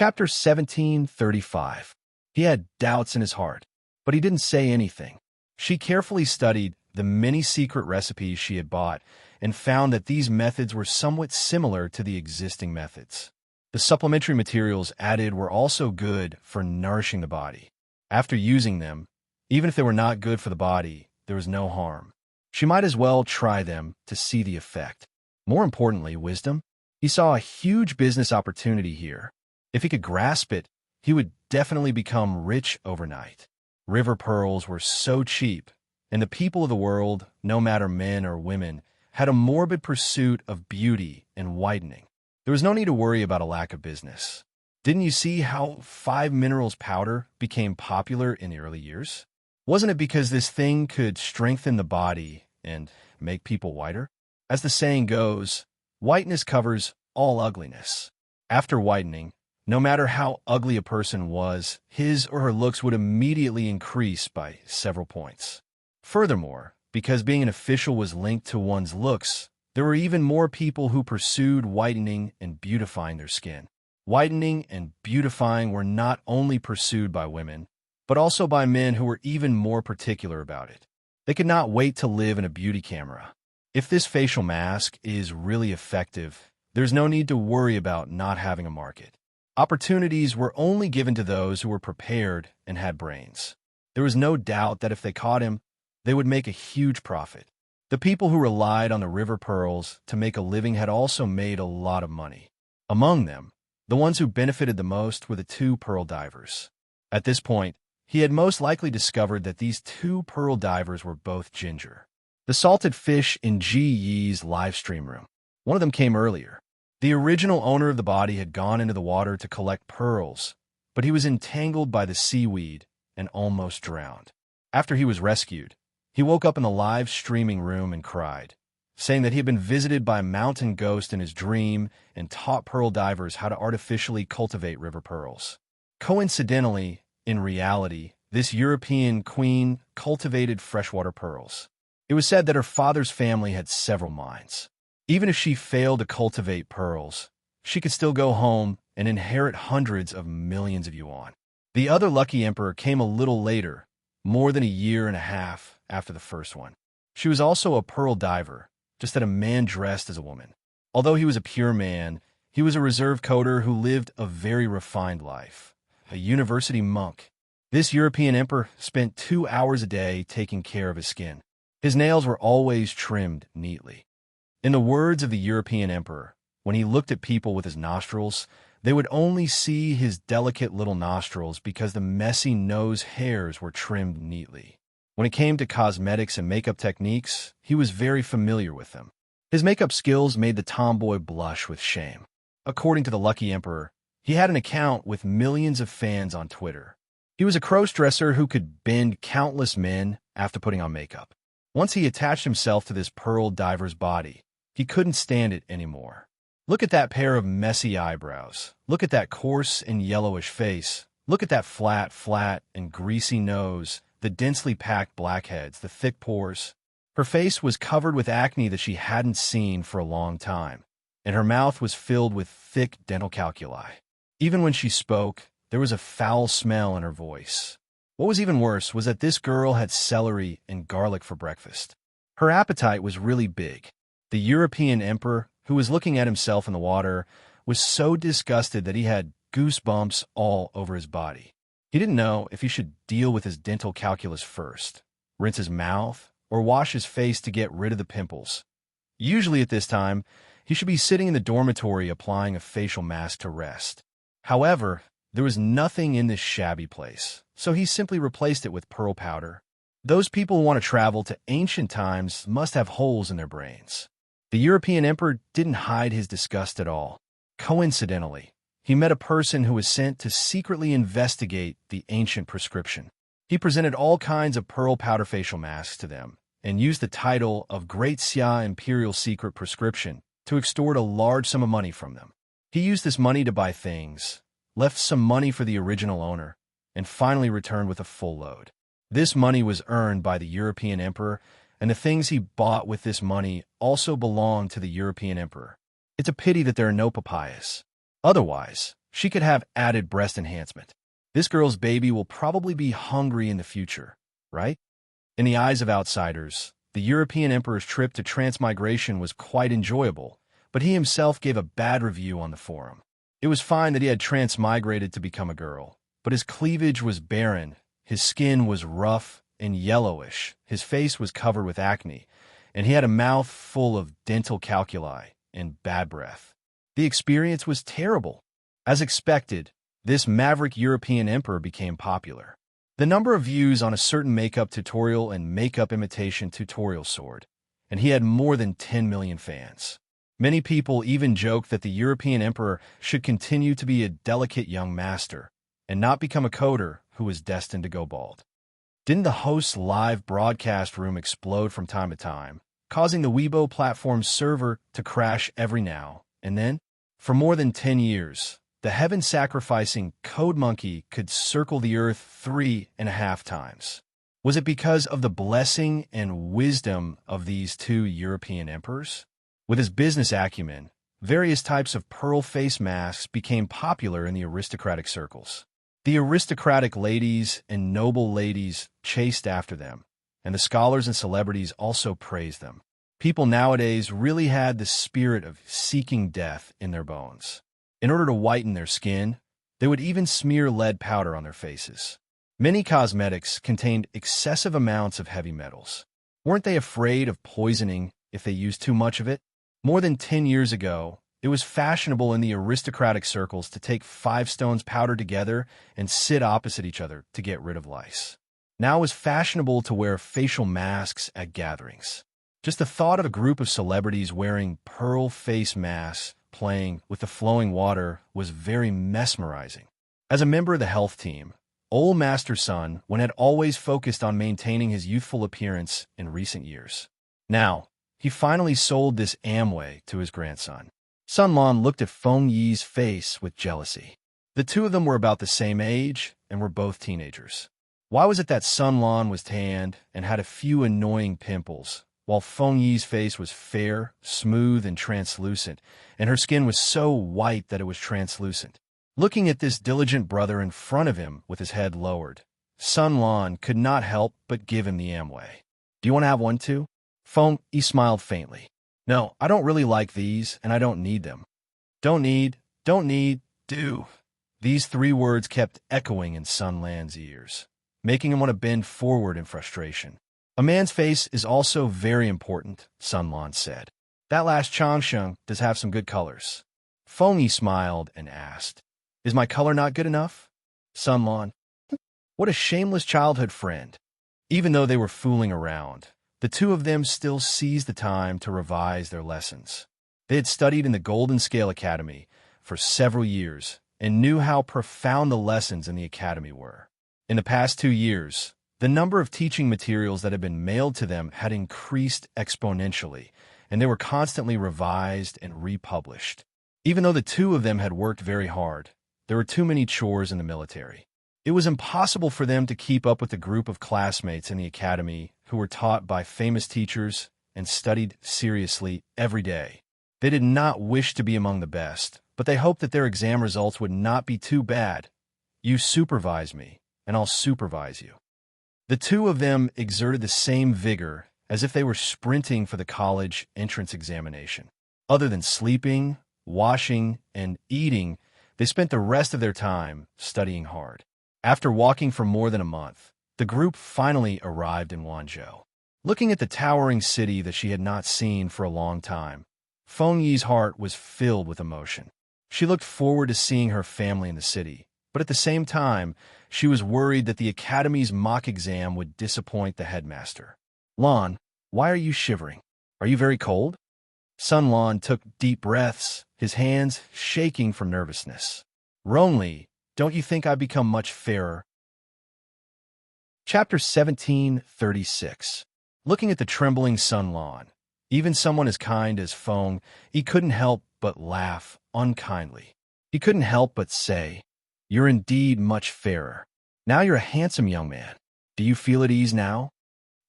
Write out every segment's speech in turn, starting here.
Chapter 1735. He had doubts in his heart, but he didn't say anything. She carefully studied the many secret recipes she had bought and found that these methods were somewhat similar to the existing methods. The supplementary materials added were also good for nourishing the body. After using them, even if they were not good for the body, there was no harm. She might as well try them to see the effect. More importantly, wisdom. He saw a huge business opportunity here. If he could grasp it, he would definitely become rich overnight. River pearls were so cheap, and the people of the world, no matter men or women, had a morbid pursuit of beauty and whitening. There was no need to worry about a lack of business. Didn't you see how 5 minerals powder became popular in the early years? Wasn't it because this thing could strengthen the body and make people whiter? As the saying goes, whiteness covers all ugliness. After whitening, no matter how ugly a person was, his or her looks would immediately increase by several points. Furthermore, because being an official was linked to one's looks, there were even more people who pursued whitening and beautifying their skin. Whitening and beautifying were not only pursued by women, but also by men who were even more particular about it. They could not wait to live in a beauty camera. If this facial mask is really effective, there's no need to worry about not having a market. Opportunities were only given to those who were prepared and had brains. There was no doubt that if they caught him, they would make a huge profit. The people who relied on the river pearls to make a living had also made a lot of money. Among them, the ones who benefited the most were the 2 pearl divers. At this point, he had most likely discovered that these 2 pearl divers were both ginger. The salted fish in Ji Yi's live stream room. One of them came earlier. The original owner of the body had gone into the water to collect pearls, but he was entangled by the seaweed and almost drowned. After he was rescued, he woke up in the live streaming room and cried, saying that he had been visited by a mountain ghost in his dream and taught pearl divers how to artificially cultivate river pearls. Coincidentally, in reality, this European queen cultivated freshwater pearls. It was said that her father's family had several mines. Even if she failed to cultivate pearls, she could still go home and inherit hundreds of millions of yuan. The other lucky emperor came a little later, more than a year and a half after the first one. She was also a pearl diver, just that a man dressed as a woman. Although he was a pure man, he was a reserve coder who lived a very refined life, a university monk. This European emperor spent 2 hours a day taking care of his skin. His nails were always trimmed neatly. In the words of the European emperor, when he looked at people with his nostrils, they would only see his delicate little nostrils because the messy nose hairs were trimmed neatly. When it came to cosmetics and makeup techniques, he was very familiar with them. His makeup skills made the tomboy blush with shame. According to the lucky emperor, he had an account with millions of fans on Twitter. He was a cross-dresser who could bend countless men after putting on makeup. Once he attached himself to this pearl diver's body, he couldn't stand it anymore. Look at that pair of messy eyebrows. Look at that coarse and yellowish face. Look at that flat, and greasy nose, the densely packed blackheads, the thick pores. Her face was covered with acne that she hadn't seen for a long time, and her mouth was filled with thick dental calculi. Even when she spoke, there was a foul smell in her voice. What was even worse was that this girl had celery and garlic for breakfast. Her appetite was really big. The European emperor, who was looking at himself in the water, was so disgusted that he had goosebumps all over his body. He didn't know if he should deal with his dental calculus first, rinse his mouth, or wash his face to get rid of the pimples. Usually at this time, he should be sitting in the dormitory applying a facial mask to rest. However, there was nothing in this shabby place, so he simply replaced it with pearl powder. Those people who want to travel to ancient times must have holes in their brains. The European emperor didn't hide his disgust at all. Coincidentally, he met a person who was sent to secretly investigate the ancient prescription. He presented all kinds of pearl powder facial masks to them and used the title of Great Xia Imperial Secret Prescription to extort a large sum of money from them. He used this money to buy things, left some money for the original owner, and finally returned with a full load. This money was earned by the European emperor, and the things he bought with this money also belonged to the European emperor. It's a pity that there are no papayas. Otherwise, She could have added breast enhancement. This girl's baby will probably be hungry in the future, right? In the eyes of outsiders, the European emperor's trip to transmigration was quite enjoyable, but he himself gave a bad review on the forum. It was fine that he had transmigrated to become a girl, but his cleavage was barren, his skin was rough and yellowish, his face was covered with acne, and he had a mouth full of dental calculi and bad breath. The experience was terrible. As expected, this maverick European emperor became popular. The number of views on a certain makeup tutorial and makeup imitation tutorial soared, and he had more than 10 million fans. Many people even joked that the European emperor should continue to be a delicate young master and not become a coder who was destined to go bald. Didn't the host's live broadcast room explode from time to time, causing the Weibo platform's server to crash every now and then? For more than 10 years, the heaven-sacrificing code monkey could circle the earth 3.5 times. Was it because of the blessing and wisdom of these two European emperors? With his business acumen, various types of pearl face masks became popular in the aristocratic circles. The aristocratic ladies and noble ladies chased after them, and the scholars and celebrities also praised them. People nowadays really had the spirit of seeking death in their bones. In order to whiten their skin, they would even smear lead powder on their faces. Many cosmetics contained excessive amounts of heavy metals. Weren't they afraid of poisoning if they used too much of it? More than 10 years ago, it was fashionable in the aristocratic circles to take 5 stones powdered together and sit opposite each other to get rid of lice. Now it was fashionable to wear facial masks at gatherings. Just the thought of a group of celebrities wearing pearl face masks playing with the flowing water was very mesmerizing. As a member of the health team, Old Master Sun had always focused on maintaining his youthful appearance in recent years. Now, he finally sold this Amway to his grandson. Sun Lan looked at Feng Yi's face with jealousy. The two of them were about the same age and were both teenagers. Why was it that Sun Lan was tanned and had a few annoying pimples, while Feng Yi's face was fair, smooth, and translucent, and her skin was so white that it was translucent? Looking at this diligent brother in front of him with his head lowered, Sun Lan could not help but give him the Amway. "Do you want to have one too?" Feng Yi smiled faintly. "No, I don't really like these, and I don't need them." Don't need, do. These 3 words kept echoing in Sun Lan's ears, making him want to bend forward in frustration. "A man's face is also very important," Sun Lan said. "That last Changsheng does have some good colors." Feng Yi smiled and asked, "Is my color not good enough?" Sun Lan, what a shameless childhood friend. Even though they were fooling around, the two of them still seized the time to revise their lessons. They had studied in the Golden Scale Academy for several years and knew how profound the lessons in the academy were. In the past 2 years, the number of teaching materials that had been mailed to them had increased exponentially, and they were constantly revised and republished. Even though the two of them had worked very hard, there were too many chores in the military. It was impossible for them to keep up with the group of classmates in the academy who were taught by famous teachers and studied seriously every day. They did not wish to be among the best, but they hoped that their exam results would not be too bad. "You supervise me, and I'll supervise you." The two of them exerted the same vigor as if they were sprinting for the college entrance examination. Other than sleeping, washing, and eating, they spent the rest of their time studying hard. After walking for more than a month, the group finally arrived in Wanzhou. Looking at the towering city that she had not seen for a long time, Feng Yi's heart was filled with emotion. She looked forward to seeing her family in the city, but at the same time, she was worried that the academy's mock exam would disappoint the headmaster. "Lan, why are you shivering? Are you very cold?" Sun Lan took deep breaths, his hands shaking from nervousness. "Ronli, don't you think I've become much fairer?" Chapter 1736. Looking at the trembling Sun Lan, even someone as kind as Feng, he couldn't help but laugh unkindly. He couldn't help but say, "You're indeed much fairer. Now you're a handsome young man. Do you feel at ease now?"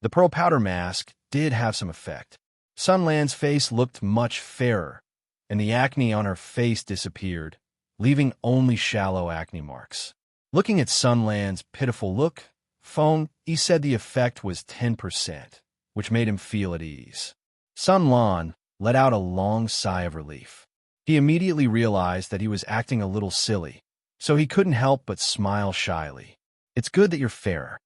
The pearl powder mask did have some effect. Sun Lan's face looked much fairer, and the acne on her face disappeared, leaving only shallow acne marks. Looking at Sun Lan's pitiful look, Feng Yi said the effect was 10%, which made him feel at ease. Sun Lan let out a long sigh of relief. He immediately realized that he was acting a little silly, so he couldn't help but smile shyly. It's good that you're fairer.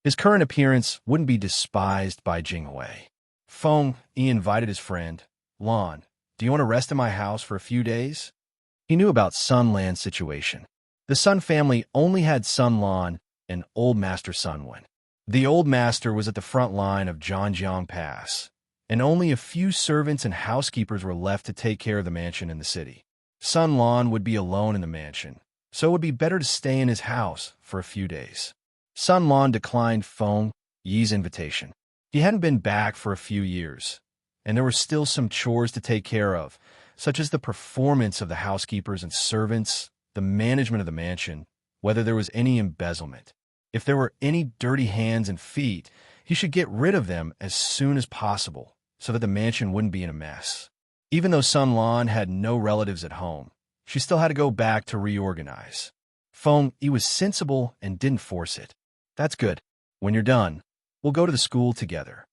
His current appearance wouldn't be despised by Jinghui. Feng Yi invited his friend, Lan, do you want to rest in my house for a few days? He knew about Sun Lan's situation. The Sun family only had Sun Lan and Old Master Sun Wen. The Old Master was at the front line of Zhangjiang Pass, and only a few servants and housekeepers were left to take care of the mansion in the city. Sun Lan would be alone in the mansion, so it would be better to stay in his house for a few days. Sun Lan declined Feng Yi's invitation. He hadn't been back for a few years, and there were still some chores to take care of, such as the performance of the housekeepers and servants, the management of the mansion, whether there was any embezzlement. If there were any dirty hands and feet, he should get rid of them as soon as possible, so that the mansion wouldn't be in a mess. Even though Sun Lan had no relatives at home, she still had to go back to reorganize. Feng Yi was sensible and didn't force it. That's good. When you're done, we'll go to the school together.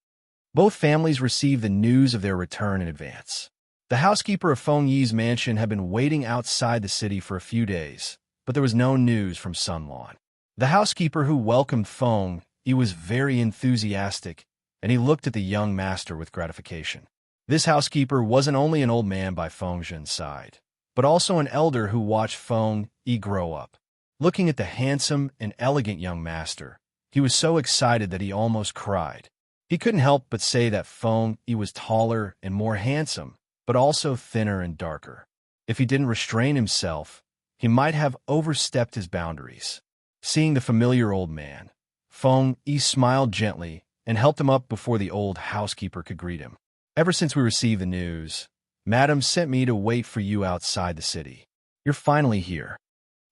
Both families received the news of their return in advance. The housekeeper of Feng Yi's mansion had been waiting outside the city for a few days, but there was no news from Sun Lan. The housekeeper who welcomed Feng Yi was very enthusiastic, and he looked at the young master with gratification. This housekeeper wasn't only an old man by Feng Zhen's side, but also an elder who watched Feng Yi grow up. Looking at the handsome and elegant young master, he was so excited that he almost cried. He couldn't help but say that Feng Yi was taller and more handsome, but also thinner and darker. If he didn't restrain himself, he might have overstepped his boundaries. Seeing the familiar old man, Feng Yi smiled gently and helped him up before the old housekeeper could greet him. Ever since we received the news, Madam sent me to wait for you outside the city. You're finally here.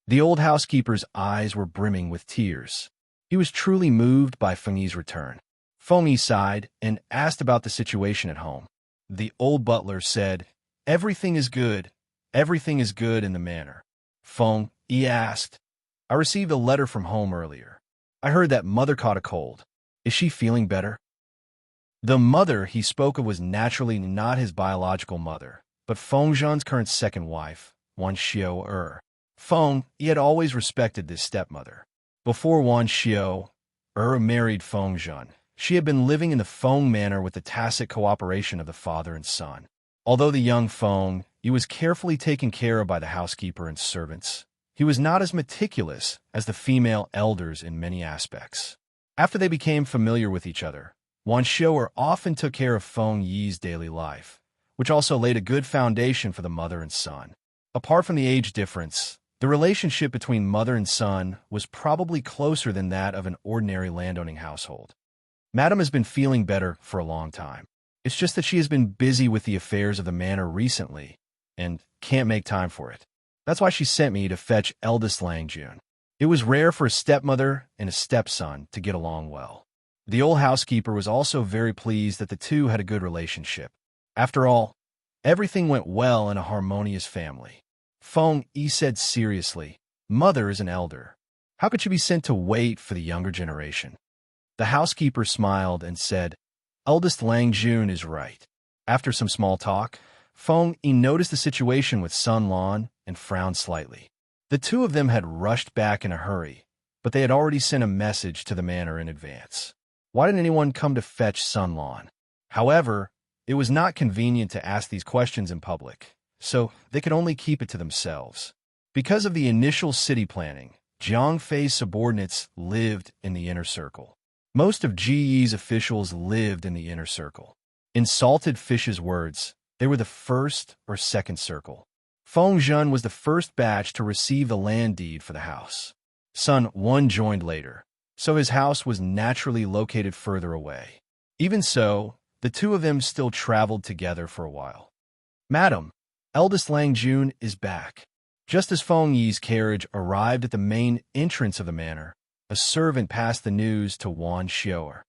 The old housekeeper's eyes were brimming with tears. He was truly moved by Feng Yi's return. Feng Yi sighed and asked about the situation at home. The old butler said, everything is good in the manor. Feng Yi asked, I received a letter from home earlier. I heard that mother caught a cold. Is she feeling better? The mother he spoke of was naturally not his biological mother, but Feng Zhen's current second wife, Wan Xiao. Feng Yi had always respected this stepmother. Before Wan Xiao married Feng Zhen, she had been living in the Feng manor with the tacit cooperation of the father and son. Although the young Feng Yi was carefully taken care of by the housekeeper and servants, he was not as meticulous as the female elders in many aspects. After they became familiar with each other, Wan Xiao often took care of Feng Yi's daily life, which also laid a good foundation for the mother and son. Apart from the age difference, the relationship between mother and son was probably closer than that of an ordinary landowning household. Madam has been feeling better for a long time. It's just that she has been busy with the affairs of the manor recently and can't make time for it. That's why she sent me to fetch eldest Lang Jun. It was rare for a stepmother and a stepson to get along well. The old housekeeper was also very pleased that the two had a good relationship. After all, everything went well in a harmonious family. Feng Yi said seriously, Mother is an elder. How could she be sent to wait for the younger generation? The housekeeper smiled and said, Eldest Lang Jun is right. After some small talk, Feng Yi noticed the situation with Sun Lan and frowned slightly. The two of them had rushed back in a hurry, but they had already sent a message to the manor in advance. Why didn't anyone come to fetch Sun Lan? However, it was not convenient to ask these questions in public, so they could only keep it to themselves. Because of the initial city planning, Jiang Fei's subordinates lived in the inner circle. Most of Ji Yi's officials lived in the inner circle. In Salted Fish's words, they were the first or second circle. Feng Zhen was the first batch to receive the land deed for the house. Sun Wen joined later, so his house was naturally located further away. Even so, the two of them still traveled together for a while. Madam, eldest Lang Jun is back. Just as Feng Yi's carriage arrived at the main entrance of the manor, a servant passed the news to Wan Xiao.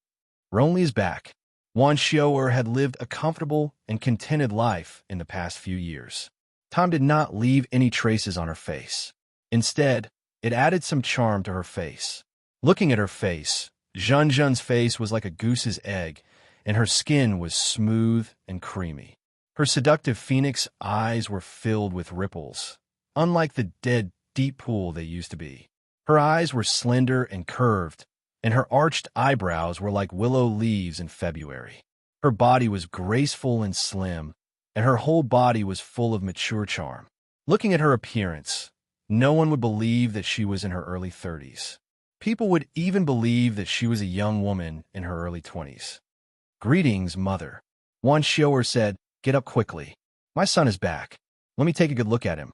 Ronli is back. Wan Xiao had lived a comfortable and contented life in the past few years. Time did not leave any traces on her face. Instead, it added some charm to her face. Looking at her face, Zhenzhen's face was like a goose's egg, and her skin was smooth and creamy. Her seductive phoenix eyes were filled with ripples, unlike the dead, deep pool they used to be. Her eyes were slender and curved, and her arched eyebrows were like willow leaves in February. Her body was graceful and slim, and her whole body was full of mature charm. Looking at her appearance, no one would believe that she was in her early 30s. People would even believe that she was a young woman in her early 20s. "Greetings, mother," Wan Xiaoer said. "Get up quickly. My son is back. Let me take a good look at him."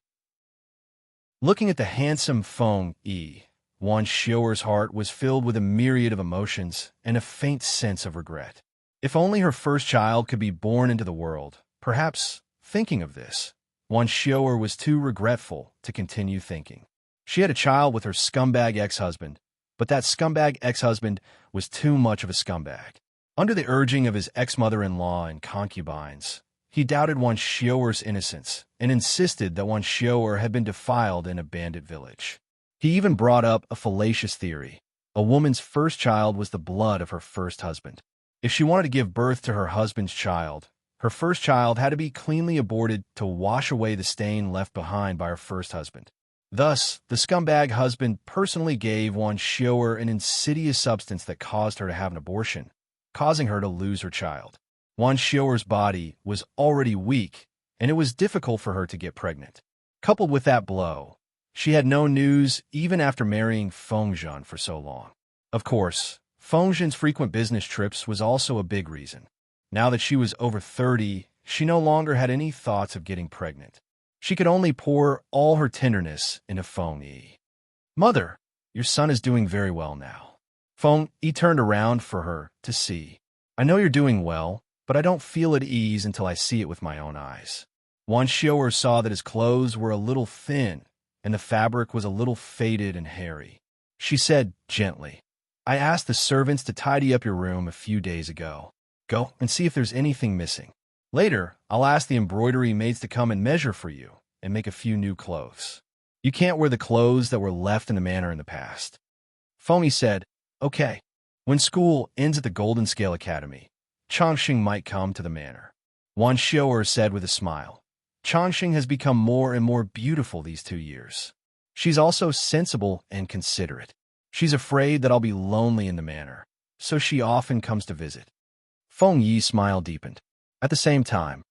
Looking at the handsome Feng Yi, Wan Xiaoer's heart was filled with a myriad of emotions and a faint sense of regret. If only her first child could be born into the world. Perhaps, thinking of this, Wan Xiaoer was too regretful to continue thinking. She had a child with her scumbag ex-husband, but that scumbag ex-husband was too much of a scumbag. Under the urging of his ex-mother-in-law and concubines, he doubted Wan Xiaoer's innocence and insisted that Wan Xiaoer had been defiled in a bandit village. He even brought up a fallacious theory. A woman's first child was the blood of her first husband. If she wanted to give birth to her husband's child, her first child had to be cleanly aborted to wash away the stain left behind by her first husband. Thus, the scumbag husband personally gave Wan Xiaoer an insidious substance that caused her to have an abortion, causing her to lose her child. Wan Xiaoer's body was already weak, and it was difficult for her to get pregnant. Coupled with that blow, she had no news even after marrying Fengzhen for so long. Of course, Fengzhen's frequent business trips was also a big reason. Now that she was over 30, she no longer had any thoughts of getting pregnant. She could only pour all her tenderness into Feng Yi. "Mother, your son is doing very well now." Feng Yi turned around for her to see. "I know you're doing well, but I don't feel at ease until I see it with my own eyes." Wan Xiaoer saw that his clothes were a little thin, and the fabric was a little faded and hairy. She said gently, "I asked the servants to tidy up your room a few days ago. Go and see if there's anything missing. Later, I'll ask the embroidery maids to come and measure for you and make a few new clothes. You can't wear the clothes that were left in the manor in the past." Feng Yi said, "Okay. When school ends at the Golden Scale Academy, Changxing might come to the manor." Wan Xiaoer said with a smile, "Changxing has become more and more beautiful these 2 years. She's also sensible and considerate. She's afraid that I'll be lonely in the manor, so she often comes to visit." Feng Yi's smile deepened. At the same time.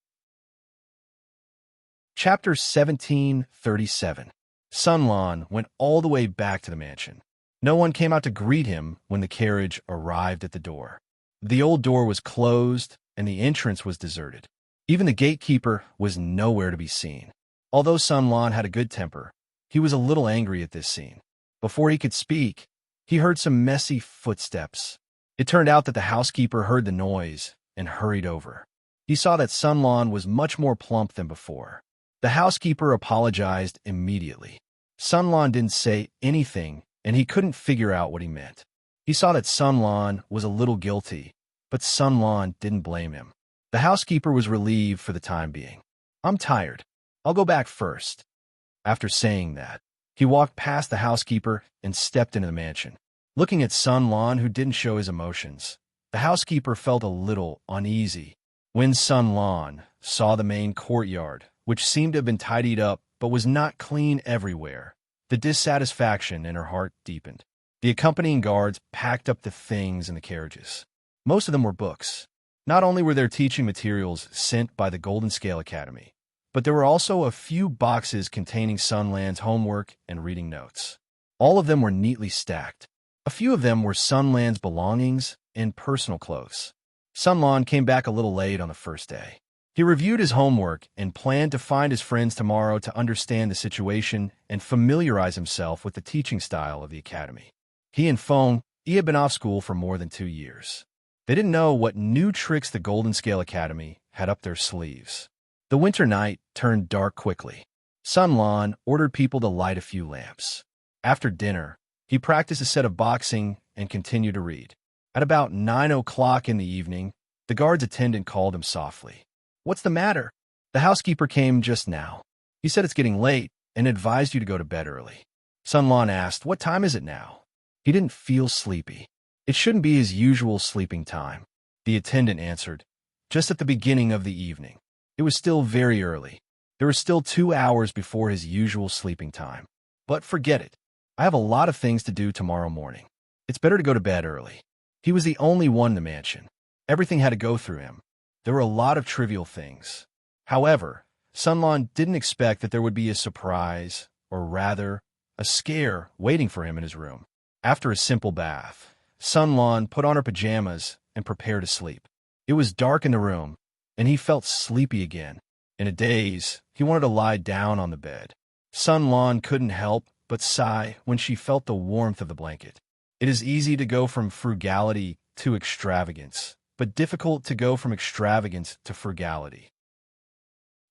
Chapter 1737. Sun Lan went all the way back to the mansion. No one came out to greet him when the carriage arrived at the door. The old door was closed, and the entrance was deserted. Even the gatekeeper was nowhere to be seen. Although Sun Lan had a good temper, he was a little angry at this scene. Before he could speak, he heard some messy footsteps. It turned out that the housekeeper heard the noise and hurried over. He saw that Sun Lan was much more plump than before. The housekeeper apologized immediately. Sun Lan didn't say anything, and he couldn't figure out what he meant. He saw that Sun Lan was a little guilty, but Sun Lan didn't blame him. The housekeeper was relieved for the time being. "I'm tired. I'll go back first." After saying that, he walked past the housekeeper and stepped into the mansion. Looking at Sun Lan, who didn't show his emotions, the housekeeper felt a little uneasy. When Sun Lan saw the main courtyard, which seemed to have been tidied up but was not clean everywhere, the dissatisfaction in her heart deepened. The accompanying guards packed up the things in the carriages. Most of them were books. Not only were there teaching materials sent by the Golden Scale Academy, but there were also a few boxes containing Sun Lan's homework and reading notes. All of them were neatly stacked. A few of them were Sun Lan's belongings and personal clothes. Sun Lan came back a little late on the first day. He reviewed his homework and planned to find his friends tomorrow to understand the situation and familiarize himself with the teaching style of the academy. He and Feng Yi had been off school for more than 2 years. They didn't know what new tricks the Golden Scale Academy had up their sleeves. The winter night turned dark quickly. Sun Lan ordered people to light a few lamps. After dinner, he practiced a set of boxing and continued to read. At about 9 o'clock in the evening, the guard's attendant called him softly. "What's the matter?" "The housekeeper came just now." He said it's getting late and advised you to go to bed early. Sun Lan asked, "What time is it now?" He didn't feel sleepy. It shouldn't be his usual sleeping time. The attendant answered, "Just at the beginning of the evening." It was still very early. There were still 2 hours before his usual sleeping time. But forget it. I have a lot of things to do tomorrow morning. It's better to go to bed early. He was the only one in the mansion. Everything had to go through him. There were a lot of trivial things. However, Sun Lan didn't expect that there would be a surprise, or rather, a scare waiting for him in his room. After a simple bath, Sun Lan put on her pajamas and prepared to sleep. It was dark in the room, and he felt sleepy again. In a daze, he wanted to lie down on the bed. Sun Lan couldn't help but sigh when she felt the warmth of the blanket. It is easy to go from frugality to extravagance, but difficult to go from extravagance to frugality.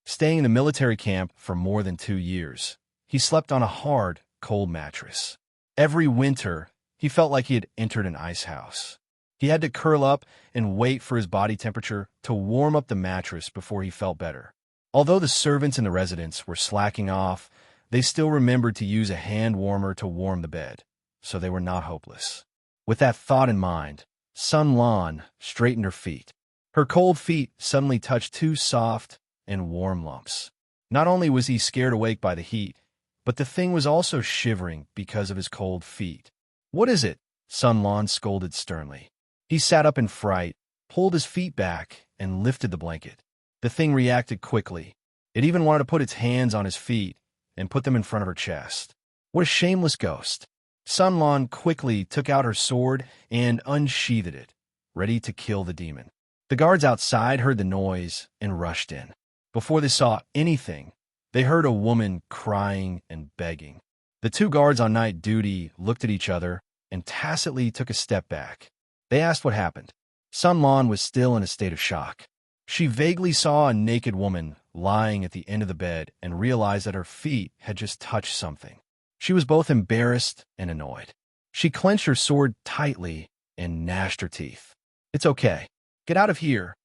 Staying in the military camp for more than 2 years, he slept on a hard, cold mattress. Every winter, he felt like he had entered an ice house. He had to curl up and wait for his body temperature to warm up the mattress before he felt better. Although the servants in the residence were slacking off, they still remembered to use a hand warmer to warm the bed, so they were not hopeless. With that thought in mind, Sun Lan straightened her feet. Her cold feet suddenly touched 2 soft and warm lumps. Not only was he scared awake by the heat, but the thing was also shivering because of his cold feet. "What is it?" Sun Lan scolded sternly. He sat up in fright, pulled his feet back, and lifted the blanket. The thing reacted quickly. It even wanted to put its hands on his feet and put them in front of her chest. What a shameless ghost. Sun Lan quickly took out her sword and unsheathed it, ready to kill the demon. The guards outside heard the noise and rushed in. Before they saw anything, they heard a woman crying and begging. The 2 guards on night duty looked at each other and tacitly took a step back. They asked what happened. Sun Lan was still in a state of shock. She vaguely saw a naked woman lying at the end of the bed and realized that her feet had just touched something. She was both embarrassed and annoyed. She clenched her sword tightly and gnashed her teeth. "It's okay. Get out of here."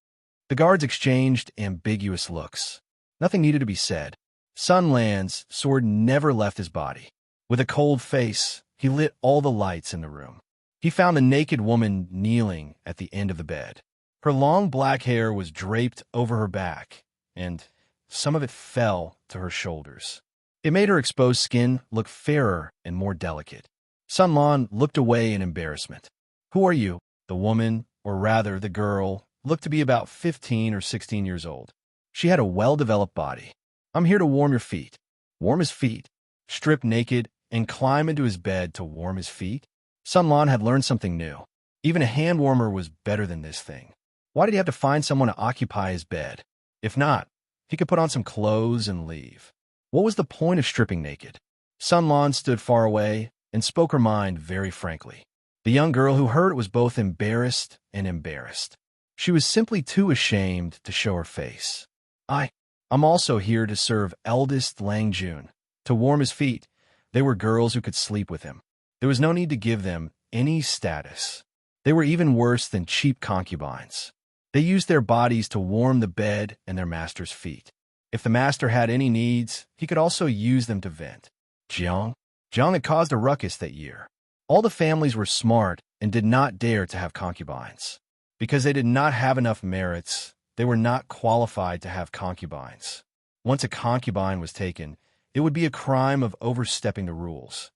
The guards exchanged ambiguous looks. Nothing needed to be said. Sun Lan's sword never left his body. With a cold face, he lit all the lights in the room. He found the naked woman kneeling at the end of the bed. Her long black hair was draped over her back, and some of it fell to her shoulders. It made her exposed skin look fairer and more delicate. Sun Lan looked away in embarrassment. "Who are you?" The woman, or rather the girl, looked to be about 15 or 16 years old. She had a well-developed body. "I'm here to warm your feet." Warm his feet? Strip naked and climb into his bed to warm his feet? Sun Lan had learned something new. Even a hand warmer was better than this thing. Why did he have to find someone to occupy his bed? If not, he could put on some clothes and leave. What was the point of stripping naked? Sun Lan stood far away and spoke her mind very frankly. The young girl who heard it was both embarrassed and embarrassed. She was simply too ashamed to show her face. I'm also here to serve eldest Lang Jun. To warm his feet, they were girls who could sleep with him. There was no need to give them any status. They were even worse than cheap concubines. They used their bodies to warm the bed and their master's feet. If the master had any needs, he could also use them to vent. Jiang had caused a ruckus that year. All the families were smart and did not dare to have concubines. Because they did not have enough merits, they were not qualified to have concubines. Once a concubine was taken, it would be a crime of overstepping the rules.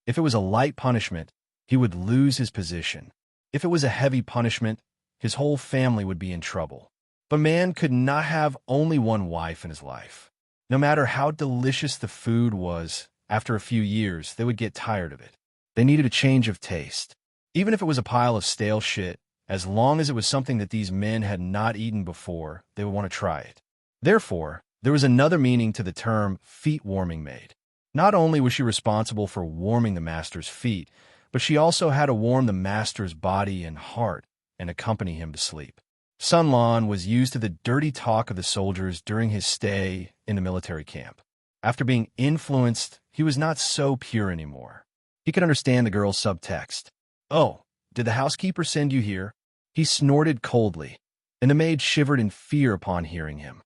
If it was a light punishment, he would lose his position. If it was a heavy punishment, his whole family would be in trouble. But man could not have only one wife in his life. No matter how delicious the food was, after a few years, they would get tired of it. They needed a change of taste. Even if it was a pile of stale shit, as long as it was something that these men had not eaten before, they would want to try it. Therefore, there was another meaning to the term feet-warming maid. Not only was she responsible for warming the master's feet, but she also had to warm the master's body and heart and accompany him to sleep. Sun Lan was used to the dirty talk of the soldiers during his stay in the military camp. After being influenced, he was not so pure anymore. He could understand the girl's subtext. "Oh, did the housekeeper send you here?" He snorted coldly, and the maid shivered in fear upon hearing him.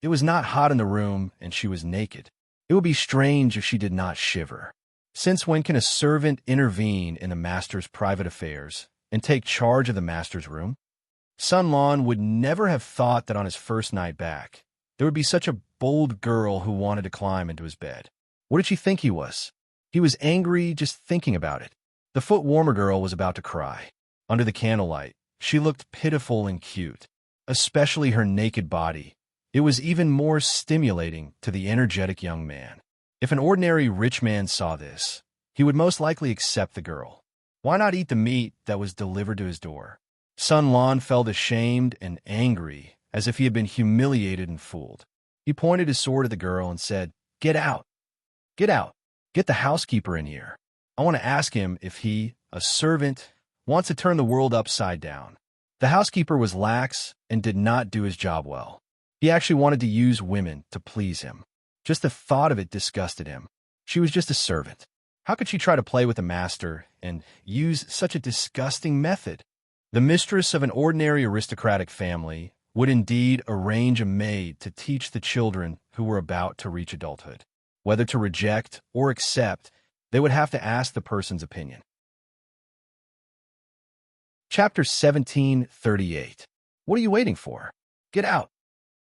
It was not hot in the room, and she was naked. It would be strange if she did not shiver. Since when can a servant intervene in the master's private affairs and take charge of the master's room? Sun Lan would never have thought that on his first night back, there would be such a bold girl who wanted to climb into his bed. What did she think he was? He was angry just thinking about it. The foot warmer girl was about to cry. Under the candlelight, she looked pitiful and cute, especially her naked body. It was even more stimulating to the energetic young man. If an ordinary rich man saw this, he would most likely accept the girl. Why not eat the meat that was delivered to his door? Sun Lan felt ashamed and angry, as if he had been humiliated and fooled. He pointed his sword at the girl and said, "Get out! Get out! Get the housekeeper in here. I want to ask him if he, a servant, wants to turn the world upside down." The housekeeper was lax and did not do his job well. He actually wanted to use women to please him. Just the thought of it disgusted him. She was just a servant. How could she try to play with the master and use such a disgusting method? The mistress of an ordinary aristocratic family would indeed arrange a maid to teach the children who were about to reach adulthood. Whether to reject or accept, they would have to ask the person's opinion. Chapter 1738. What are you waiting for? Get out!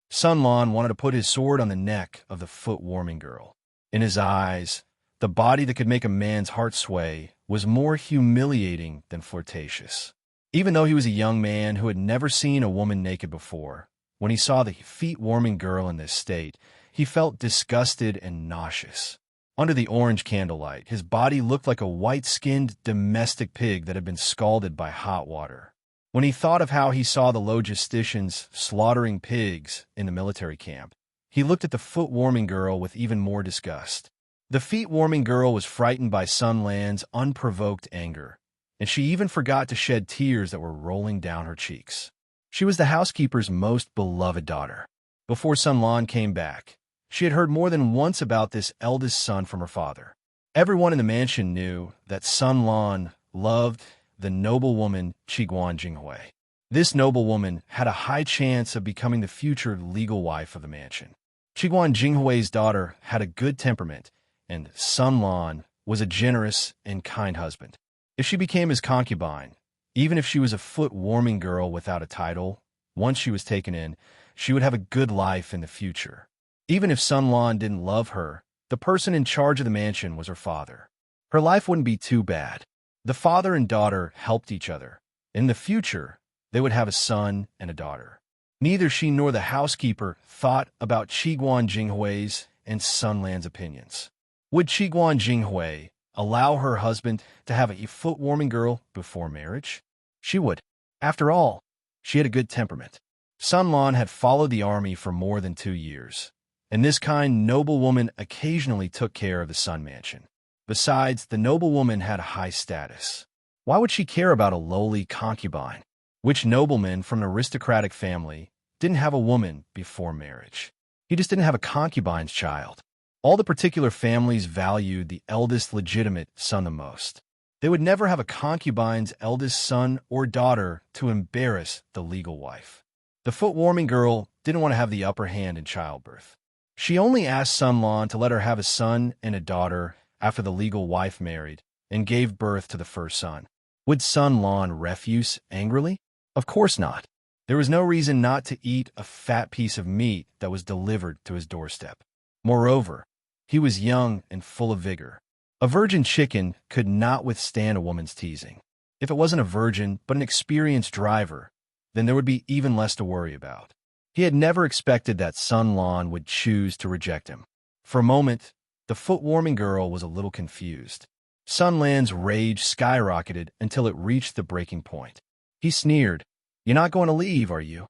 Sun Lan wanted to put his sword on the neck of the foot-warming girl. In his eyes, the body that could make a man's heart sway was more humiliating than flirtatious. Even though he was a young man who had never seen a woman naked before, when he saw the feet-warming girl in this state, he felt disgusted and nauseous. Under the orange candlelight, his body looked like a white-skinned domestic pig that had been scalded by hot water. When he thought of how he saw the logisticians slaughtering pigs in the military camp, he looked at the foot-warming girl with even more disgust. The feet-warming girl was frightened by Sun Lan's unprovoked anger, and she even forgot to shed tears that were rolling down her cheeks. She was the housekeeper's most beloved daughter. Before Sun Lan came back, she had heard more than once about this eldest son from her father. Everyone in the mansion knew that Sun Lan loved the noblewoman Qiguan Jinghui. This noblewoman had a high chance of becoming the future legal wife of the mansion. Qiguan Jinghui's daughter had a good temperament, and Sun Lan was a generous and kind husband. If she became his concubine, even if she was a foot-warming girl without a title, once she was taken in, she would have a good life in the future. Even if Sun Lan didn't love her, the person in charge of the mansion was her father. Her life wouldn't be too bad. The father and daughter helped each other. In the future, they would have a son and a daughter. Neither she nor the housekeeper thought about Qiguan Jinghui's and Sun Lan's opinions. Would Qiguan Jinghui allow her husband to have a foot-warming girl before marriage? She would. After all, she had a good temperament. Sun Lan had followed the army for more than 2 years, and this kind noblewoman occasionally took care of the Sun Mansion. Besides, the noblewoman had a high status. Why would she care about a lowly concubine? Which nobleman from an aristocratic family didn't have a woman before marriage? He just didn't have a concubine's child. All the particular families valued the eldest legitimate son the most. They would never have a concubine's eldest son or daughter to embarrass the legal wife. The foot-warming girl didn't want to have the upper hand in childbirth. She only asked Sun Lan to let her have a son and a daughter after the legal wife married and gave birth to the first son. Would Sun Lan refuse angrily? Of course not. There was no reason not to eat a fat piece of meat that was delivered to his doorstep. Moreover, he was young and full of vigor. A virgin chicken could not withstand a woman's teasing. If it wasn't a virgin, but an experienced driver, then there would be even less to worry about. He had never expected that Sun Lan would choose to reject him. For a moment, the foot-warming girl was a little confused. Sun Lan's rage skyrocketed until it reached the breaking point. He sneered, "You're not going to leave, are you?"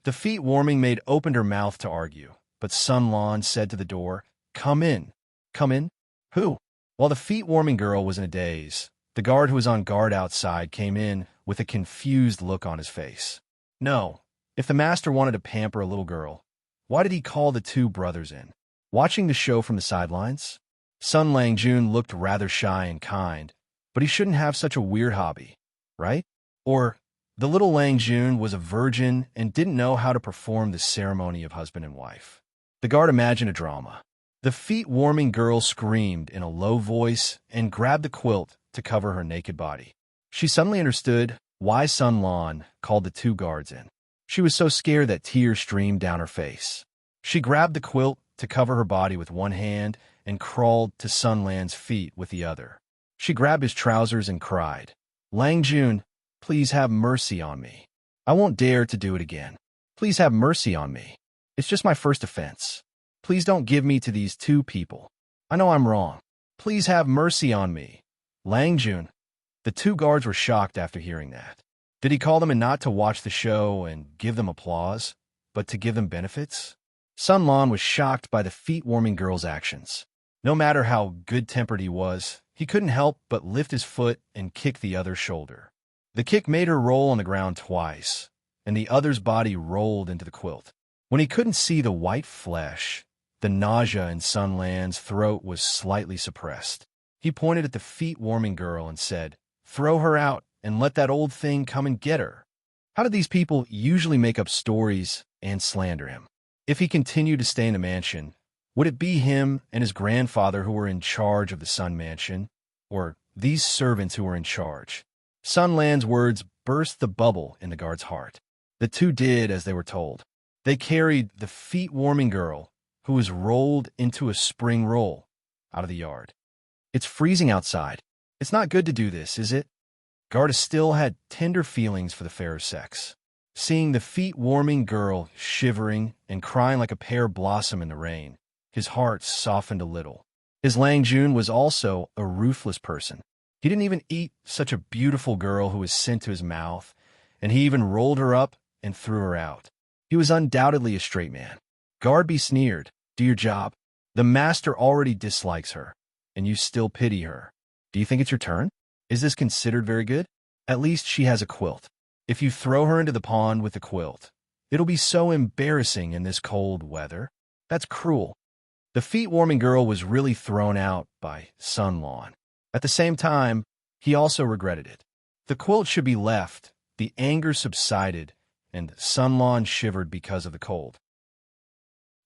The feet-warming maid opened her mouth to argue, but Sun Lan said to the door, "Come in." "Come in? Who?" While the feet-warming girl was in a daze, the guard who was on guard outside came in with a confused look on his face. No, if the master wanted to pamper a little girl, why did he call the two brothers in? Watching the show from the sidelines? Sun Langjun looked rather shy and kind, but he shouldn't have such a weird hobby, right? Or The little Lang Jun was a virgin and didn't know how to perform the ceremony of husband and wife. The guard imagined a drama. The feet-warming girl screamed in a low voice and grabbed the quilt to cover her naked body. She suddenly understood why Sun Lan called the two guards in. She was so scared that tears streamed down her face. She grabbed the quilt to cover her body with one hand and crawled to Sun Lan's feet with the other. She grabbed his trousers and cried, "Lang Jun, please have mercy on me. I won't dare to do it again. Please have mercy on me. It's just my first offense. Please don't give me to these two people. I know I'm wrong. Please have mercy on me." Lang Jun. The two guards were shocked after hearing that. Did he call them in not to watch the show and give them applause, but to give them benefits? Sun Lan was shocked by the feet-warming girl's actions. No matter how good-tempered he was, he couldn't help but lift his foot and kick the other's shoulder. The kick made her roll on the ground twice, and the other's body rolled into the quilt. When he couldn't see the white flesh, the nausea in Sun Lan's throat was slightly suppressed. He pointed at the feet-warming girl and said, "Throw her out and let that old thing come and get her." How did these people usually make up stories and slander him? If he continued to stay in the mansion, would it be him and his grandfather who were in charge of the Sun Mansion, or these servants who were in charge? Sun Lan's words burst the bubble in the guard's heart. The two did as they were told. They carried the feet-warming girl, who was rolled into a spring roll, out of the yard. "It's freezing outside. It's not good to do this, is it?" Garda still had tender feelings for the fairer sex. Seeing the feet-warming girl shivering and crying like a pear blossom in the rain, his heart softened a little. His Lang Jun was also a ruthless person. He didn't even eat such a beautiful girl who was sent to his mouth, and he even rolled her up and threw her out. He was undoubtedly a straight man. Guard sneered, "Do your job. The master already dislikes her, and you still pity her. Do you think it's your turn? Is this considered very good? At least she has a quilt. If you throw her into the pond with the quilt, it'll be so embarrassing in this cold weather. That's cruel." The feet-warming girl was really thrown out by Sun Lan. At the same time, he also regretted it. The quilt should be left, the anger subsided, and Sun Lan shivered because of the cold.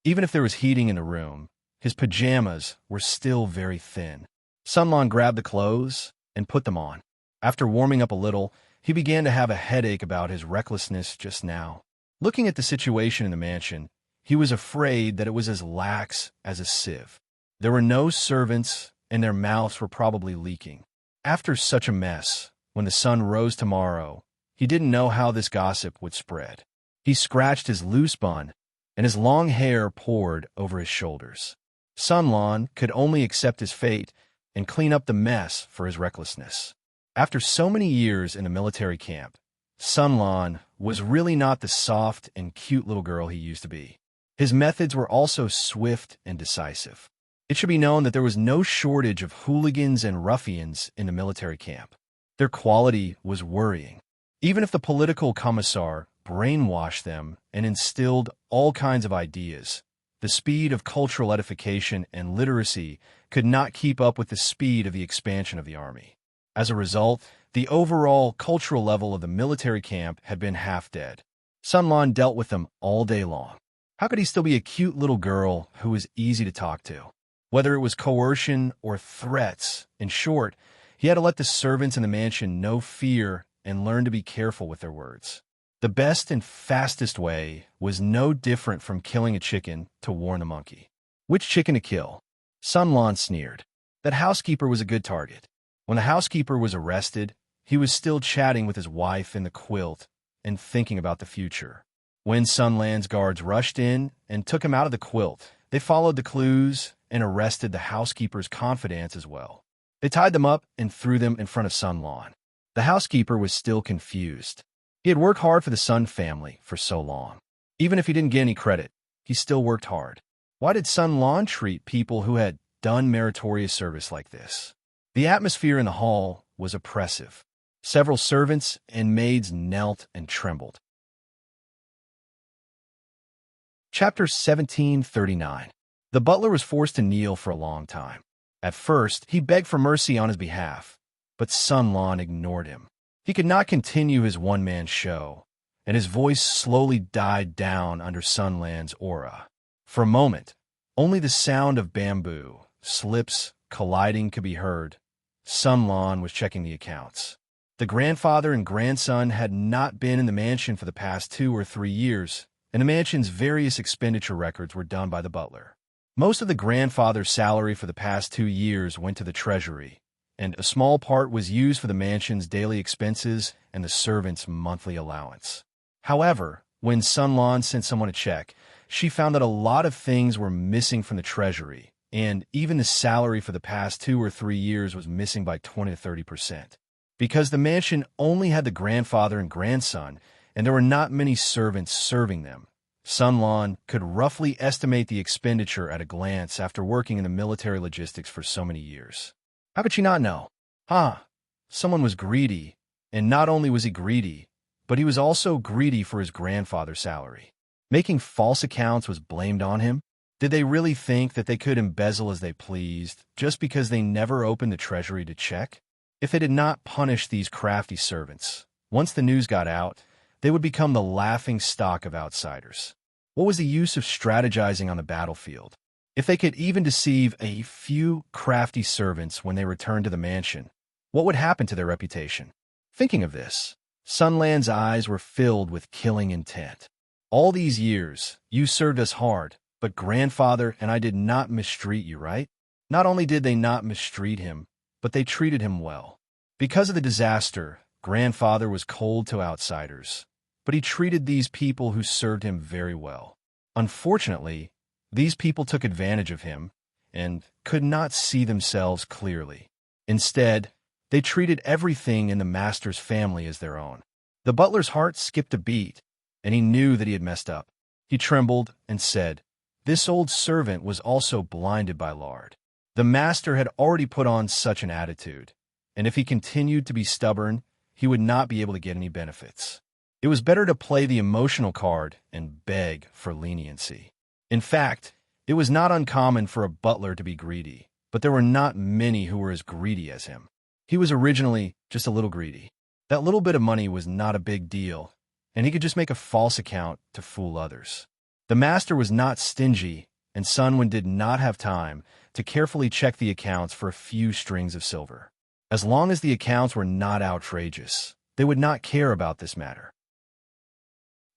Even if there was heating in the room, his pajamas were still very thin. Sun Lan grabbed the clothes and put them on. After warming up a little, he began to have a headache about his recklessness just now. Looking at the situation in the mansion, he was afraid that it was as lax as a sieve. There were no servants, and their mouths were probably leaking. After such a mess, when the sun rose tomorrow, he didn't know how this gossip would spread. He scratched his loose bun, and his long hair poured over his shoulders. Sun Lan could only accept his fate and clean up the mess for his recklessness. After so many years in a military camp, Sun Lan was really not the soft and cute little girl he used to be. His methods were also swift and decisive. It should be known that there was no shortage of hooligans and ruffians in the military camp. Their quality was worrying. Even if the political commissar brainwashed them and instilled all kinds of ideas, the speed of cultural edification and literacy could not keep up with the speed of the expansion of the army. As a result, the overall cultural level of the military camp had been half dead. Sun Lan dealt with them all day long. How could he still be a cute little girl who was easy to talk to? Whether it was coercion or threats, in short, he had to let the servants in the mansion know fear and learn to be careful with their words. The best and fastest way was no different from killing a chicken to warn a monkey. Which chicken to kill? Sun Lan sneered. That housekeeper was a good target. When the housekeeper was arrested, he was still chatting with his wife in the quilt and thinking about the future. When Sun Lan's guards rushed in and took him out of the quilt, they followed the clues and arrested the housekeeper's confidants as well. They tied them up and threw them in front of Sun Lan. The housekeeper was still confused. He had worked hard for the Sun family for so long. Even if he didn't get any credit, he still worked hard. Why did Sun Lan treat people who had done meritorious service like this? The atmosphere in the hall was oppressive. Several servants and maids knelt and trembled. Chapter 1739. The butler was forced to kneel for a long time. At first, he begged for mercy on his behalf, but Sun Lan ignored him. He could not continue his one-man show, and his voice slowly died down under Sunland's aura. For a moment, only the sound of bamboo, slips, colliding could be heard. Sunlan was checking the accounts. The grandfather and grandson had not been in the mansion for the past 2 or 3 years, and the mansion's various expenditure records were done by the butler. Most of the grandfather's salary for the past 2 years went to the treasury, and a small part was used for the mansion's daily expenses and the servants' monthly allowance. However, when Sunlan sent someone to check, she found that a lot of things were missing from the treasury, and even the salary for the past 2 or 3 years was missing by 20 to 30%. Because the mansion only had the grandfather and grandson, and there were not many servants serving them, Sunlan could roughly estimate the expenditure at a glance after working in the military logistics for so many years. How could she not know? Someone was greedy, and not only was he greedy, but he was also greedy for his grandfather's salary. Making false accounts was blamed on him? Did they really think that they could embezzle as they pleased, just because they never opened the treasury to check? If they did not punish these crafty servants, once the news got out, they would become the laughing stock of outsiders. What was the use of strategizing on the battlefield? If they could even deceive a few crafty servants when they returned to the mansion, what would happen to their reputation? Thinking of this, Sunland's eyes were filled with killing intent. All these years, you served us hard, but grandfather and I did not mistreat you, right? Not only did they not mistreat him, but they treated him well. Because of the disaster, grandfather was cold to outsiders, but he treated these people who served him very well. Unfortunately, these people took advantage of him and could not see themselves clearly. Instead, they treated everything in the master's family as their own. The butler's heart skipped a beat, and he knew that he had messed up. He trembled and said, "This old servant was also blinded by lard." The master had already put on such an attitude, and if he continued to be stubborn, he would not be able to get any benefits. It was better to play the emotional card and beg for leniency. In fact, it was not uncommon for a butler to be greedy, but there were not many who were as greedy as him. He was originally just a little greedy. That little bit of money was not a big deal, and he could just make a false account to fool others. The master was not stingy, and Sunwin did not have time to carefully check the accounts for a few strings of silver. As long as the accounts were not outrageous, they would not care about this matter.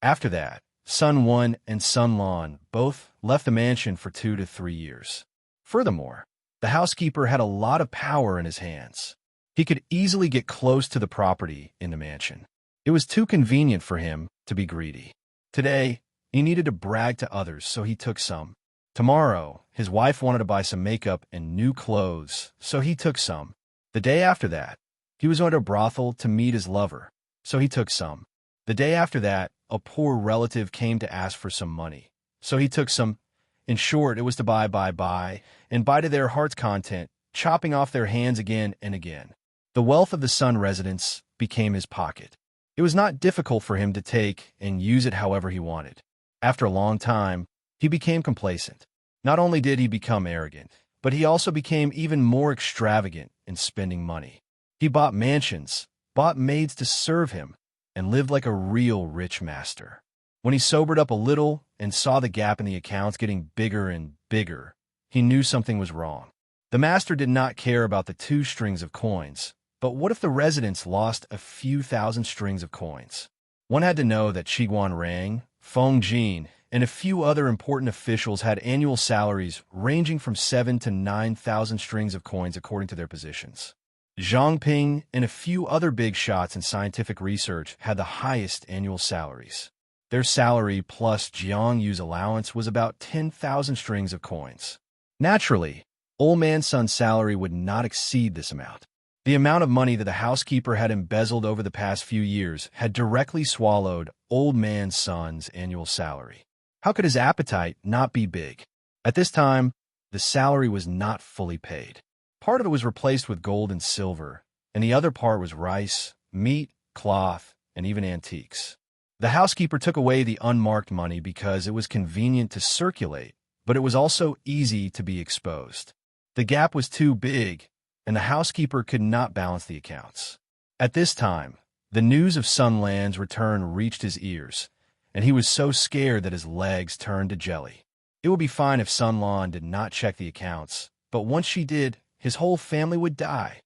After that, Sun Won and Sun Lan both left the mansion for 2 to 3 years. Furthermore, the housekeeper had a lot of power in his hands. He could easily get close to the property in the mansion. It was too convenient for him to be greedy. Today, he needed to brag to others, so he took some. Tomorrow, his wife wanted to buy some makeup and new clothes, so he took some. The day after that, he was going to a brothel to meet his lover, so he took some. The day after that, a poor relative came to ask for some money, so he took some. In short, it was to buy, and buy to their heart's content, chopping off their hands again and again. The wealth of the Sun residents became his pocket. It was not difficult for him to take and use it however he wanted. After a long time, he became complacent. Not only did he become arrogant, but he also became even more extravagant in spending money. He bought mansions, bought maids to serve him, and lived like a real rich master. When he sobered up a little and saw the gap in the accounts getting bigger and bigger, he knew something was wrong. The master did not care about the 2 strings of coins, but what if the residents lost a few thousand strings of coins? One had to know that Qiguan Rang, Feng Jin, and a few other important officials had annual salaries ranging from 7 to 9,000 strings of coins according to their positions. Zhang Ping and a few other big shots in scientific research had the highest annual salaries. Their salary plus Jiang Yu's allowance was about 10,000 strings of coins. Naturally, Old Man Sun's salary would not exceed this amount. The amount of money that the housekeeper had embezzled over the past few years had directly swallowed Old Man Sun's annual salary. How could his appetite not be big? At this time, the salary was not fully paid. Part of it was replaced with gold and silver, and the other part was rice, meat, cloth, and even antiques. The housekeeper took away the unmarked money because it was convenient to circulate, but it was also easy to be exposed. The gap was too big, and the housekeeper could not balance the accounts. At this time, The news of Sun Lan's return reached his ears, and he was so scared that his legs turned to jelly. It would be fine if Sun Lan did not check the accounts, but once she did, his whole family would die.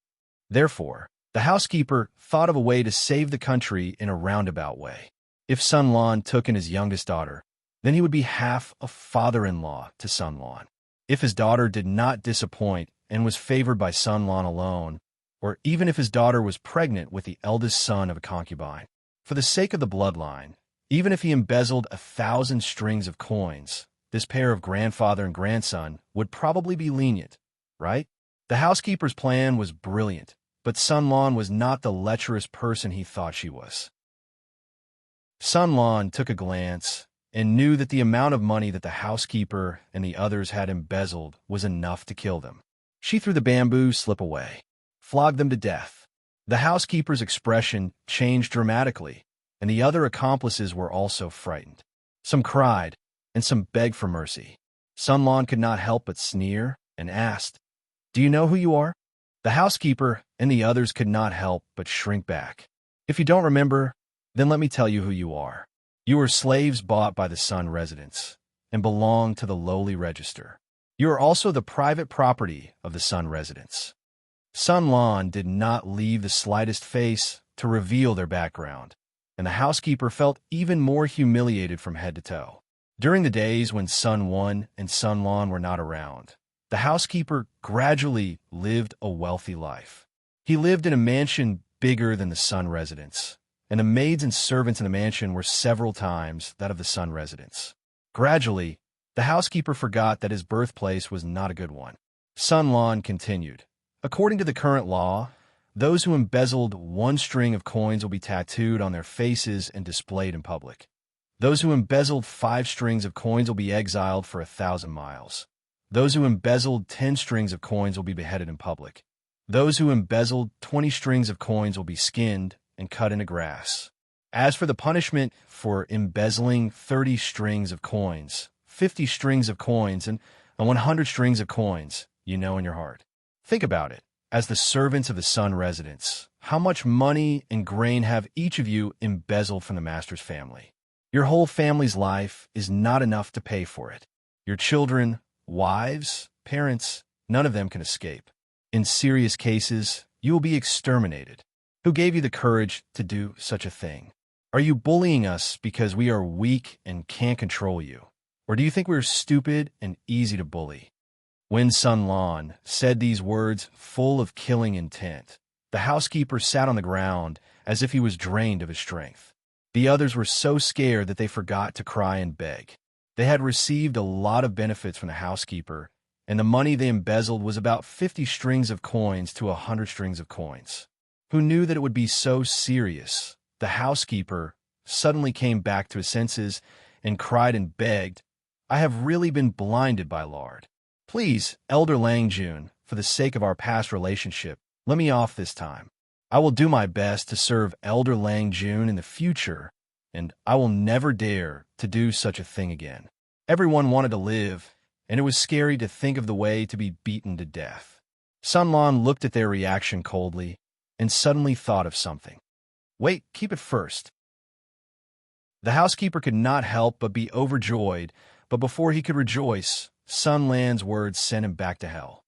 Therefore, the housekeeper thought of a way to save the country in a roundabout way. If Sun Lan took in his youngest daughter, then he would be half a father-in-law to Sun Lan. If his daughter did not disappoint and was favored by Sun Lan alone, or even if his daughter was pregnant with the eldest son of a concubine, for the sake of the bloodline, even if he embezzled 1,000 strings of coins, this pair of grandfather and grandson would probably be lenient, right? The housekeeper's plan was brilliant, but Sun Lan was not the lecherous person he thought she was. Sun Lan took a glance and knew that the amount of money that the housekeeper and the others had embezzled was enough to kill them. She threw the bamboo slip away, flogged them to death. The housekeeper's expression changed dramatically, and the other accomplices were also frightened. Some cried, and some begged for mercy. Sun Lan could not help but sneer and asked, "Do you know who you are?" The housekeeper and the others could not help but shrink back. "If you don't remember, then let me tell you who you are. You are slaves bought by the Sun residents and belong to the lowly register. You are also the private property of the Sun residents." Sun Lan did not leave the slightest face to reveal their background, and the housekeeper felt even more humiliated from head to toe. During the days when Sun Wan and Sun Lan were not around, the housekeeper gradually lived a wealthy life. He lived in a mansion bigger than the Sun residence, and the maids and servants in the mansion were several times that of the Sun residents. Gradually, the housekeeper forgot that his birthplace was not a good one. Sun Lan continued, "According to the current law, those who embezzled 1 string of coins will be tattooed on their faces and displayed in public. Those who embezzled 5 strings of coins will be exiled for 1,000 miles. Those who embezzled 10 strings of coins will be beheaded in public. Those who embezzled 20 strings of coins will be skinned and cut into grass. As for the punishment for embezzling 30 strings of coins, 50 strings of coins, and 100 strings of coins, you know in your heart." Think about it. As the servants of the Sun residents, how much money and grain have each of you embezzled from the master's family? Your whole family's life is not enough to pay for it. Your children, wives, parents, none of them can escape. In serious cases, you will be exterminated. Who gave you the courage to do such a thing? Are you bullying us because we are weak and can't control you? Or do you think we're stupid and easy to bully? When Sun Lan said these words full of killing intent, the housekeeper sat on the ground as if he was drained of his strength. The others were so scared that they forgot to cry and beg. They had received a lot of benefits from the housekeeper, and the money they embezzled was about 50 strings of coins to 100 strings of coins. Who knew that it would be so serious? The housekeeper suddenly came back to his senses and cried and begged, "I have really been blinded by lard. Please, Elder Lang Jun, for the sake of our past relationship, let me off this time. I will do my best to serve Elder Lang Jun in the future, and I will never dare to do such a thing again." Everyone wanted to live, and it was scary to think of the way to be beaten to death. Sun Lan looked at their reaction coldly and suddenly thought of something. "Wait, keep it first." The housekeeper could not help but be overjoyed, but before he could rejoice, Sun Lan's words sent him back to hell.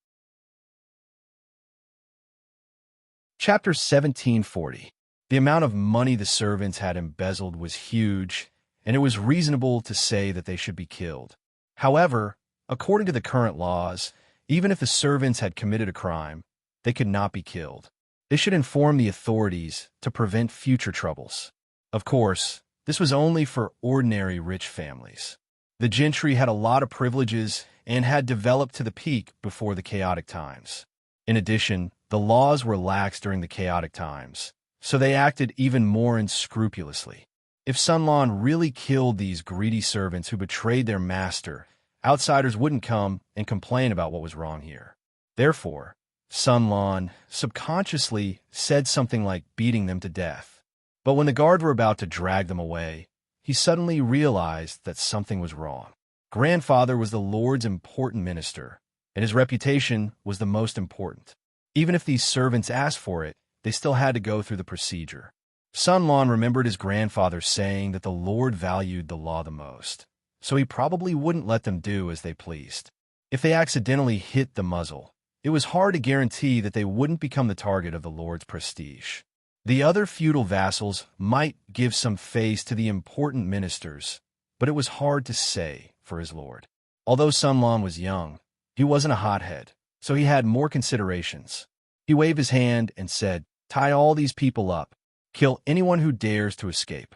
Chapter 1740. The amount of money the servants had embezzled was huge, and it was reasonable to say that they should be killed. However, according to the current laws, even if the servants had committed a crime, they could not be killed. They should inform the authorities to prevent future troubles. Of course, this was only for ordinary rich families. The gentry had a lot of privileges and had developed to the peak before the chaotic times. In addition, the laws were lax during the chaotic times, so they acted even more unscrupulously. If Sun Lan really killed these greedy servants who betrayed their master, outsiders wouldn't come and complain about what was wrong here. Therefore, Sun Lan subconsciously said something like beating them to death. But when the guards were about to drag them away, he suddenly realized that something was wrong. Grandfather was the Lord's important minister, and his reputation was the most important. Even if these servants asked for it, they still had to go through the procedure. Sun Lan remembered his grandfather saying that the Lord valued the law the most, so he probably wouldn't let them do as they pleased. If they accidentally hit the muzzle, it was hard to guarantee that they wouldn't become the target of the Lord's prestige. The other feudal vassals might give some face to the important ministers, but it was hard to say for his lord. Although Sun Lan was young, he wasn't a hothead, so he had more considerations. He waved his hand and said, "Tie all these people up. Kill anyone who dares to escape."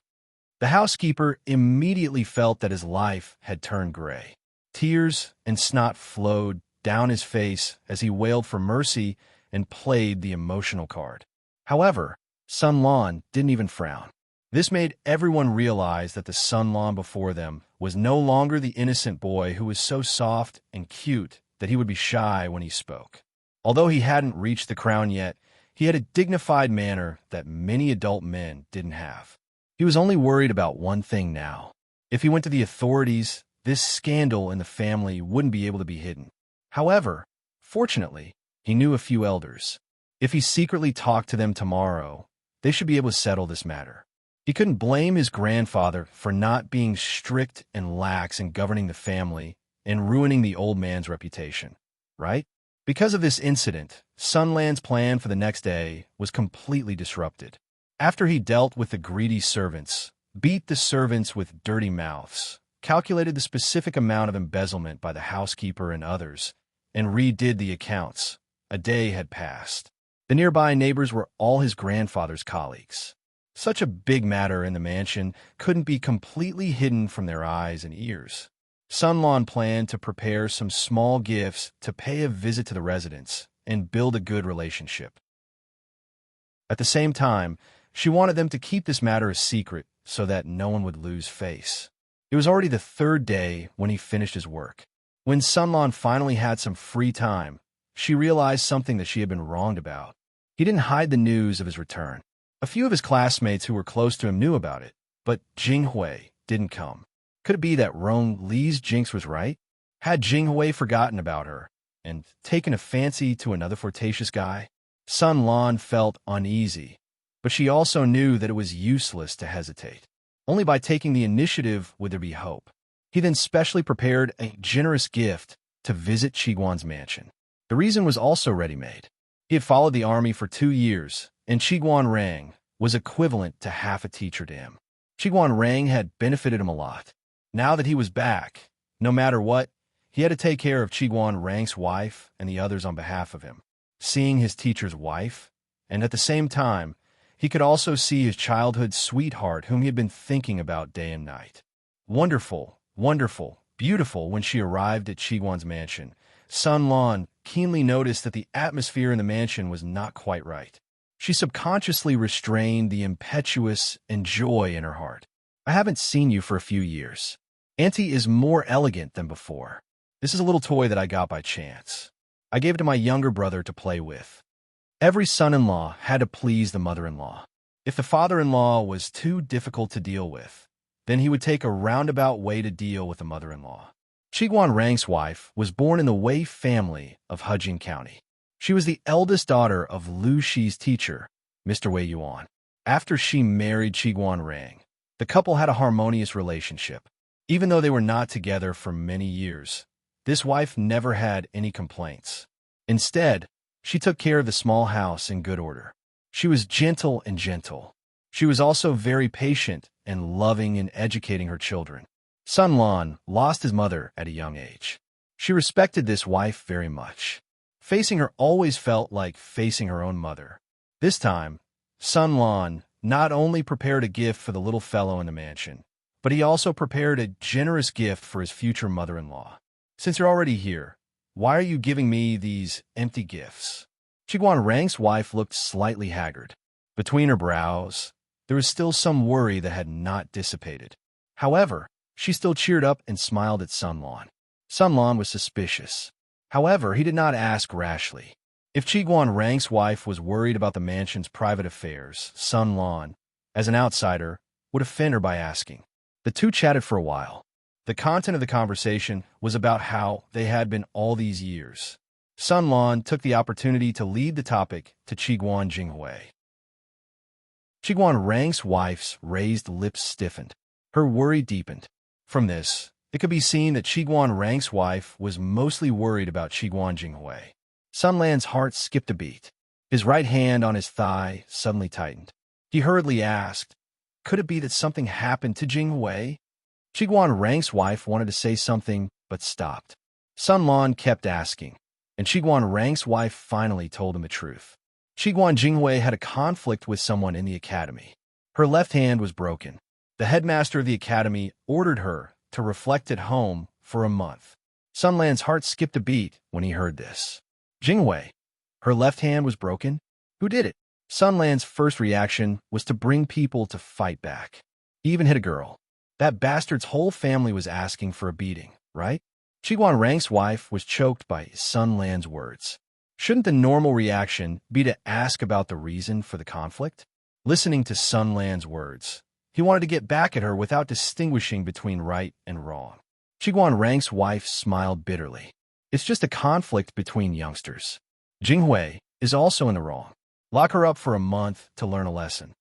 The housekeeper immediately felt that his life had turned gray. Tears and snot flowed down his face as he wailed for mercy and played the emotional card. However, Sun Lan didn't even frown. This made everyone realize that the Sun Lan before them was no longer the innocent boy who was so soft and cute that he would be shy when he spoke. Although he hadn't reached the crown yet, he had a dignified manner that many adult men didn't have. He was only worried about one thing now. If he went to the authorities, this scandal in the family wouldn't be able to be hidden. However, fortunately, he knew a few elders. If he secretly talked to them tomorrow, they should be able to settle this matter. He couldn't blame his grandfather for not being strict and lax in governing the family and ruining the old man's reputation, right? Because of this incident, Sun Lan's plan for the next day was completely disrupted. After he dealt with the greedy servants, beat the servants with dirty mouths, calculated the specific amount of embezzlement by the housekeeper and others, and redid the accounts, a day had passed. The nearby neighbors were all his grandfather's colleagues. Such a big matter in the mansion couldn't be completely hidden from their eyes and ears. Sun Lan planned to prepare some small gifts to pay a visit to the residents and build a good relationship. At the same time, she wanted them to keep this matter a secret so that no one would lose face. It was already the third day when he finished his work. When Sun Lan finally had some free time, she realized something that she had been wronged about. He didn't hide the news of his return. A few of his classmates who were close to him knew about it, but Jinghui didn't come. Could it be that Rong Li's jinx was right? Had Jinghui forgotten about her and taken a fancy to another flirtatious guy? Sun Lan felt uneasy, but she also knew that it was useless to hesitate. Only by taking the initiative would there be hope. He then specially prepared a generous gift to visit Qiguan's mansion. The reason was also ready-made. He had followed the army for 2 years, and Qiguan Rang was equivalent to half a teacher to him. Qiguan Rang had benefited him a lot. Now that he was back, no matter what, he had to take care of Qiguan Rang's wife and the others on behalf of him. Seeing his teacher's wife, and at the same time, he could also see his childhood sweetheart whom he had been thinking about day and night. Wonderful, wonderful, beautiful. When she arrived at Qiguan's mansion, Sun Lan keenly noticed that the atmosphere in the mansion was not quite right. She subconsciously restrained the impetuous and joy in her heart. "I haven't seen you for a few years. Auntie is more elegant than before. This is a little toy that I got by chance. I gave it to my younger brother to play with." Every son-in-law had to please the mother-in-law. If the father-in-law was too difficult to deal with, then he would take a roundabout way to deal with the mother-in-law. Qiguan Rang's wife was born in the Wei family of Hejing County. She was the eldest daughter of Lu Shi's teacher, Mr. Wei Yuan. After she married Qiguan Rang, the couple had a harmonious relationship. Even though they were not together for many years, this wife never had any complaints. Instead, she took care of the small house in good order. She was gentle and gentle. She was also very patient and loving in educating her children. Sun Lan lost his mother at a young age. She respected this wife very much. Facing her always felt like facing her own mother. This time, Sun Lan not only prepared a gift for the little fellow in the mansion, but he also prepared a generous gift for his future mother-in-law. "Since you're already here, why are you giving me these empty gifts?" Qiguan Rang's wife looked slightly haggard. Between her brows, there was still some worry that had not dissipated. However, she still cheered up and smiled at Sun Lan. Sun Lan was suspicious. However, he did not ask rashly. If Qiguan Rang's wife was worried about the mansion's private affairs, Sun Lan, as an outsider, would offend her by asking. The two chatted for a while. The content of the conversation was about how they had been all these years. Sun Lan took the opportunity to lead the topic to Qiguan Jinghui. Qiguan Rang's wife's raised lips stiffened. Her worry deepened. From this, it could be seen that Qiguan Rang's wife was mostly worried about Qiguan Jinghui. Sun Lan's heart skipped a beat. His right hand on his thigh suddenly tightened. He hurriedly asked, could it be that something happened to Jinghui? Qiguan Rang's wife wanted to say something, but stopped. Sun Lan kept asking, and Qiguan Rang's wife finally told him the truth. Qiguan Jinghui had a conflict with someone in the academy. Her left hand was broken. The headmaster of the academy ordered her to reflect at home for a month. Sun Lan's heart skipped a beat when he heard this. Jinghui, her left hand was broken? Who did it? Sun Lan's first reaction was to bring people to fight back. He even hit a girl. That bastard's whole family was asking for a beating, right? Qiguan Rang's wife was choked by Sun Lan's words. Shouldn't the normal reaction be to ask about the reason for the conflict? Listening to Sun Lan's words, he wanted to get back at her without distinguishing between right and wrong. Qiguan Rang's wife smiled bitterly. It's just a conflict between youngsters. Jinghui is also in the wrong. Lock her up for a month to learn a lesson.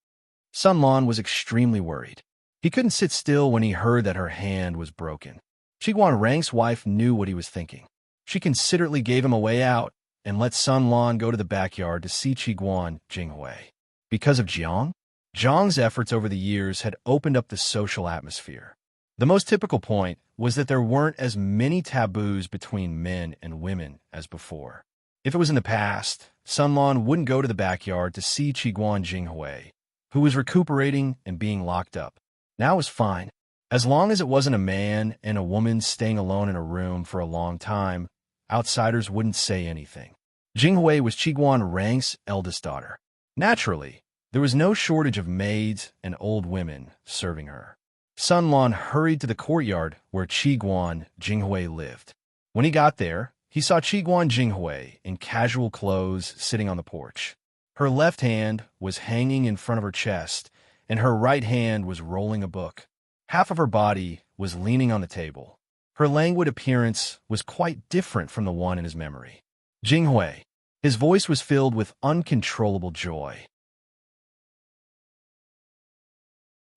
Sun Lan was extremely worried. He couldn't sit still when he heard that her hand was broken. Qiguan Rang's wife knew what he was thinking. She considerately gave him a way out and let Sun Lan go to the backyard to see Qiguan Jinghui. Because of Jiang? Jiang's efforts over the years had opened up the social atmosphere. The most typical point was that there weren't as many taboos between men and women as before. If it was in the past, Sun Lan wouldn't go to the backyard to see Qiguan Jinghui, who was recuperating and being locked up. Now it was fine. As long as it wasn't a man and a woman staying alone in a room for a long time, outsiders wouldn't say anything. Jinghui was Qiguan Rang's eldest daughter. Naturally, there was no shortage of maids and old women serving her. Sun Lan hurried to the courtyard where Qiguan Jinghui lived. When he got there, he saw Qiguan Jinghui in casual clothes sitting on the porch. Her left hand was hanging in front of her chest, and her right hand was rolling a book. Half of her body was leaning on the table. Her languid appearance was quite different from the one in his memory. Jinghui. His voice was filled with uncontrollable joy.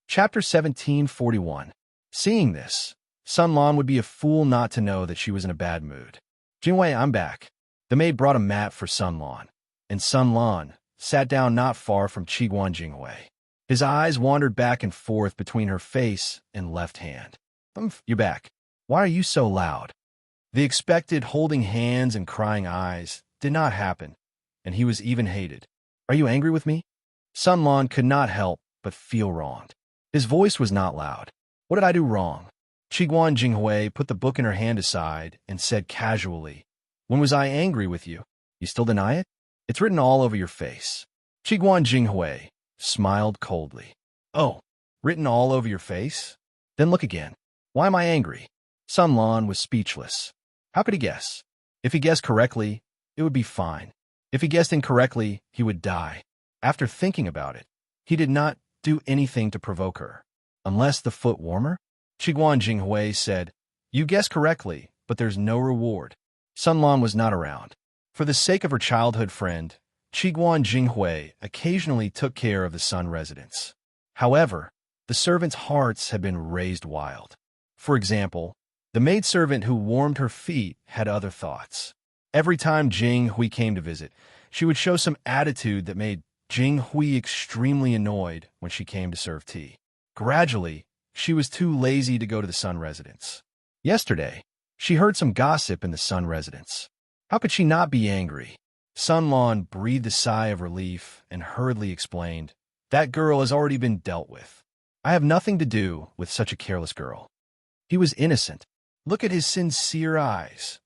Chapter 1741. Seeing this, Sun Lan would be a fool not to know that she was in a bad mood. Jinghui, I'm back. The maid brought a mat for Sun Lan, and Sun Lan sat down not far from Qiguan Jinghui. His eyes wandered back and forth between her face and left hand. You back. Why are you so loud? The expected holding hands and crying eyes did not happen, and he was even hated. Are you angry with me? Sun Lan could not help but feel wronged. His voice was not loud. What did I do wrong? Qiguan Jinghui put the book in her hand aside and said casually, when was I angry with you? You still deny it? It's written all over your face. Qiguan Jinghui smiled coldly. Oh, written all over your face? Then look again. Why am I angry? Sun Lan was speechless. How could he guess? If he guessed correctly, it would be fine. If he guessed incorrectly, he would die. After thinking about it, he did not do anything to provoke her. Unless the foot warmer? Qiguan Jinghui said, you guessed correctly, but there's no reward. Sun Lan was not around. For the sake of her childhood friend, Qiguan Jinghui occasionally took care of the Sun residents. However, the servants' hearts had been raised wild. For example, the maidservant who warmed her feet had other thoughts. Every time Jinghui came to visit, she would show some attitude that made Jinghui extremely annoyed when she came to serve tea. Gradually, she was too lazy to go to the Sun residence. Yesterday, she heard some gossip in the Sun residence. How could she not be angry? Sun Lan breathed a sigh of relief and hurriedly explained, that girl has already been dealt with. I have nothing to do with such a careless girl. He was innocent. Look at his sincere eyes.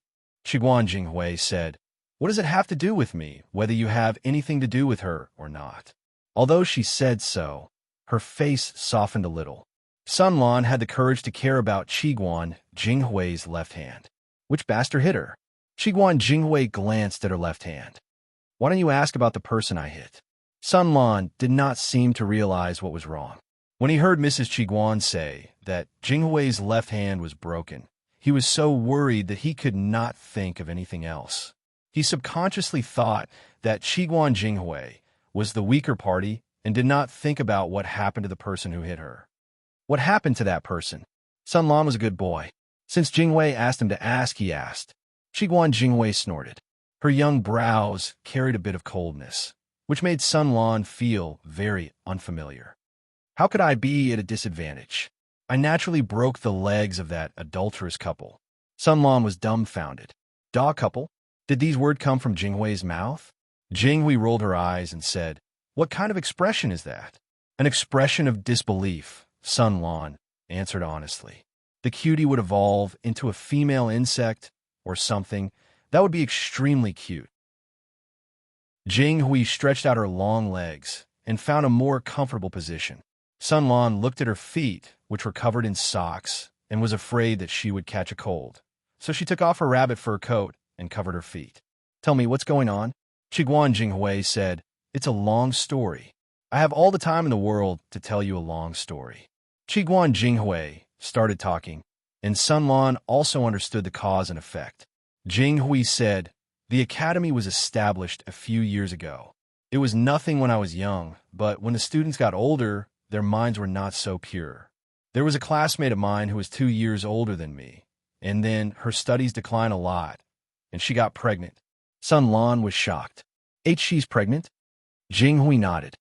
Qiguan Jinghui said, what does it have to do with me, whether you have anything to do with her or not? Although she said so, her face softened a little. Sun Lan had the courage to care about Qiguan Jinghui's left hand. Which bastard hit her? Qiguan Jinghui glanced at her left hand. Why don't you ask about the person I hit? Sun Lan did not seem to realize what was wrong. When he heard Mrs. Qiguan say that Jinghui's left hand was broken, he was so worried that he could not think of anything else. He subconsciously thought that Qiguan Jinghui was the weaker party and did not think about what happened to the person who hit her. What happened to that person? Sun Lan was a good boy. Since Jingwei asked him to ask, he asked. Shiguan Jingwei snorted. Her young brows carried a bit of coldness, which made Sun Lan feel very unfamiliar. How could I be at a disadvantage? I naturally broke the legs of that adulterous couple. Sun Lan was dumbfounded. Da couple? Did these words come from Jingwei's mouth? Jinghui rolled her eyes and said, What kind of expression is that? An expression of disbelief, Sun Lan answered honestly. The cutie would evolve into a female insect or something. That would be extremely cute. Jinghui stretched out her long legs and found a more comfortable position. Sun Lan looked at her feet, which were covered in socks, and was afraid that she would catch a cold. So she took off her rabbit fur coat and covered her feet. Tell me, what's going on? Shiguan Jinghui said, It's a long story. I have all the time in the world to tell you a long story. Shiguan Jinghui started talking, and Sun Lan also understood the cause and effect. Jinghui said, The academy was established a few years ago. It was nothing when I was young, but when the students got older, their minds were not so pure. There was a classmate of mine who was 2 years older than me, and then her studies declined a lot, and she got pregnant. Sun Lan was shocked. She's pregnant? Jinghui nodded.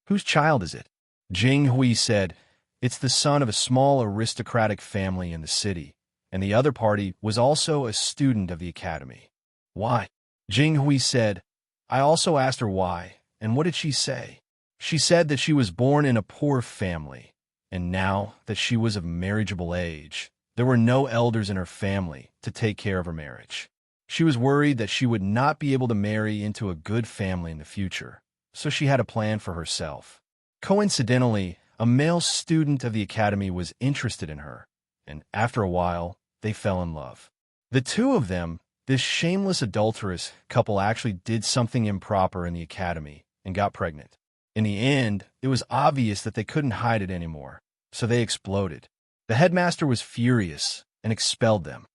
Whose child is it? Jinghui said, It's the son of a small aristocratic family in the city, and the other party was also a student of the academy. Why? Jinghui said, I also asked her why, and what did she say? She said that she was born in a poor family, and now that she was of marriageable age, there were no elders in her family to take care of her marriage. She was worried that she would not be able to marry into a good family in the future, so she had a plan for herself. Coincidentally, a male student of the academy was interested in her, and after a while, they fell in love. The two of them, this shameless adulterous couple, actually did something improper in the academy and got pregnant. In the end, it was obvious that they couldn't hide it anymore, so they exploded. The headmaster was furious and expelled them.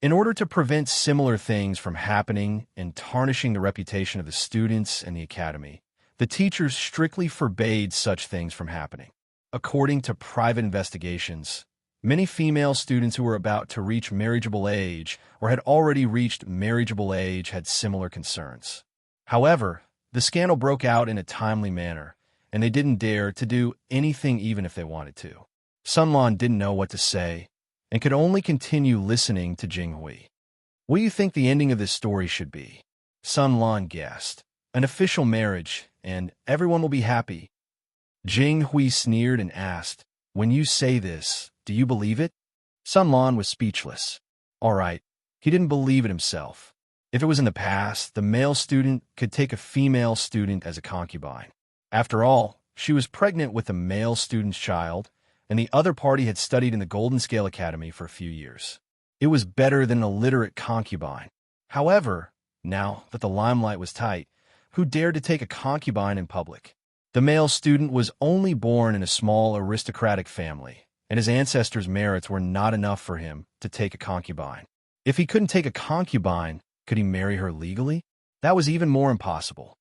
In order to prevent similar things from happening and tarnishing the reputation of the students and the academy, the teachers strictly forbade such things from happening. According to private investigations, many female students who were about to reach marriageable age or had already reached marriageable age had similar concerns. However, the scandal broke out in a timely manner, and they didn't dare to do anything even if they wanted to. Sun Lan didn't know what to say and could only continue listening to Jinghui. What do you think the ending of this story should be? Sun Lan guessed. An official marriage, and everyone will be happy. Jinghui sneered and asked, When you say this, do you believe it? Sun Lan was speechless. All right, he didn't believe it himself. If it was in the past, the male student could take a female student as a concubine. After all, she was pregnant with a male student's child, and the other party had studied in the Golden Scale Academy for a few years. It was better than an illiterate concubine. However, now that the limelight was tight, who dared to take a concubine in public? The male student was only born in a small aristocratic family, and his ancestors' merits were not enough for him to take a concubine. If he couldn't take a concubine, could he marry her legally? That was even more impossible.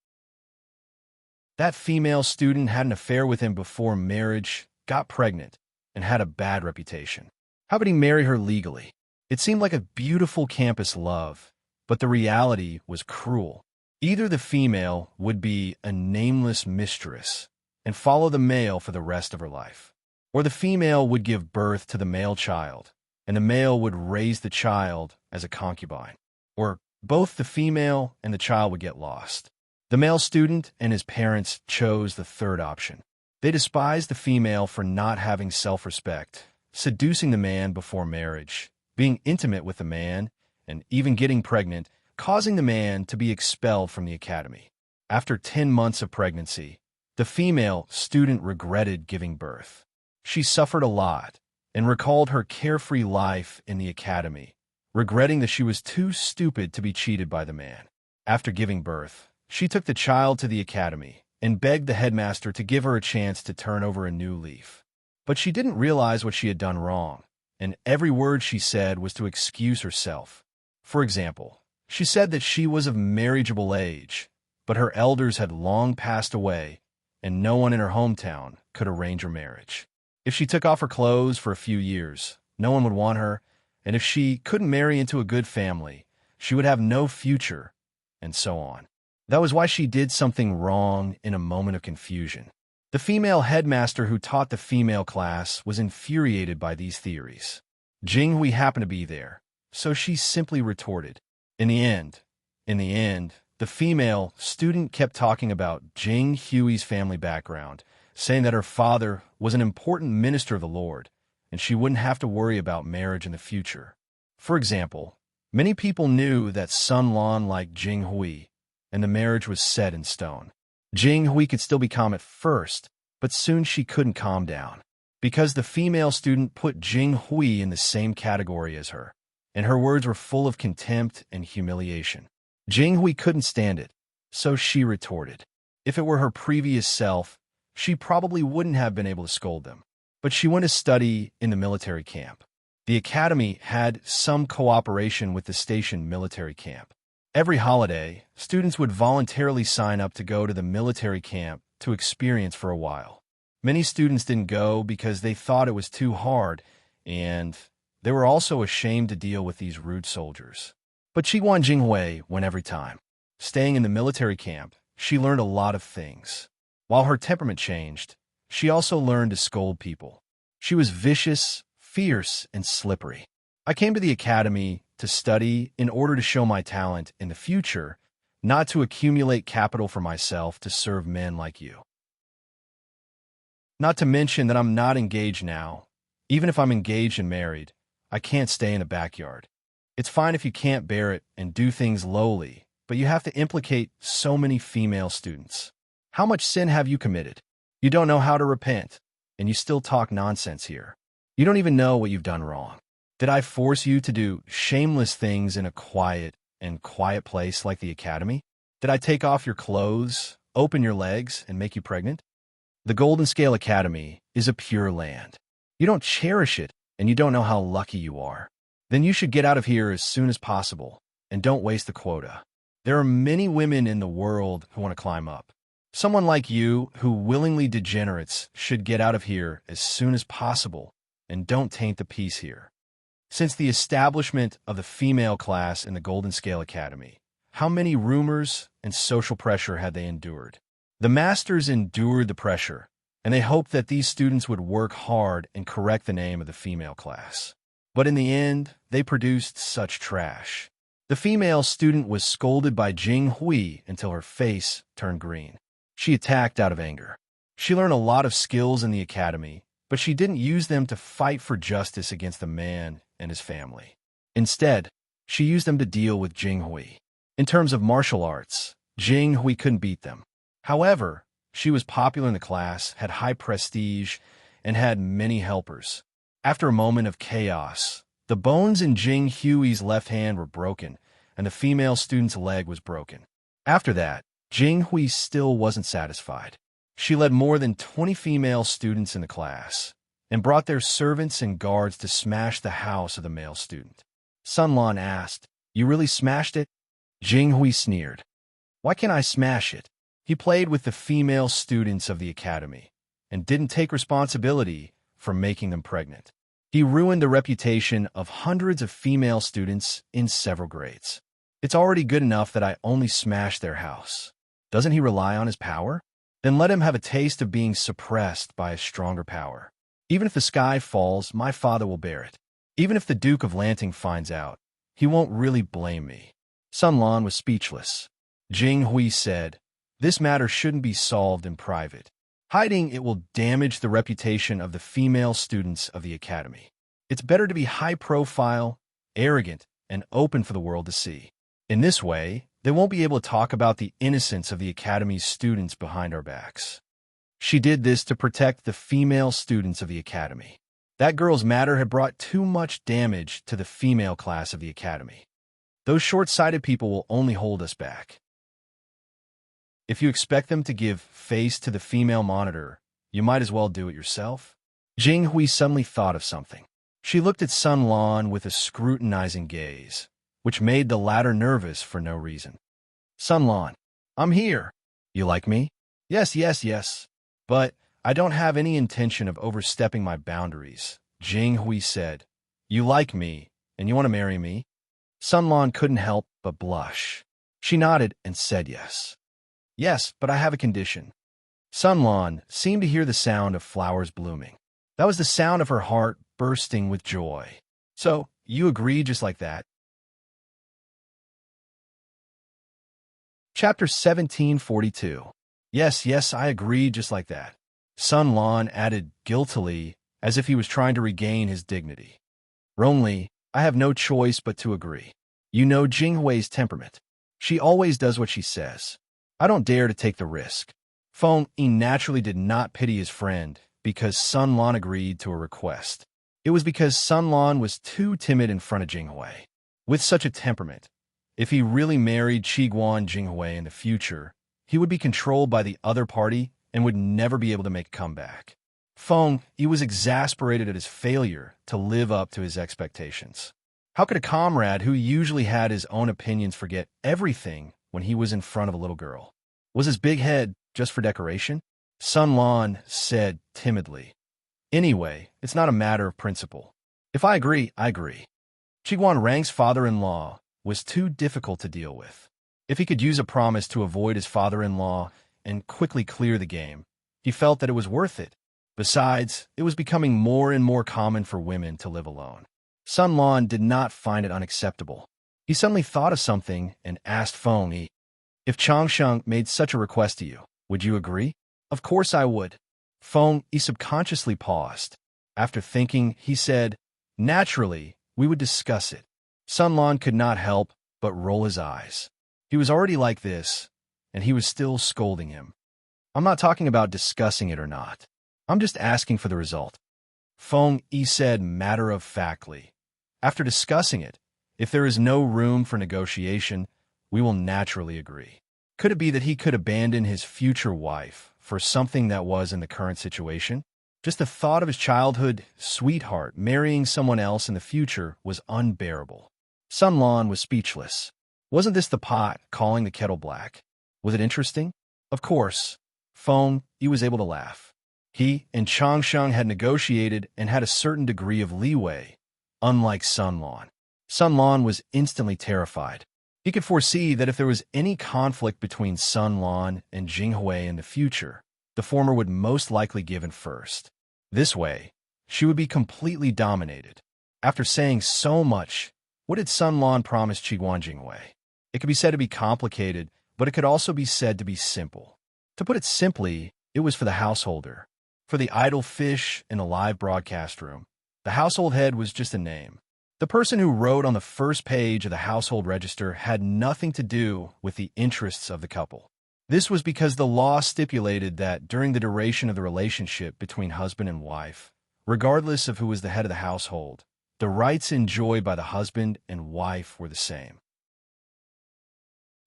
That female student had an affair with him before marriage, got pregnant, and had a bad reputation. How could he marry her legally? It seemed like a beautiful campus love, but the reality was cruel. Either the female would be a nameless mistress and follow the male for the rest of her life, or the female would give birth to the male child, and the male would raise the child as a concubine, or both the female and the child would get lost. The male student and his parents chose the third option. They despised the female for not having self-respect, seducing the man before marriage, being intimate with the man, and even getting pregnant, causing the man to be expelled from the academy. After 10 months of pregnancy, the female student regretted giving birth. She suffered a lot and recalled her carefree life in the academy, regretting that she was too stupid to be cheated by the man. After giving birth, she took the child to the academy and begged the headmaster to give her a chance to turn over a new leaf. But she didn't realize what she had done wrong, and every word she said was to excuse herself. For example, she said that she was of marriageable age, but her elders had long passed away, and no one in her hometown could arrange her marriage. If she took off her clothes for a few years, no one would want her, and if she couldn't marry into a good family, she would have no future, and so on. That was why she did something wrong in a moment of confusion. The female headmaster who taught the female class was infuriated by these theories. Jinghui happened to be there, so she simply retorted. In the end, the female student kept talking about Jing Hui's family background, saying that her father was an important minister of the Lord, and she wouldn't have to worry about marriage in the future. For example, many people knew that Sun Lan liked Jing Hui, and the marriage was set in stone. Jing Hui could still be calm at first, but soon she couldn't calm down, because the female student put Jing Hui in the same category as her, and her words were full of contempt and humiliation. Jing Hui couldn't stand it, so she retorted. If it were her previous self, she probably wouldn't have been able to scold them. But she went to study in the military camp. The academy had some cooperation with the station military camp. Every holiday, students would voluntarily sign up to go to the military camp to experience for a while. Many students didn't go because they thought it was too hard, and they were also ashamed to deal with these rude soldiers. But Qiguan Jinghui went every time. Staying in the military camp, she learned a lot of things. While her temperament changed, she also learned to scold people. She was vicious, fierce, and slippery. I came to the academy to study in order to show my talent in the future, not to accumulate capital for myself to serve men like you. Not to mention that I'm not engaged now. Even if I'm engaged and married, I can't stay in the backyard. It's fine if you can't bear it and do things lowly, but you have to implicate so many female students. How much sin have you committed? You don't know how to repent, and you still talk nonsense here. You don't even know what you've done wrong. Did I force you to do shameless things in a quiet place like the academy? Did I take off your clothes, open your legs, and make you pregnant? The Golden Scale Academy is a pure land. You don't cherish it, and you don't know how lucky you are. Then you should get out of here as soon as possible, and don't waste the quota. There are many women in the world who want to climb up. Someone like you, who willingly degenerates, should get out of here as soon as possible, and don't taint the peace here. Since the establishment of the female class in the Golden Scale Academy, how many rumors and social pressure had they endured? The masters endured the pressure, and they hoped that these students would work hard and correct the name of the female class. But in the end, they produced such trash. The female student was scolded by Jing Hui until her face turned green. She attacked out of anger. She learned a lot of skills in the academy, but she didn't use them to fight for justice against the man and his family. Instead, she used them to deal with Jing Hui. In terms of martial arts, Jing Hui couldn't beat them. However, she was popular in the class, had high prestige, and had many helpers. After a moment of chaos, the bones in Jing Hui's left hand were broken, and the female student's leg was broken. After that, Jing Hui still wasn't satisfied. She led more than 20 female students in the class, and brought their servants and guards to smash the house of the male student. Sun Lan asked, "You really smashed it?" Jing Hui sneered. "Why can't I smash it?" He played with the female students of the academy, and didn't take responsibility for making them pregnant. He ruined the reputation of hundreds of female students in several grades. It's already good enough that I only smashed their house. Doesn't he rely on his power? Then let him have a taste of being suppressed by a stronger power. Even if the sky falls, my father will bear it. Even if the Duke of Lanting finds out, he won't really blame me. Sun Lan was speechless. Jing Hui said, "This matter shouldn't be solved in private. Hiding it will damage the reputation of the female students of the academy. It's better to be high-profile, arrogant, and open for the world to see. In this way, they won't be able to talk about the innocence of the academy's students behind our backs." She did this to protect the female students of the academy. That girl's matter had brought too much damage to the female class of the academy. Those short-sighted people will only hold us back. If you expect them to give face to the female monitor, you might as well do it yourself. Jing Hui suddenly thought of something. She looked at Sun Lan with a scrutinizing gaze, which made the latter nervous for no reason. "Sun Lan, I'm here. You like me?" "Yes, yes, yes. But I don't have any intention of overstepping my boundaries, Jing Hui said. You like me, and you want to marry me? Sun Lan couldn't help but blush. She nodded and said yes. Yes, but I have a condition. Sun Lan seemed to hear the sound of flowers blooming. That was the sound of her heart bursting with joy. So, you agree just like that? Chapter 1742. Yes, I agree just like that. Sun Lan added guiltily, as if he was trying to regain his dignity. Wrongly, I have no choice but to agree. You know Jinghui's temperament. She always does what she says. I don't dare to take the risk. Feng Yi naturally did not pity his friend because Sun Lan agreed to a request. It was because Sun Lan was too timid in front of Jinghui. With such a temperament, if he really married Qiguan Jinghui in the future, he would be controlled by the other party and would never be able to make a comeback. Feng Yi was exasperated at his failure to live up to his expectations. How could a comrade who usually had his own opinions forget everything when he was in front of a little girl? Was his big head just for decoration? Sun Lan said timidly. Anyway, it's not a matter of principle. If I agree, I agree. Qiguan Rang's father-in-law was too difficult to deal with. If he could use a promise to avoid his father-in-law and quickly clear the game, he felt that it was worth it. Besides, it was becoming more and more common for women to live alone. Sun Lan did not find it unacceptable. He suddenly thought of something and asked Feng Yi, if Changsheng made such a request to you, would you agree? Of course I would. Feng Yi subconsciously paused. After thinking, he said, naturally, we would discuss it. Sun Lan could not help but roll his eyes. He was already like this, and he was still scolding him. I'm not talking about discussing it or not. I'm just asking for the result. Feng Yi said matter-of-factly. After discussing it, if there is no room for negotiation, we will naturally agree. Could it be that he could abandon his future wife for something that was in the current situation? Just the thought of his childhood sweetheart marrying someone else in the future was unbearable. Sun Lan was speechless. Wasn't this the pot calling the kettle black? Was it interesting? Of course. Feng Yi was able to laugh. He and Changsheng had negotiated and had a certain degree of leeway, unlike Sun Lan. Sun Lan was instantly terrified. He could foresee that if there was any conflict between Sun Lan and Jinghui in the future, the former would most likely give in first. This way, she would be completely dominated. After saying so much, what did Sun Lan promise Qiguan Jinghui? It could be said to be complicated, but it could also be said to be simple. To put it simply, it was for the householder. For the idle fish in a live broadcast room, the household head was just a name. The person who wrote on the first page of the household register had nothing to do with the interests of the couple. This was because the law stipulated that during the duration of the relationship between husband and wife, regardless of who was the head of the household, the rights enjoyed by the husband and wife were the same.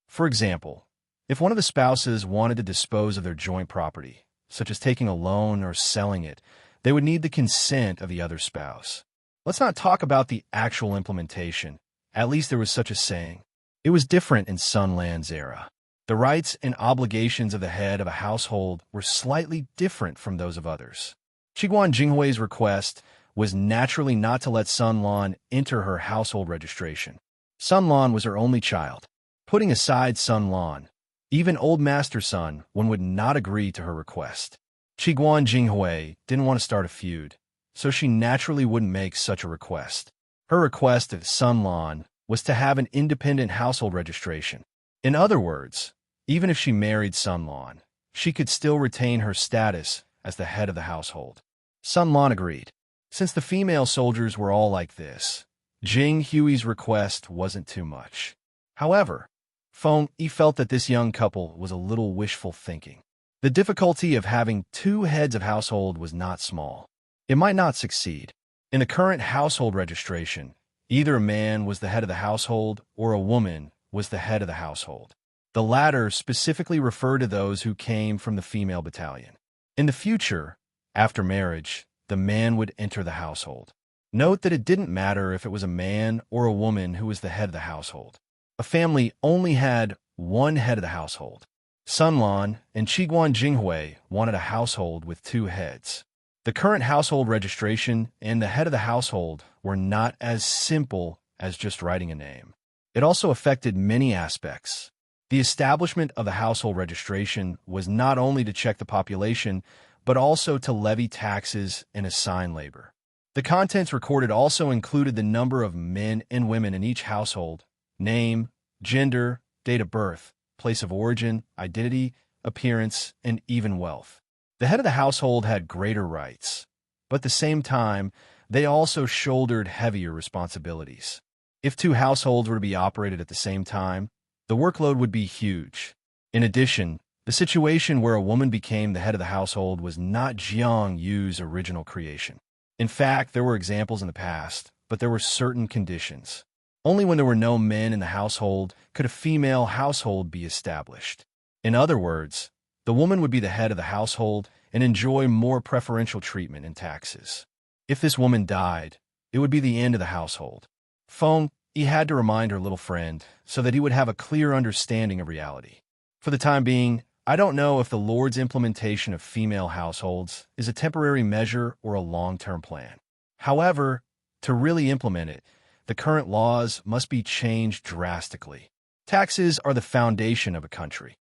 For example, if one of the spouses wanted to dispose of their joint property, such as taking a loan or selling it, they would need the consent of the other spouse. Let's not talk about the actual implementation. At least there was such a saying. It was different in Sun Lan's era. The rights and obligations of the head of a household were slightly different from those of others. Qiguan Jinghui's request was naturally not to let Sun Lan enter her household registration. Sun Lan was her only child. Putting aside Sun Lan, even old Master Sun, one would not agree to her request. Qiguan Jinghui didn't want to start a feud, so she naturally wouldn't make such a request. Her request of Sun Lan was to have an independent household registration. In other words, even if she married Sun Lan, she could still retain her status as the head of the household. Sun Lan agreed. Since the female soldiers were all like this, Jing Hui's request wasn't too much. However, Feng Yi felt that this young couple was a little wishful thinking. The difficulty of having two heads of household was not small. It might not succeed. In the current household registration, either a man was the head of the household or a woman was the head of the household. The latter specifically referred to those who came from the female battalion. In the future, after marriage, the man would enter the household. Note that it didn't matter if it was a man or a woman who was the head of the household. A family only had one head of the household. Sun Lan and Qiguan Jinghui wanted a household with two heads. The current household registration and the head of the household were not as simple as just writing a name. It also affected many aspects. The establishment of the household registration was not only to check the population, but also to levy taxes and assign labor. The contents recorded also included the number of men and women in each household, name, gender, date of birth, place of origin, identity, appearance, and even wealth. The head of the household had greater rights, but at the same time, they also shouldered heavier responsibilities. If two households were to be operated at the same time, the workload would be huge. In addition, the situation where a woman became the head of the household was not Jiang Yu's original creation. In fact, there were examples in the past, but there were certain conditions. Only when there were no men in the household could a female household be established. In other words, the woman would be the head of the household and enjoy more preferential treatment and taxes. If this woman died, it would be the end of the household. Feng Yi had to remind her little friend so that he would have a clear understanding of reality. For the time being, I don't know if the Lord's implementation of female households is a temporary measure or a long-term plan. However, to really implement it, the current laws must be changed drastically. Taxes are the foundation of a country.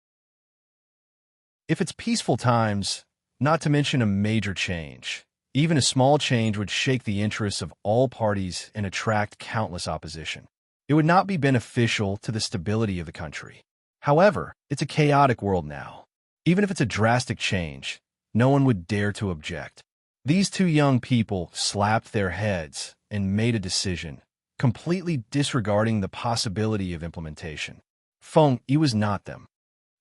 If it's peaceful times, not to mention a major change, even a small change would shake the interests of all parties and attract countless opposition. It would not be beneficial to the stability of the country. However, it's a chaotic world now. Even if it's a drastic change, no one would dare to object. These two young people slapped their heads and made a decision, completely disregarding the possibility of implementation. Feng Yi was not them.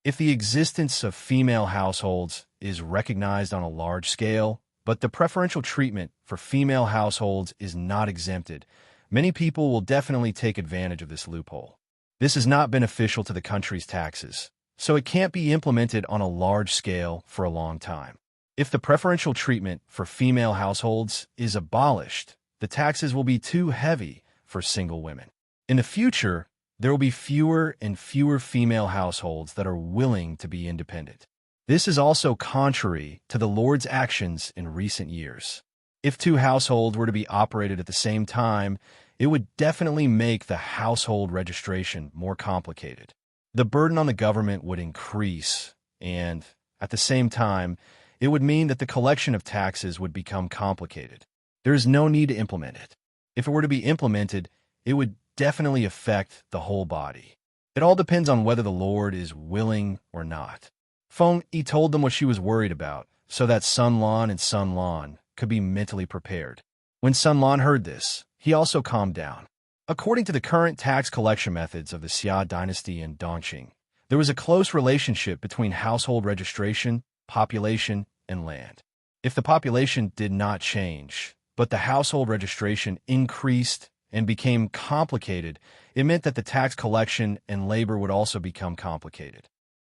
If the existence of female households is recognized on a large scale, but the preferential treatment for female households is not exempted, many people will definitely take advantage of this loophole. This is not beneficial to the country's taxes, so it can't be implemented on a large scale for a long time. If the preferential treatment for female households is abolished, the taxes will be too heavy for single women. In the future, there will be fewer and fewer female households that are willing to be independent. This is also contrary to the Lord's actions in recent years. If two households were to be operated at the same time, it would definitely make the household registration more complicated. The burden on the government would increase, and, at the same time, it would mean that the collection of taxes would become complicated. There is no need to implement it. If it were to be implemented, it would definitely affect the whole body. It all depends on whether the Lord is willing or not. Feng Yi told them what she was worried about, so that Sun Lan and Sun Lan could be mentally prepared. When Sun Lan heard this, he also calmed down. According to the current tax collection methods of the Xia dynasty and Dongqing, there was a close relationship between household registration, population, and land. If the population did not change, but the household registration increased and became complicated, it meant that the tax collection and labor would also become complicated.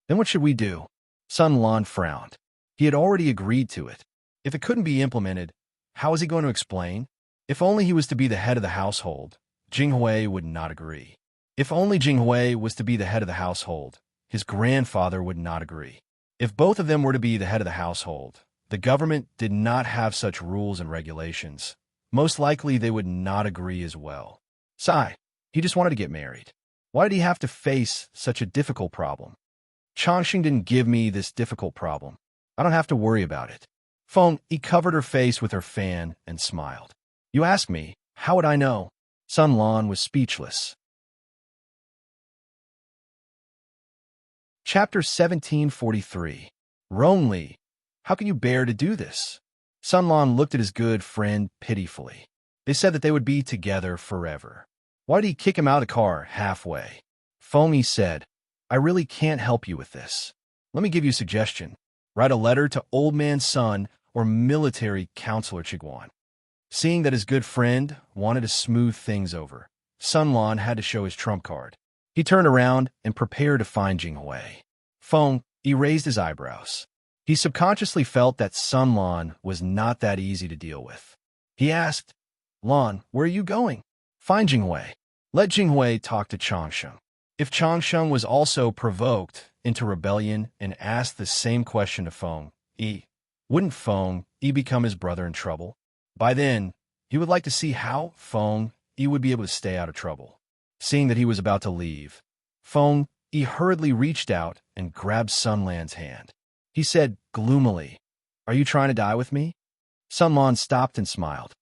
Then what should we do? Sun Lan frowned. He had already agreed to it. If it couldn't be implemented, how was he going to explain? If only he was to be the head of the household, Jinghui would not agree. If only Jinghui was to be the head of the household, his grandfather would not agree. If both of them were to be the head of the household, the government did not have such rules and regulations. Most likely they would not agree as well. Sigh, he just wanted to get married. Why did he have to face such a difficult problem? Chongqing didn't give me this difficult problem. I don't have to worry about it. Feng Yi covered her face with her fan and smiled. You ask me, how would I know? Sun Lan was speechless. Chapter 1743. Rongli, how can you bear to do this? Sun Lan looked at his good friend pitifully. They said that they would be together forever. Why did he kick him out of the car halfway? Feng Yi said, I really can't help you with this. Let me give you a suggestion. Write a letter to Old Man Sun or Military Counselor Qiguan. Seeing that his good friend wanted to smooth things over, Sun Lan had to show his trump card. He turned around and prepared to find Jinghui. Feng Yi raised his eyebrows. He subconsciously felt that Sun Lan was not that easy to deal with. He asked, Lan, where are you going? Find Jinghui. Let Jinghui talk to Chongqing. If Changsheng was also provoked into rebellion and asked the same question to Feng Yi, wouldn't Feng Yi become his brother in trouble? By then, he would like to see how Feng Yi would be able to stay out of trouble. Seeing that he was about to leave, Feng Yi hurriedly reached out and grabbed Sun Lan's hand. He said gloomily, "Are you trying to die with me?" Sun Lan stopped and smiled.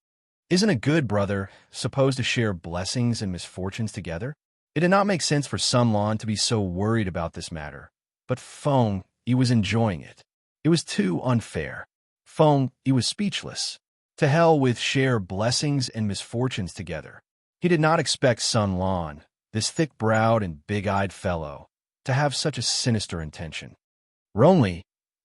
Isn't a good brother supposed to share blessings and misfortunes together? It did not make sense for Sun Lan to be so worried about this matter, but Feng Yi was enjoying it. It was too unfair. Feng Yi was speechless. To hell with share blessings and misfortunes together. He did not expect Sun Lan, this thick-browed and big-eyed fellow, to have such a sinister intention. Ronli,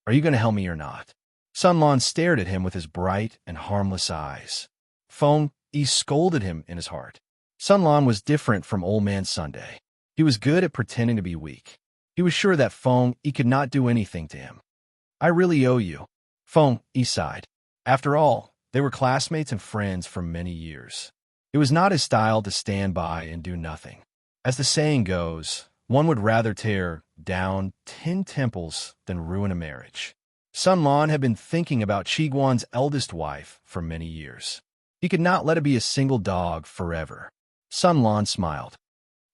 are you going to help me or not? Sun Lan stared at him with his bright and harmless eyes. Feng Yi scolded him in his heart. Sun Lan was different from Old Man Sunday. He was good at pretending to be weak. He was sure that Feng Yi could not do anything to him. I really owe you. Feng Yi sighed. After all, they were classmates and friends for many years. It was not his style to stand by and do nothing. As the saying goes, one would rather tear down 10 temples than ruin a marriage. Sun Lan had been thinking about Qiguan's eldest wife for many years. He could not let it be a single dog forever. Sun Lan smiled.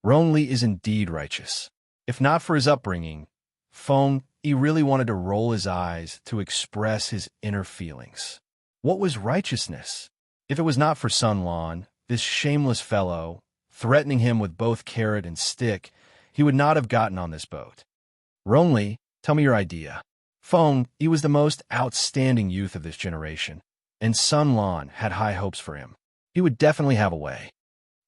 Ronli is indeed righteous. If not for his upbringing, Feng Yi really wanted to roll his eyes to express his inner feelings. What was righteousness? If it was not for Sun Lan, this shameless fellow, threatening him with both carrot and stick, he would not have gotten on this boat. Ronli, tell me your idea. Feng Yi was the most outstanding youth of this generation, and Sun Lan had high hopes for him. He would definitely have a way.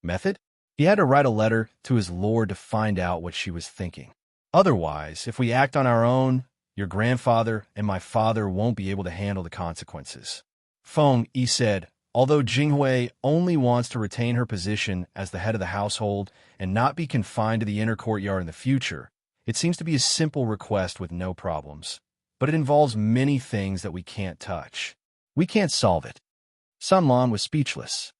Method? He had to write a letter to his lord to find out what she was thinking. Otherwise, if we act on our own, your grandfather and my father won't be able to handle the consequences. Feng Yi said, although Jinghui only wants to retain her position as the head of the household and not be confined to the inner courtyard in the future, it seems to be a simple request with no problems. But it involves many things that we can't touch. We can't solve it. Sun Lan was speechless.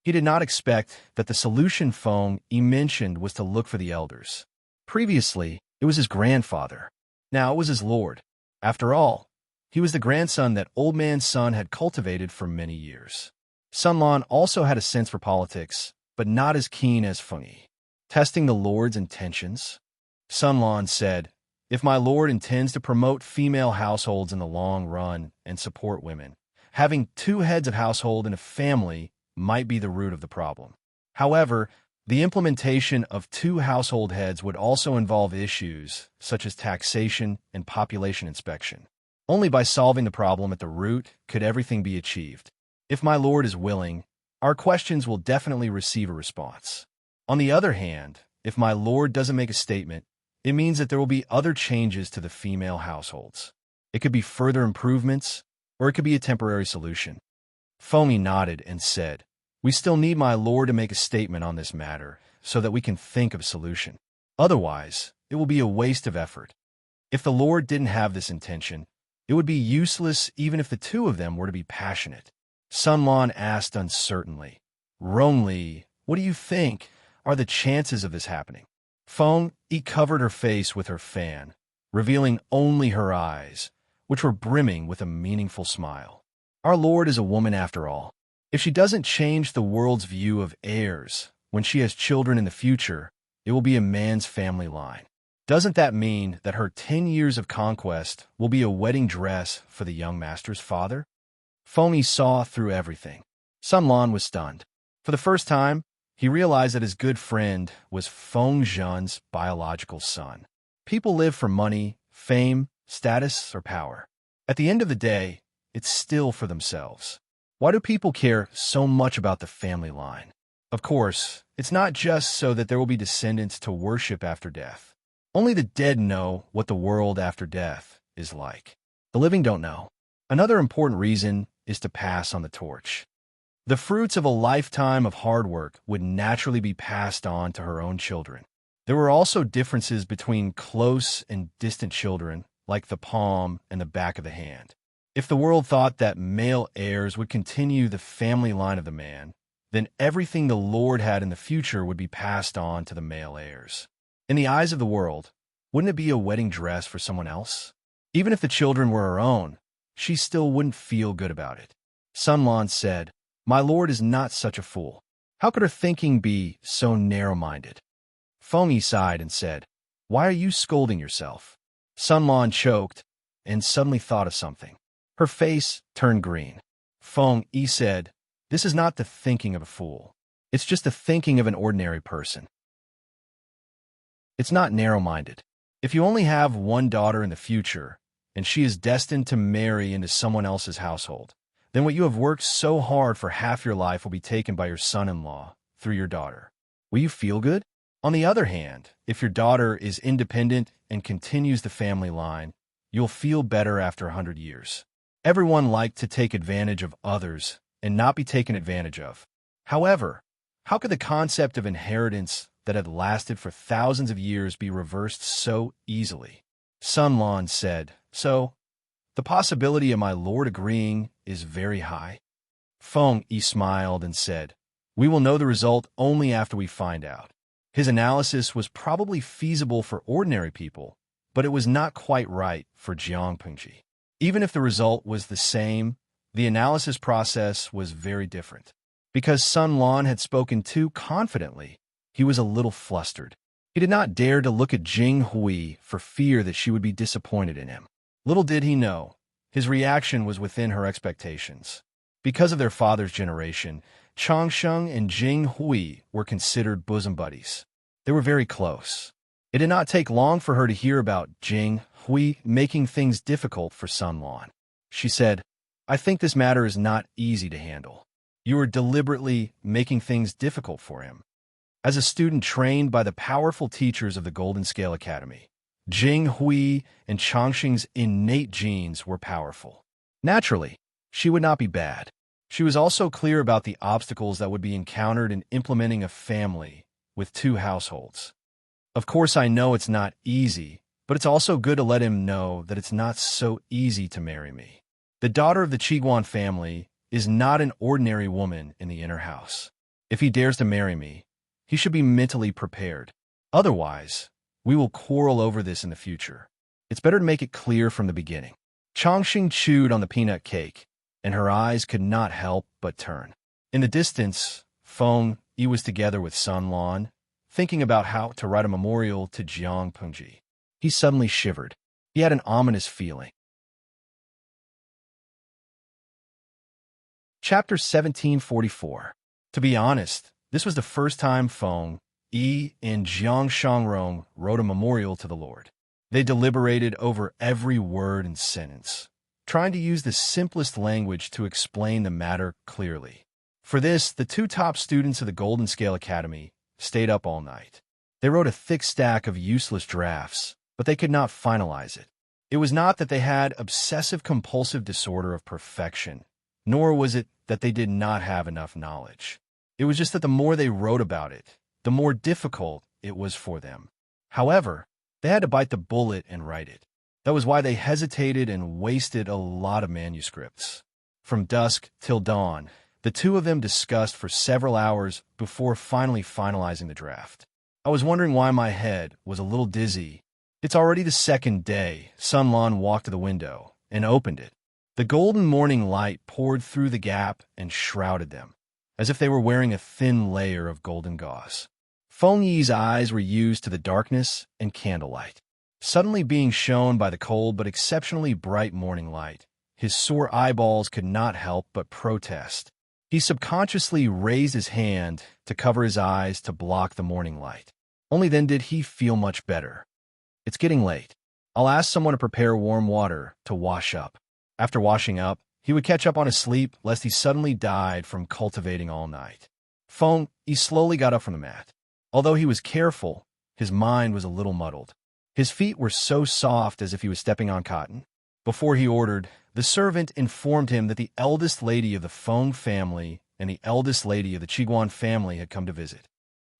He did not expect that the solution Feng Yi mentioned was to look for the elders. Previously, it was his grandfather. Now it was his lord. After all, he was the grandson that Old Man Sun had cultivated for many years. Sun Lan also had a sense for politics, but not as keen as Feng Yi. Testing the lord's intentions, Sun Lan said, if my lord intends to promote female households in the long run and support women, having 2 heads of household in a family might be the root of the problem. However, the implementation of 2 household heads would also involve issues such as taxation and population inspection. Only by solving the problem at the root could everything be achieved. If my lord is willing, our questions will definitely receive a response. On the other hand, if my lord doesn't make a statement, it means that there will be other changes to the female households. It could be further improvements, or it could be a temporary solution. Feng Yi nodded and said, we still need my lord to make a statement on this matter so that we can think of a solution. Otherwise, it will be a waste of effort. If the lord didn't have this intention, it would be useless even if the 2 of them were to be passionate. Sun Lan asked uncertainly, Ronli, what do you think are the chances of this happening? Feng Yi covered her face with her fan, revealing only her eyes, which were brimming with a meaningful smile. Our lord is a woman after all. If she doesn't change the world's view of heirs when she has children in the future, it will be a man's family line. Doesn't that mean that her 10 years of conquest will be a wedding dress for the young master's father? Feng Yi saw through everything. Sun Lan was stunned. For the first time, he realized that his good friend was Feng Zhen's biological son. People live for money, fame, status, or power. At the end of the day, it's still for themselves. Why do people care so much about the family line? Of course, it's not just so that there will be descendants to worship after death. Only the dead know what the world after death is like. The living don't know. Another important reason is to pass on the torch. The fruits of a lifetime of hard work would naturally be passed on to her own children. There were also differences between close and distant children, like the palm and the back of the hand. If the world thought that male heirs would continue the family line of the man, then everything the Lord had in the future would be passed on to the male heirs. In the eyes of the world, wouldn't it be a wedding dress for someone else? Even if the children were her own, she still wouldn't feel good about it. Sunlan said, "My lord is not such a fool. How could her thinking be so narrow-minded?" Feng sighed and said, "Why are you scolding yourself?" Sunlan choked and suddenly thought of something. Her face turned green. Feng said, "This is not the thinking of a fool. It's just the thinking of an ordinary person. It's not narrow-minded. If you only have one daughter in the future, and she is destined to marry into someone else's household, then what you have worked so hard for half your life will be taken by your son-in-law through your daughter. Will you feel good? On the other hand, if your daughter is independent and continues the family line, you'll feel better after 100 years. Everyone liked to take advantage of others and not be taken advantage of. However, how could the concept of inheritance that had lasted for thousands of years be reversed so easily?" Sunlan said, "So, the possibility of my lord agreeing is very high." Feng smiled and said, "We will know the result only after we find out." His analysis was probably feasible for ordinary people, but it was not quite right for Jiang Pengji. Even if the result was the same, the analysis process was very different. Because Sun Lan had spoken too confidently, he was a little flustered. He did not dare to look at Jing Hui for fear that she would be disappointed in him. Little did he know, his reaction was within her expectations. Because of their father's generation, Changsheng and Jing Hui were considered bosom buddies. They were very close. It did not take long for her to hear about Jing Hui making things difficult for Sun Lan. She said, "I think this matter is not easy to handle. You are deliberately making things difficult for him." As a student trained by the powerful teachers of the Golden Scale Academy, Jing Hui and Changsheng's innate genes were powerful. Naturally, she would not be bad. She was also clear about the obstacles that would be encountered in implementing a family with two households. "Of course, I know it's not easy, but it's also good to let him know that it's not so easy to marry me. The daughter of the Qiguan family is not an ordinary woman in the inner house. If he dares to marry me, he should be mentally prepared. Otherwise, we will quarrel over this in the future. It's better to make it clear from the beginning." Changsheng chewed on the peanut cake, and her eyes could not help but turn. In the distance, Feng Yi was together with Sun Lan, thinking about how to write a memorial to Jiang Pengji. He suddenly shivered. He had an ominous feeling. Chapter 1744. To be honest, this was the first time Feng Yi and Jiang Shangrong wrote a memorial to the Lord. They deliberated over every word and sentence, trying to use the simplest language to explain the matter clearly. For this, the two top students of the Golden Scale Academy stayed up all night. They wrote a thick stack of useless drafts, but they could not finalize it. It was not that they had obsessive-compulsive disorder of perfection, nor was it that they did not have enough knowledge. It was just that the more they wrote about it, the more difficult it was for them. However, they had to bite the bullet and write it. That was why they hesitated and wasted a lot of manuscripts. From dusk till dawn, the two of them discussed for several hours before finally finalizing the draft. "I was wondering why my head was a little dizzy. It's already the second day." Sun Lan walked to the window and opened it. The golden morning light poured through the gap and shrouded them, as if they were wearing a thin layer of golden gauze. Feng Yi's eyes were used to the darkness and candlelight. Suddenly being shown by the cold but exceptionally bright morning light, his sore eyeballs could not help but protest. He subconsciously raised his hand to cover his eyes to block the morning light. Only then did he feel much better. "It's getting late. I'll ask someone to prepare warm water to wash up." After washing up, he would catch up on his sleep lest he suddenly died from cultivating all night. Feng Yi slowly got up from the mat. Although he was careful, his mind was a little muddled. His feet were so soft as if he was stepping on cotton. Before he ordered, the servant informed him that the eldest lady of the Feng family and the eldest lady of the Qiguan family had come to visit.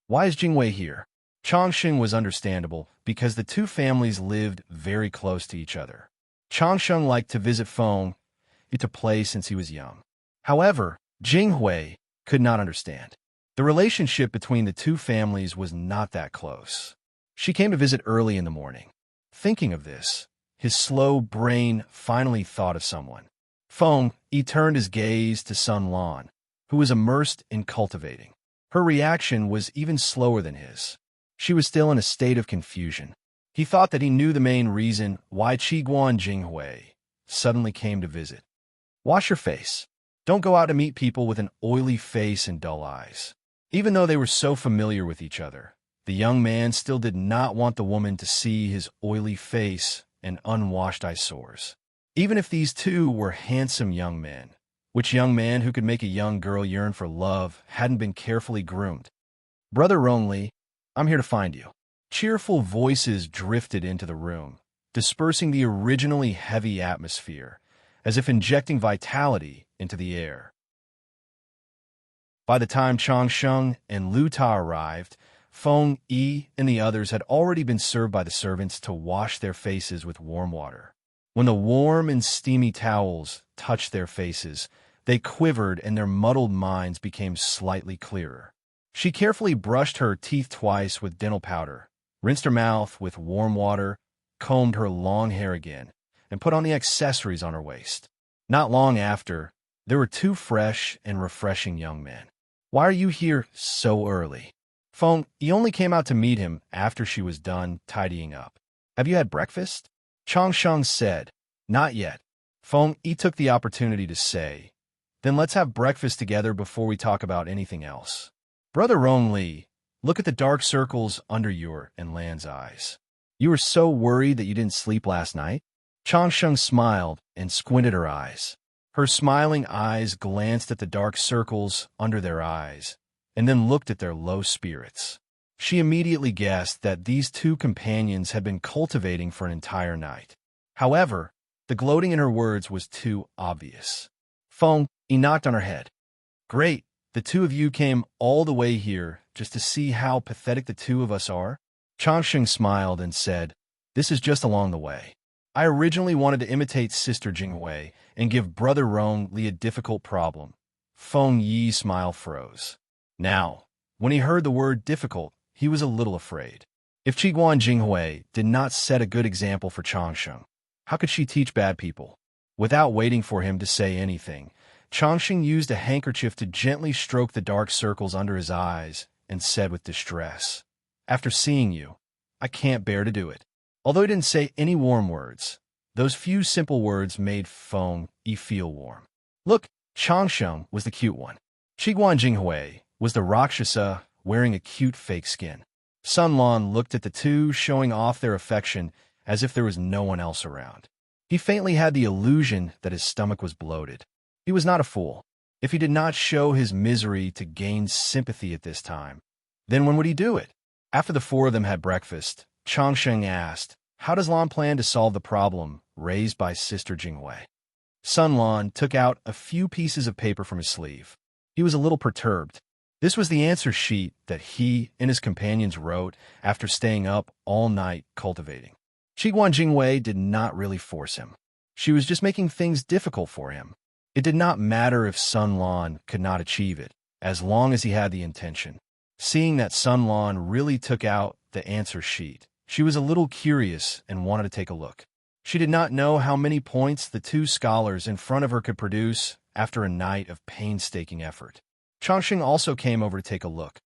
"Why is Jingwei here?" Changsheng was understandable because the two families lived very close to each other. Changsheng liked to visit Feng Yi to play since he was young. However, Jinghui could not understand. The relationship between the two families was not that close. She came to visit early in the morning. Thinking of this, his slow brain finally thought of someone. Feng, he turned his gaze to Sun Lan, who was immersed in cultivating. Her reaction was even slower than his. She was still in a state of confusion. He thought that he knew the main reason why Qiguan Jinghui suddenly came to visit. Wash your face. Don't go out to meet people with an oily face and dull eyes. Even though they were so familiar with each other, the young man still did not want the woman to see his oily face and unwashed eyesores. Even if these two were handsome young men, which young man who could make a young girl yearn for love hadn't been carefully groomed? Brother Rongli, I'm here to find you. Cheerful voices drifted into the room, dispersing the originally heavy atmosphere, as if injecting vitality into the air. By the time Changsheng and Lu Ta arrived, Feng Yi and the others had already been served by the servants to wash their faces with warm water. When the warm and steamy towels touched their faces, they quivered and their muddled minds became slightly clearer. She carefully brushed her teeth twice with dental powder, rinsed her mouth with warm water, combed her long hair again, and put on the accessories on her waist. Not long after, there were two fresh and refreshing young men. Why are you here so early? Feng, he only came out to meet him after she was done tidying up. Have you had breakfast? Changsheng said. Not yet. Feng, he took the opportunity to say, then let's have breakfast together before we talk about anything else. Brother Rongli, look at the dark circles under your and Lan's eyes. You were so worried that you didn't sleep last night? Changsheng smiled and squinted her eyes. Her smiling eyes glanced at the dark circles under their eyes, and then looked at their low spirits. She immediately guessed that these two companions had been cultivating for an entire night. However, the gloating in her words was too obvious. Feng, he knocked on her head. Great, the two of you came all the way here just to see how pathetic the two of us are? Changsheng smiled and said, this is just along the way. I originally wanted to imitate Sister Jinghui and give Brother Rongli a difficult problem. Feng Yi's smile froze. Now, when he heard the word difficult, he was a little afraid. If Qiguan Jinghui did not set a good example for Changsheng, how could she teach bad people? Without waiting for him to say anything, Changsheng used a handkerchief to gently stroke the dark circles under his eyes and said with distress, after seeing you, I can't bear to do it. Although he didn't say any warm words, those few simple words made Feng Yi feel warm. Look, Changsheng was the cute one. Qiguan Jinghui was the Rakshasa wearing a cute fake skin. Sun Lan looked at the two, showing off their affection as if there was no one else around. He faintly had the illusion that his stomach was bloated. He was not a fool. If he did not show his misery to gain sympathy at this time, then when would he do it? After the four of them had breakfast, Changsheng asked, how does Lan plan to solve the problem raised by Sister Jinghui? Sun Lan took out a few pieces of paper from his sleeve. He was a little perturbed. This was the answer sheet that he and his companions wrote after staying up all night cultivating. Qiguan Jinghui did not really force him. She was just making things difficult for him. It did not matter if Sun Lan could not achieve it, as long as he had the intention. Seeing that Sun Lan really took out the answer sheet, she was a little curious and wanted to take a look. She did not know how many points the two scholars in front of her could produce after a night of painstaking effort. Changsheng also came over to take a look.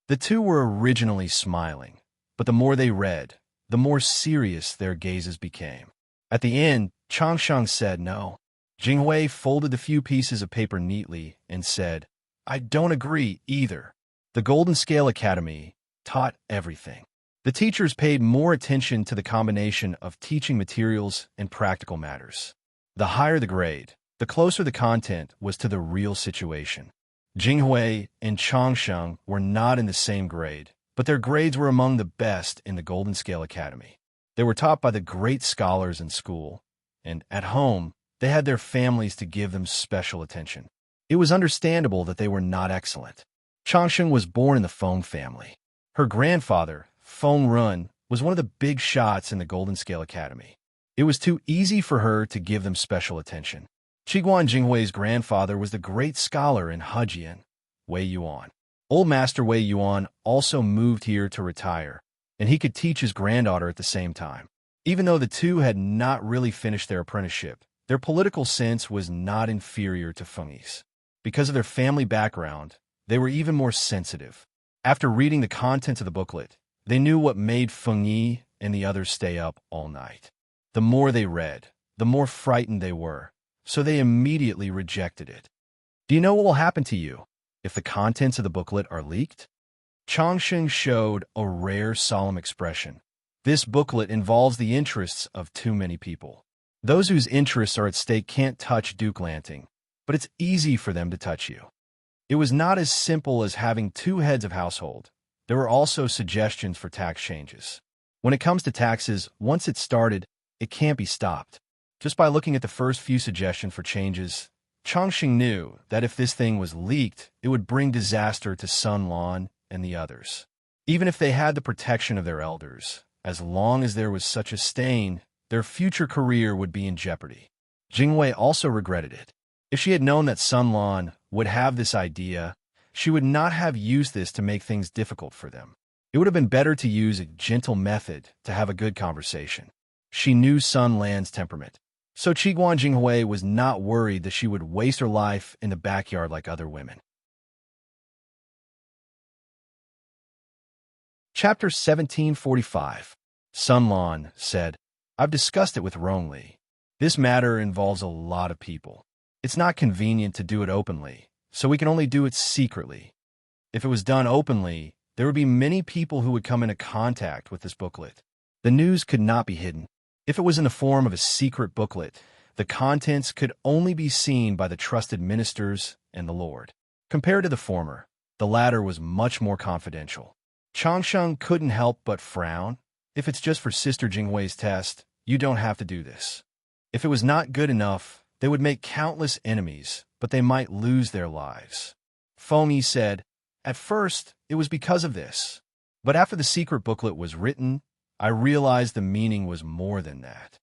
The two were originally smiling, but the more they read, the more serious their gazes became. At the end, Changsheng said no. Jinghui folded the few pieces of paper neatly and said, I don't agree either. The Golden Scale Academy taught everything. The teachers paid more attention to the combination of teaching materials and practical matters. The higher the grade, the closer the content was to the real situation. Jinghui and Changsheng were not in the same grade, but their grades were among the best in the Golden Scale Academy. They were taught by the great scholars in school, and at home, they had their families to give them special attention. It was understandable that they were not excellent. Changsheng was born in the Feng family. Her grandfather, Feng Run, was one of the big shots in the Golden Scale Academy. It was too easy for her to give them special attention. Qiguan Jinghui's grandfather was the great scholar in Hejian, Wei Yuan. Old Master Wei Yuan also moved here to retire, and he could teach his granddaughter at the same time. Even though the two had not really finished their apprenticeship, their political sense was not inferior to Feng Yi's. Because of their family background, they were even more sensitive. After reading the contents of the booklet, they knew what made Feng Yi and the others stay up all night. The more they read, the more frightened they were, so they immediately rejected it. Do you know what will happen to you if the contents of the booklet are leaked? Changsheng showed a rare solemn expression. This booklet involves the interests of too many people. Those whose interests are at stake can't touch Duke Lanting, but it's easy for them to touch you. It was not as simple as having two heads of household. There were also suggestions for tax changes. When it comes to taxes, once it's started, it can't be stopped. Just by looking at the first few suggestions for changes, Changsheng knew that if this thing was leaked, it would bring disaster to Sun Lan and the others. Even if they had the protection of their elders, as long as there was such a stain, their future career would be in jeopardy. Jingwei also regretted it. If she had known that Sun Lan would have this idea, she would not have used this to make things difficult for them. It would have been better to use a gentle method to have a good conversation. She knew Sun Lan's temperament, so Qiguan Jinghui was not worried that she would waste her life in the backyard like other women. Chapter 1745. Sun Lan said, I've discussed it with Rongli. This matter involves a lot of people. It's not convenient to do it openly, so we can only do it secretly. If it was done openly, there would be many people who would come into contact with this booklet. The news could not be hidden. If it was in the form of a secret booklet, the contents could only be seen by the trusted ministers and the Lord. Compared to the former, the latter was much more confidential. Changsheng couldn't help but frown. If it's just for Sister Jinghui's test, you don't have to do this. If it was not good enough, they would make countless enemies, but they might lose their lives. Feng Yi said, at first, it was because of this. But after the secret booklet was written, I realized the meaning was more than that.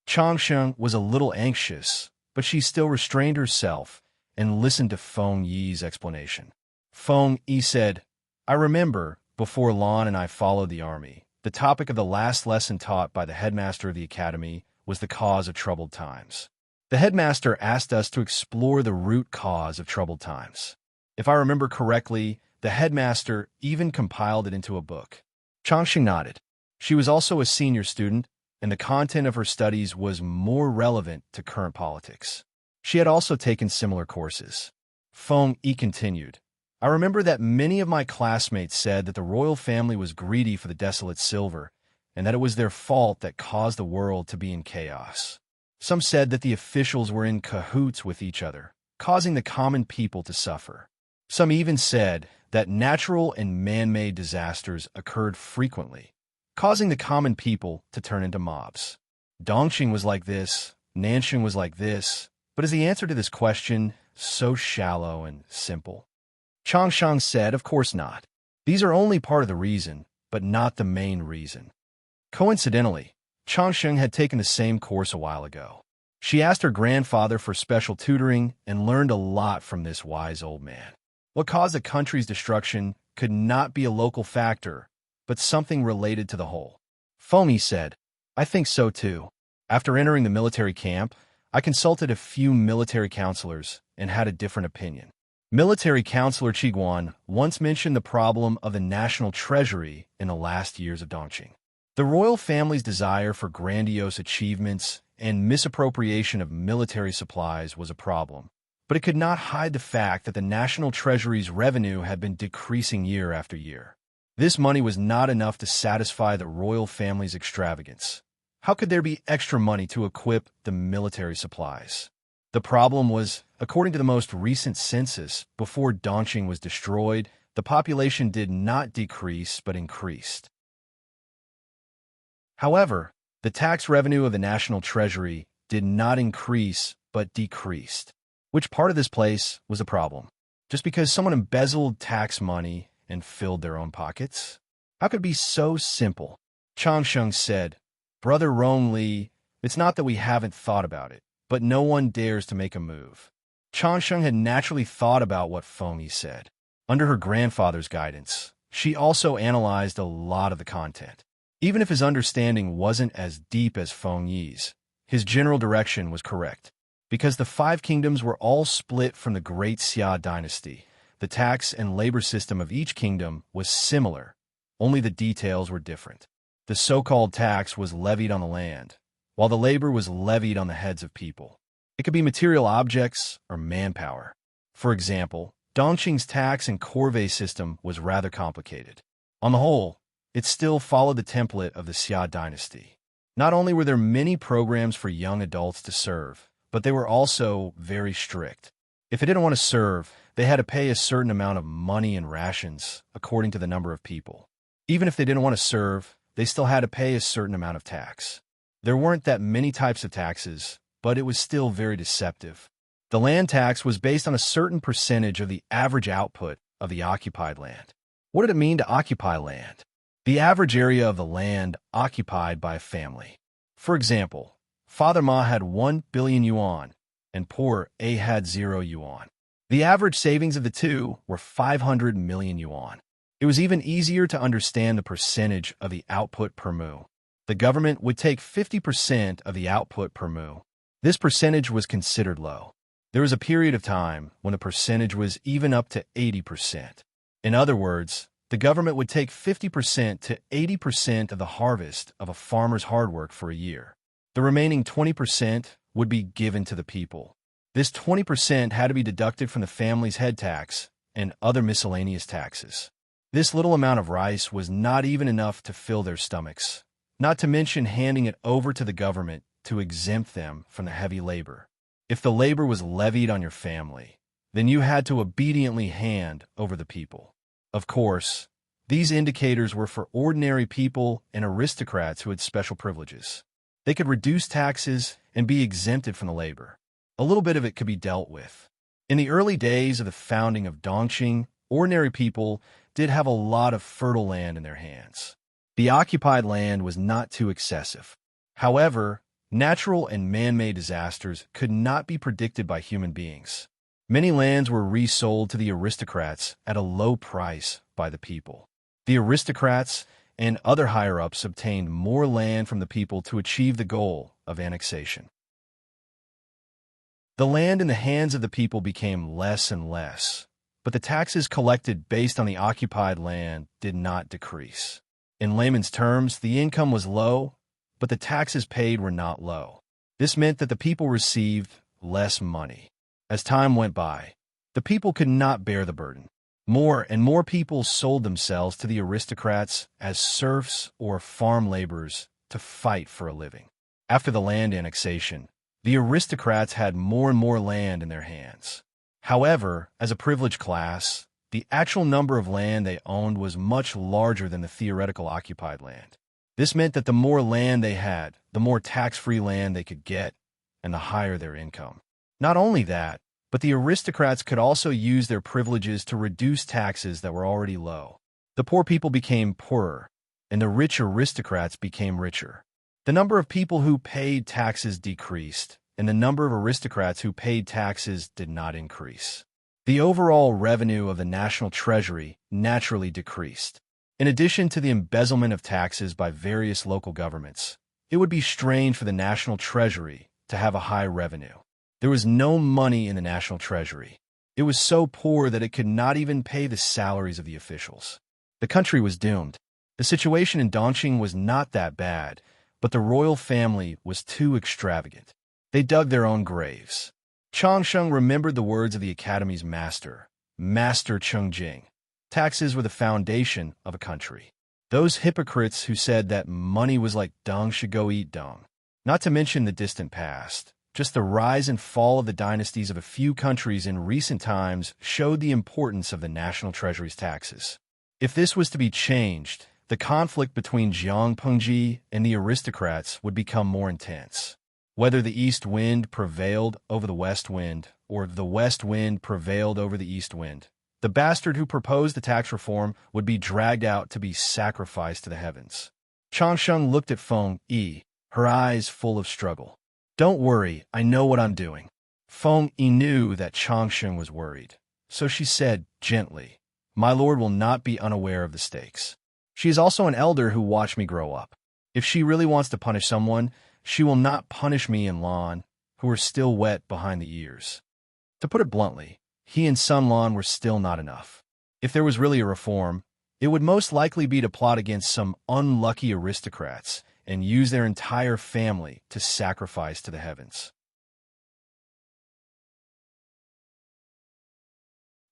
Changsheng was a little anxious, but she still restrained herself and listened to Feng Yi's explanation. Feng Yi said, I remember, before Lan and I followed the army, the topic of the last lesson taught by the headmaster of the academy was the cause of troubled times. The headmaster asked us to explore the root cause of troubled times. If I remember correctly, the headmaster even compiled it into a book. Changsheng nodded. She was also a senior student, and the content of her studies was more relevant to current politics. She had also taken similar courses. Feng Yi continued, I remember that many of my classmates said that the royal family was greedy for the desolate silver, and that it was their fault that caused the world to be in chaos. Some said that the officials were in cahoots with each other, causing the common people to suffer. Some even said that natural and man-made disasters occurred frequently, causing the common people to turn into mobs. Dongxing was like this, Nanxing was like this, but is the answer to this question so shallow and simple? Changsheng said, of course not. These are only part of the reason, but not the main reason. Coincidentally, Changsheng had taken the same course a while ago. She asked her grandfather for special tutoring and learned a lot from this wise old man. What caused the country's destruction could not be a local factor, but something related to the whole. Feng Yi said, I think so too. After entering the military camp, I consulted a few military counselors and had a different opinion. Military counselor Qiguan once mentioned the problem of the national treasury in the last years of Dongqing. The royal family's desire for grandiose achievements and misappropriation of military supplies was a problem, but it could not hide the fact that the national treasury's revenue had been decreasing year after year. This money was not enough to satisfy the royal family's extravagance. How could there be extra money to equip the military supplies? The problem was, according to the most recent census, before Dongqing was destroyed, the population did not decrease but increased. However, the tax revenue of the national treasury did not increase but decreased. Which part of this place was a problem? Just because someone embezzled tax money and filled their own pockets? How could it be so simple? Changsheng said, Brother Rongli, it's not that we haven't thought about it. but no one dares to make a move. Changsheng had naturally thought about what Feng Yi said. Under her grandfather's guidance, she also analyzed a lot of the content. Even if his understanding wasn't as deep as Feng Yi's, his general direction was correct. Because the five kingdoms were all split from the Great Xia dynasty, the tax and labor system of each kingdom was similar, only the details were different. The so-called tax was levied on the land, while the labor was levied on the heads of people. It could be material objects or manpower. For example, Dongqing's tax and corvée system was rather complicated. On the whole, it still followed the template of the Xia dynasty. Not only were there many programs for young adults to serve, but they were also very strict. If they didn't want to serve, they had to pay a certain amount of money and rations according to the number of people. Even if they didn't want to serve, they still had to pay a certain amount of tax. There weren't that many types of taxes, but it was still very deceptive. The land tax was based on a certain percentage of the average output of the occupied land. What did it mean to occupy land? The average area of the land occupied by a family. For example, Father Ma had 1 billion yuan, and poor A had 0 yuan. The average savings of the two were 500 million yuan. It was even easier to understand the percentage of the output per mu. The government would take 50% of the output per mu. This percentage was considered low. There was a period of time when the percentage was even up to 80%. In other words, the government would take 50% to 80% of the harvest of a farmer's hard work for a year. The remaining 20% would be given to the people. This 20% had to be deducted from the family's head tax and other miscellaneous taxes. This little amount of rice was not even enough to fill their stomachs, not to mention handing it over to the government to exempt them from the heavy labor. If the labor was levied on your family, then you had to obediently hand over the people. Of course, these indicators were for ordinary people and aristocrats who had special privileges. They could reduce taxes and be exempted from the labor. A little bit of it could be dealt with. In the early days of the founding of Dongqing, ordinary people did have a lot of fertile land in their hands. The occupied land was not too excessive. However, natural and man-made disasters could not be predicted by human beings. Many lands were resold to the aristocrats at a low price by the people. The aristocrats and other higher-ups obtained more land from the people to achieve the goal of annexation. The land in the hands of the people became less and less, but the taxes collected based on the occupied land did not decrease. In layman's terms, the income was low, but the taxes paid were not low. This meant that the people received less money. As time went by, the people could not bear the burden. More and more people sold themselves to the aristocrats as serfs or farm laborers to fight for a living. After the land annexation, the aristocrats had more and more land in their hands. However, as a privileged class, the actual number of land they owned was much larger than the theoretical occupied land. This meant that the more land they had, the more tax-free land they could get, and the higher their income. Not only that, but the aristocrats could also use their privileges to reduce taxes that were already low. The poor people became poorer, and the rich aristocrats became richer. The number of people who paid taxes decreased, and the number of aristocrats who paid taxes did not increase. The overall revenue of the national treasury naturally decreased. In addition to the embezzlement of taxes by various local governments, it would be strange for the national treasury to have a high revenue. There was no money in the national treasury. It was so poor that it could not even pay the salaries of the officials. The country was doomed. The situation in Dongqing was not that bad, but the royal family was too extravagant. They dug their own graves. Changsheng remembered the words of the academy's master, Master Chengjing. Taxes were the foundation of a country. Those hypocrites who said that money was like dung should go eat dung. Not to mention the distant past. Just the rise and fall of the dynasties of a few countries in recent times showed the importance of the national treasury's taxes. If this was to be changed, the conflict between Jiang Pengji and the aristocrats would become more intense. Whether the east wind prevailed over the west wind, or the west wind prevailed over the east wind, the bastard who proposed the tax reform would be dragged out to be sacrificed to the heavens. Changsheng looked at Feng Yi, her eyes full of struggle. Don't worry, I know what I'm doing. Feng Yi knew that Changsheng was worried, so she said gently, "My lord will not be unaware of the stakes. She is also an elder who watched me grow up. If she really wants to punish someone, she will not punish me and Lan, who are still wet behind the ears." To put it bluntly, he and Sun Lan were still not enough. If there was really a reform, it would most likely be to plot against some unlucky aristocrats and use their entire family to sacrifice to the heavens.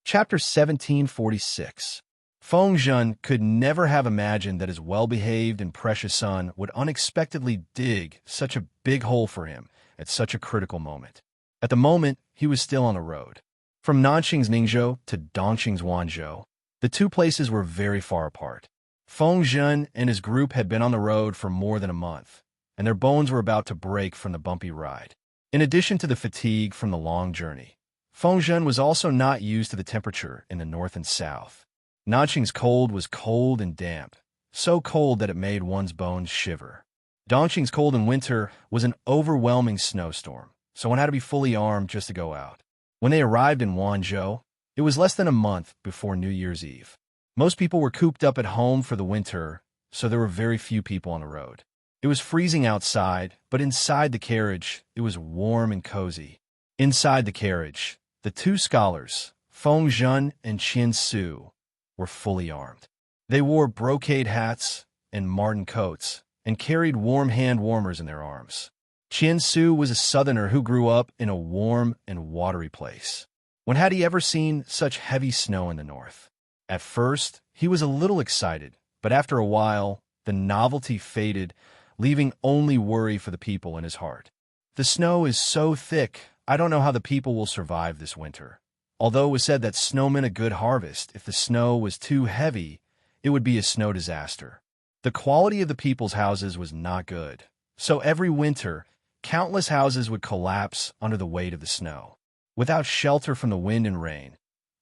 Chapter 1746. Feng Zhen could never have imagined that his well-behaved and precious son would unexpectedly dig such a big hole for him at such a critical moment. At the moment, he was still on the road. From Nanxing's Ningzhou to Dongqing's Wanzhou, the two places were very far apart. Feng Zhen and his group had been on the road for more than a month, and their bones were about to break from the bumpy ride. In addition to the fatigue from the long journey, Feng Zhen was also not used to the temperature in the north and south. Nanxing's cold was cold and damp, so cold that it made one's bones shiver. Dongqing's cold in winter was an overwhelming snowstorm, so one had to be fully armed just to go out. When they arrived in Wanzhou, it was less than a month before New Year's Eve. Most people were cooped up at home for the winter, so there were very few people on the road. It was freezing outside, but inside the carriage, it was warm and cozy. Inside the carriage, the two scholars, Feng Zhen and Qian Su, were fully armed. They wore brocade hats and marten coats and carried warm hand warmers in their arms. Qian Su was a southerner who grew up in a warm and watery place. When had he ever seen such heavy snow in the north? At first, he was a little excited, but after a while, the novelty faded, leaving only worry for the people in his heart. The snow is so thick, I don't know how the people will survive this winter. Although it was said that snow meant a good harvest, if the snow was too heavy, it would be a snow disaster. The quality of the people's houses was not good, so every winter, countless houses would collapse under the weight of the snow. Without shelter from the wind and rain,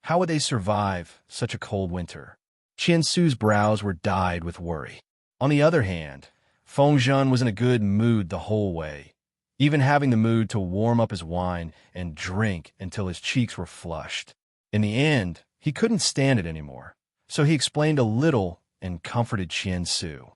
how would they survive such a cold winter? Qian Su's brows were dyed with worry. On the other hand, Feng Zhen was in a good mood the whole way, even having the mood to warm up his wine and drink until his cheeks were flushed. In the end, he couldn't stand it anymore, so he explained a little and comforted Qian Su.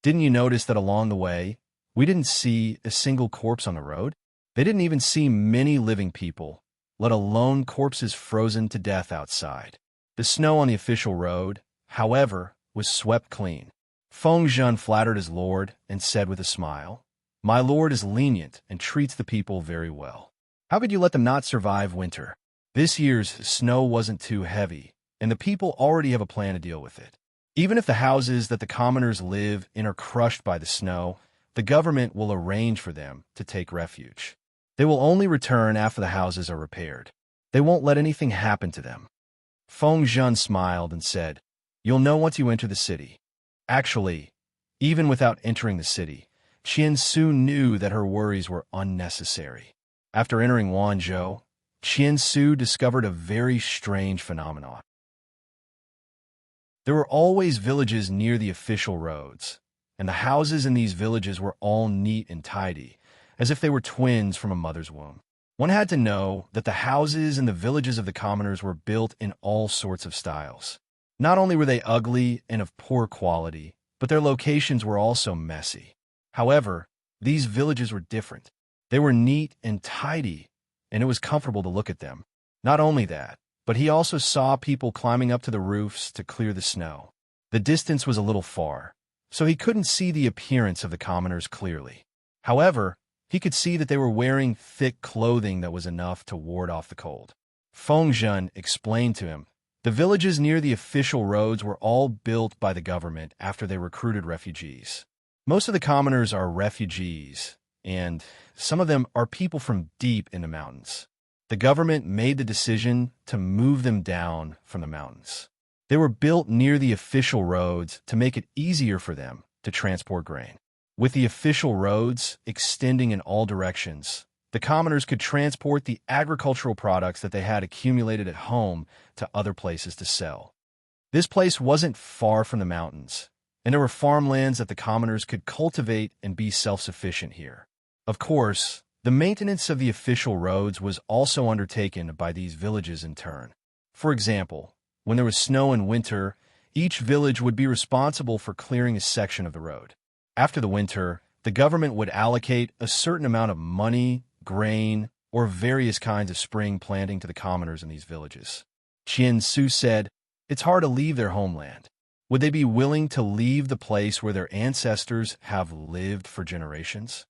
"Didn't you notice that along the way, we didn't see a single corpse on the road? They didn't even see many living people, let alone corpses frozen to death outside. The snow on the official road, however, was swept clean." Feng Zhen flattered his lord and said with a smile, "My lord is lenient and treats the people very well. How could you let them not survive winter? This year's snow wasn't too heavy, and the people already have a plan to deal with it. Even if the houses that the commoners live in are crushed by the snow, the government will arrange for them to take refuge. They will only return after the houses are repaired. They won't let anything happen to them." Feng Zhen smiled and said, "You'll know once you enter the city." Actually, even without entering the city, Qian Su knew that her worries were unnecessary. After entering Wanzhou, Qian Su discovered a very strange phenomenon. There were always villages near the official roads, and the houses in these villages were all neat and tidy, as if they were twins from a mother's womb. One had to know that the houses in the villages of the commoners were built in all sorts of styles. Not only were they ugly and of poor quality, but their locations were also messy. However, these villages were different. They were neat and tidy, and it was comfortable to look at them. Not only that, but he also saw people climbing up to the roofs to clear the snow. The distance was a little far, so he couldn't see the appearance of the commoners clearly. However, he could see that they were wearing thick clothing that was enough to ward off the cold. Feng Zhen explained to him, the villages near the official roads were all built by the government after they recruited refugees. Most of the commoners are refugees, and some of them are people from deep in the mountains. The government made the decision to move them down from the mountains. They were built near the official roads to make it easier for them to transport grain. With the official roads extending in all directions, the commoners could transport the agricultural products that they had accumulated at home to other places to sell. This place wasn't far from the mountains, and there were farmlands that the commoners could cultivate and be self-sufficient here. Of course, The maintenance of the official roads was also undertaken by these villages in turn. For example, when there was snow in winter, each village would be responsible for clearing a section of the road. After the winter, the government would allocate a certain amount of money, grain, or various kinds of spring planting to the commoners in these villages. Qian Su said, "It's hard to leave their homeland. Would they be willing to leave the place where their ancestors have lived for generations?"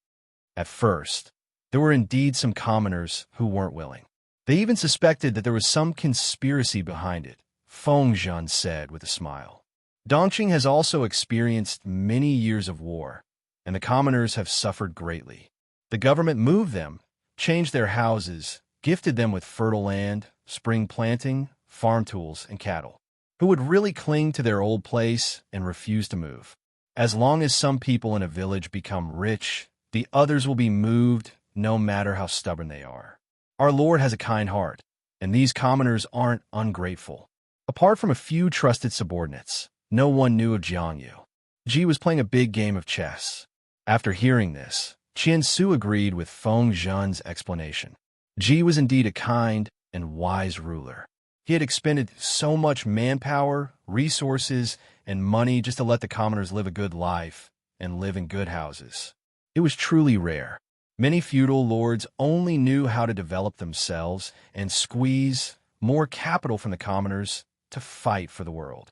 At first, there were indeed some commoners who weren't willing. They even suspected that there was some conspiracy behind it, Feng Zhan said with a smile. Dongqing has also experienced many years of war, and the commoners have suffered greatly. The government moved them, changed their houses, gifted them with fertile land, spring planting, farm tools, and cattle. Who would really cling to their old place and refuse to move? As long as some people in a village become rich, the others will be moved no matter how stubborn they are. Our Lord has a kind heart, and these commoners aren't ungrateful. Apart from a few trusted subordinates, no one knew of Jiangyu. Ji was playing a big game of chess. After hearing this, Qian Su agreed with Feng Zhan's explanation. Ji was indeed a kind and wise ruler. He had expended so much manpower, resources, and money just to let the commoners live a good life and live in good houses. It was truly rare. Many feudal lords only knew how to develop themselves and squeeze more capital from the commoners to fight for the world.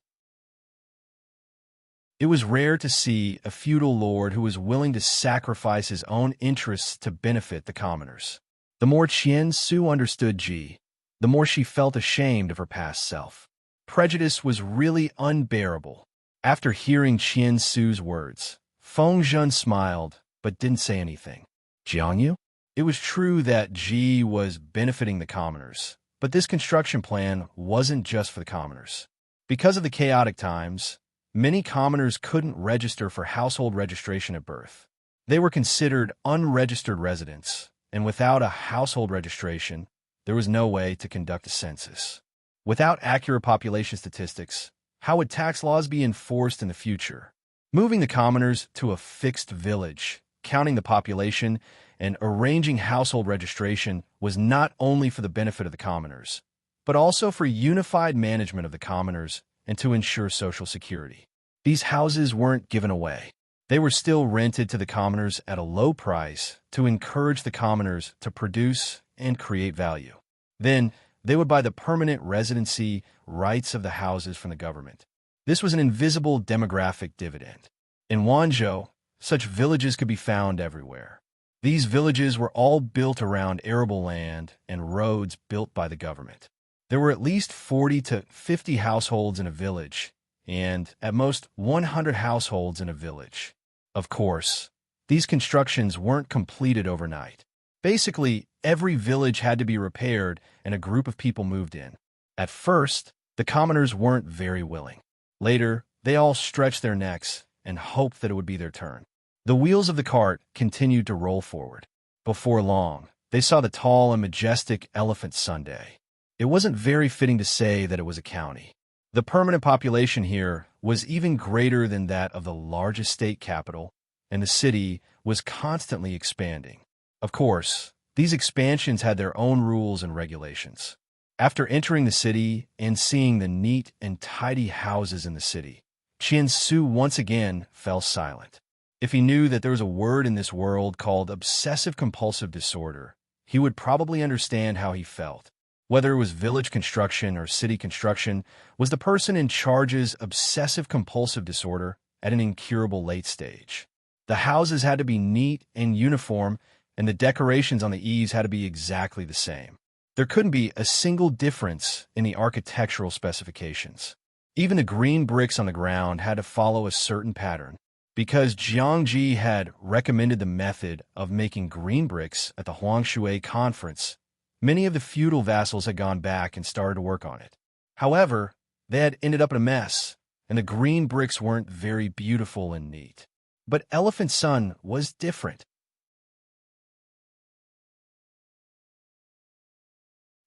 It was rare to see a feudal lord who was willing to sacrifice his own interests to benefit the commoners. The more Qian Su understood Ji, the more she felt ashamed of her past self. Prejudice was really unbearable. After hearing Qian Su's words, Feng Zhan smiled but didn't say anything. Jiangyu? It was true that Ji was benefiting the commoners, but this construction plan wasn't just for the commoners. Because of the chaotic times, many commoners couldn't register for household registration at birth. They were considered unregistered residents, and without a household registration, there was no way to conduct a census. Without accurate population statistics, how would tax laws be enforced in the future? Moving the commoners to a fixed village, counting the population, and arranging household registration was not only for the benefit of the commoners, but also for unified management of the commoners and to ensure social security. These houses weren't given away. They were still rented to the commoners at a low price to encourage the commoners to produce and create value. Then, they would buy the permanent residency rights of the houses from the government. This was an invisible demographic dividend. In Wanzhou, such villages could be found everywhere. These villages were all built around arable land and roads built by the government. There were at least 40 to 50 households in a village, and at most 100 households in a village. Of course, these constructions weren't completed overnight. Basically, every village had to be repaired and a group of people moved in. At first, the commoners weren't very willing. Later, they all stretched their necks and hoped that it would be their turn. The wheels of the cart continued to roll forward. Before long, they saw the tall and majestic Elephant Sunday. It wasn't very fitting to say that it was a county. The permanent population here was even greater than that of the largest state capital, and the city was constantly expanding. Of course, these expansions had their own rules and regulations. After entering the city and seeing the neat and tidy houses in the city, Qian Su once again fell silent. If he knew that there was a word in this world called obsessive-compulsive disorder, he would probably understand how he felt. Whether it was village construction or city construction, was the person in charge's obsessive-compulsive disorder at an incurable late stage. The houses had to be neat and uniform, and the decorations on the eaves had to be exactly the same. There couldn't be a single difference in the architectural specifications. Even the green bricks on the ground had to follow a certain pattern. Because Jiangji had recommended the method of making green bricks at the Huangshui conference, many of the feudal vassals had gone back and started to work on it. However, they had ended up in a mess, and the green bricks weren't very beautiful and neat. But Elephant Sun was different.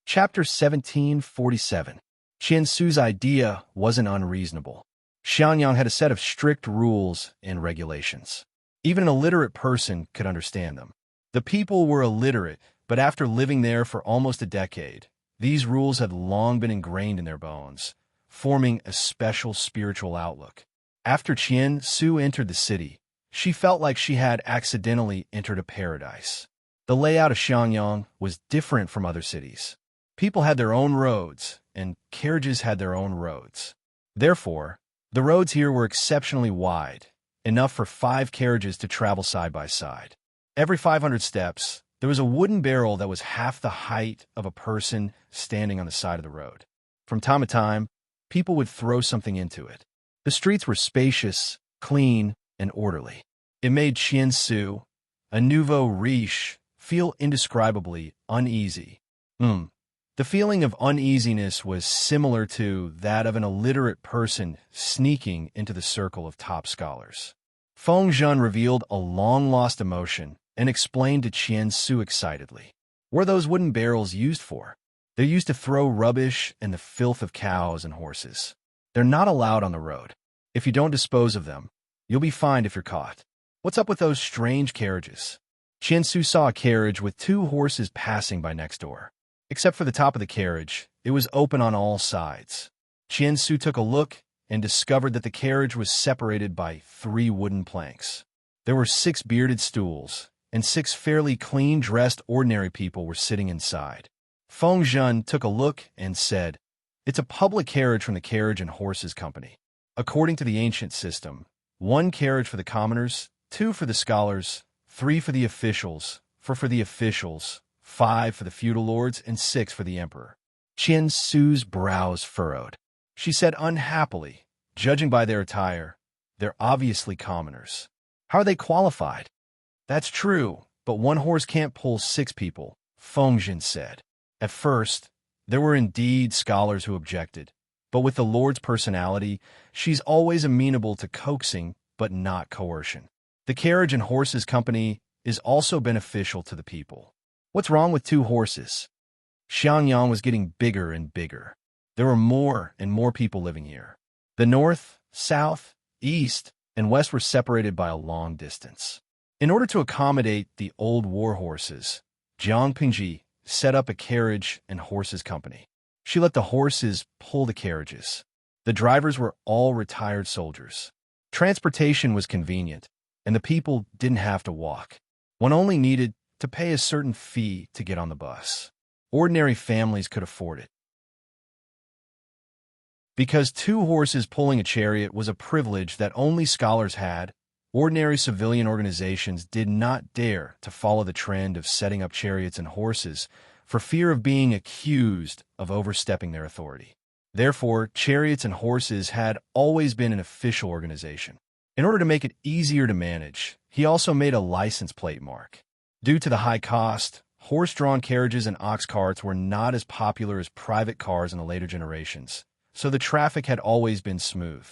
Chapter 1747. Qian Su's idea wasn't unreasonable. Xianyang had a set of strict rules and regulations. Even an illiterate person could understand them. The people were illiterate, but after living there for almost a decade, these rules had long been ingrained in their bones, forming a special spiritual outlook. After Qian Su entered the city, she felt like she had accidentally entered a paradise. The layout of Xiangyang was different from other cities. People had their own roads, and carriages had their own roads. Therefore, the roads here were exceptionally wide, enough for 5 carriages to travel side by side. Every 500 steps, there was a wooden barrel that was half the height of a person standing on the side of the road. From time to time, people would throw something into it. The streets were spacious, clean, and orderly. It made Qian Su, a nouveau riche, feel indescribably uneasy. The feeling of uneasiness was similar to that of an illiterate person sneaking into the circle of top scholars. Feng Zhen revealed a long-lost emotion and explained to Qian Su excitedly. What are those wooden barrels used for? They're used to throw rubbish and the filth of cows and horses. They're not allowed on the road. If you don't dispose of them, you'll be fined if you're caught. What's up with those strange carriages? Qian Su saw a carriage with 2 horses passing by next door. Except for the top of the carriage, it was open on all sides. Qian Su took a look and discovered that the carriage was separated by 3 wooden planks. There were 6 bearded stools, and 6 fairly clean-dressed ordinary people were sitting inside. Feng Zhen took a look and said, "It's a public carriage from the Carriage and Horses Company. According to the ancient system, 1 carriage for the commoners, 2 for the scholars, 3 for the officials, 4 for the officials, 5 for the feudal lords, and 6 for the emperor." Qian Su's brows furrowed. She said unhappily, "Judging by their attire, they're obviously commoners. How are they qualified?" "That's true, but 1 horse can't pull 6 people," Feng Zhen said. At first, there were indeed scholars who objected, but with the Lord's personality, she's always amenable to coaxing but not coercion. The Carriage and Horses Company is also beneficial to the people. What's wrong with 2 horses? Xiangyang was getting bigger and bigger. There were more and more people living here. The north, south, east, and west were separated by a long distance. In order to accommodate the old war horses, Jiang Pingji set up a Carriage and Horses Company. She let the horses pull the carriages. The drivers were all retired soldiers. Transportation was convenient, and the people didn't have to walk. One only needed to pay a certain fee to get on the bus. Ordinary families could afford it. Because 2 horses pulling a chariot was a privilege that only scholars had, ordinary civilian organizations did not dare to follow the trend of setting up chariots and horses for fear of being accused of overstepping their authority. Therefore, chariots and horses had always been an official organization. In order to make it easier to manage, he also made a license plate mark. Due to the high cost, horse-drawn carriages and ox carts were not as popular as private cars in the later generations, so the traffic had always been smooth.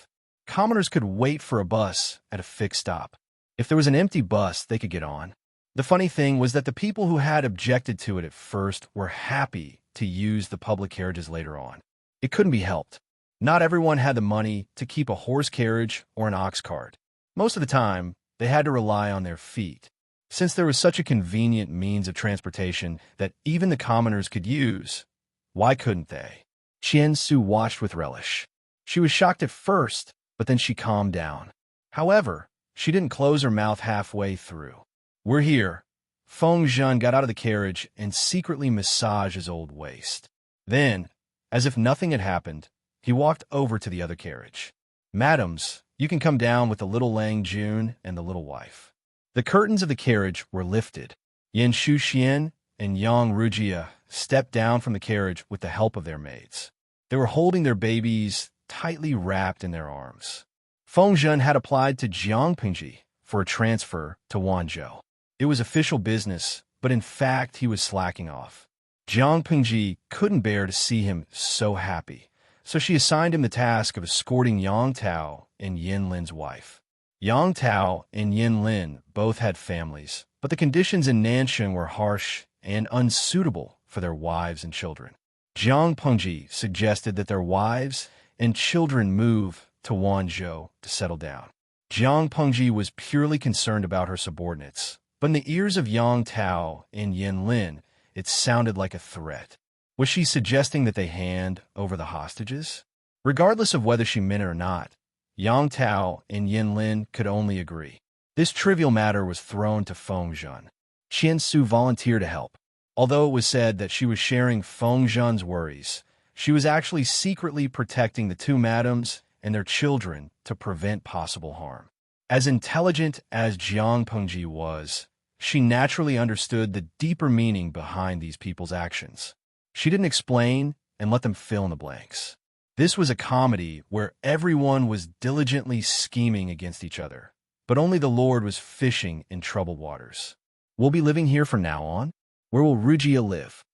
Commoners could wait for a bus at a fixed stop. If there was an empty bus, they could get on. The funny thing was that the people who had objected to it at first were happy to use the public carriages later on. It couldn't be helped. Not everyone had the money to keep a horse carriage or an ox cart. Most of the time, they had to rely on their feet. Since there was such a convenient means of transportation that even the commoners could use, why couldn't they? Qian Su watched with relish. She was shocked at first, but then she calmed down. However, she didn't close her mouth halfway through. "We're here." Feng Zhen got out of the carriage and secretly massaged his old waist. Then, as if nothing had happened, he walked over to the other carriage. "Madams, you can come down with the little Lang Jun and the little wife." The curtains of the carriage were lifted. Yin Shuxian and Yang Rujia stepped down from the carriage with the help of their maids. They were holding their babies tightly wrapped in their arms. Feng Zhen had applied to Jiang Pingji for a transfer to Wanzhou. It was official business, but in fact he was slacking off. Jiang Pingji couldn't bear to see him so happy, so she assigned him the task of escorting Yang Tao and Yin Lin's wife. Yang Tao and Yin Lin both had families, but the conditions in Nansheng were harsh and unsuitable for their wives and children. Jiang Pengji suggested that their wives and children move to Wanzhou to settle down. Jiang Pengji was purely concerned about her subordinates, But in the ears of Yang Tao and Yin Lin, it sounded like a threat. Was she suggesting that they hand over the hostages? Regardless of whether she meant it or not, Yang Tao and Yin Lin could only agree. This trivial matter was thrown to Feng Zhen. Qian Su volunteered to help. Although it was said that she was sharing Feng Zhen's worries, she was actually secretly protecting the two madams and their children to prevent possible harm. As intelligent as Jiang Pengji was, she naturally understood the deeper meaning behind these people's actions. She didn't explain and let them fill in the blanks. This was a comedy where everyone was diligently scheming against each other, but only the Lord was fishing in troubled waters. We'll be living here from now on? Where will Rujia live?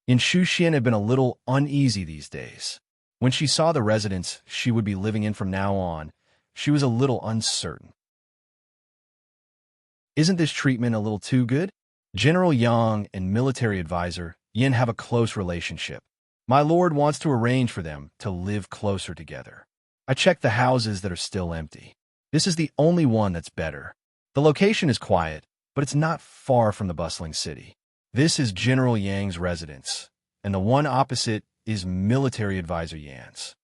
Yin Shuxian had been a little uneasy these days. When she saw the residence she would be living in from now on, she was a little uncertain. Isn't this treatment a little too good? General Yang and military advisor Yin have a close relationship. My lord wants to arrange for them to live closer together. I checked the houses that are still empty. This is the only one that's better. The location is quiet, but it's not far from the bustling city. This is General Yang's residence, and the one opposite is military advisor Yan's.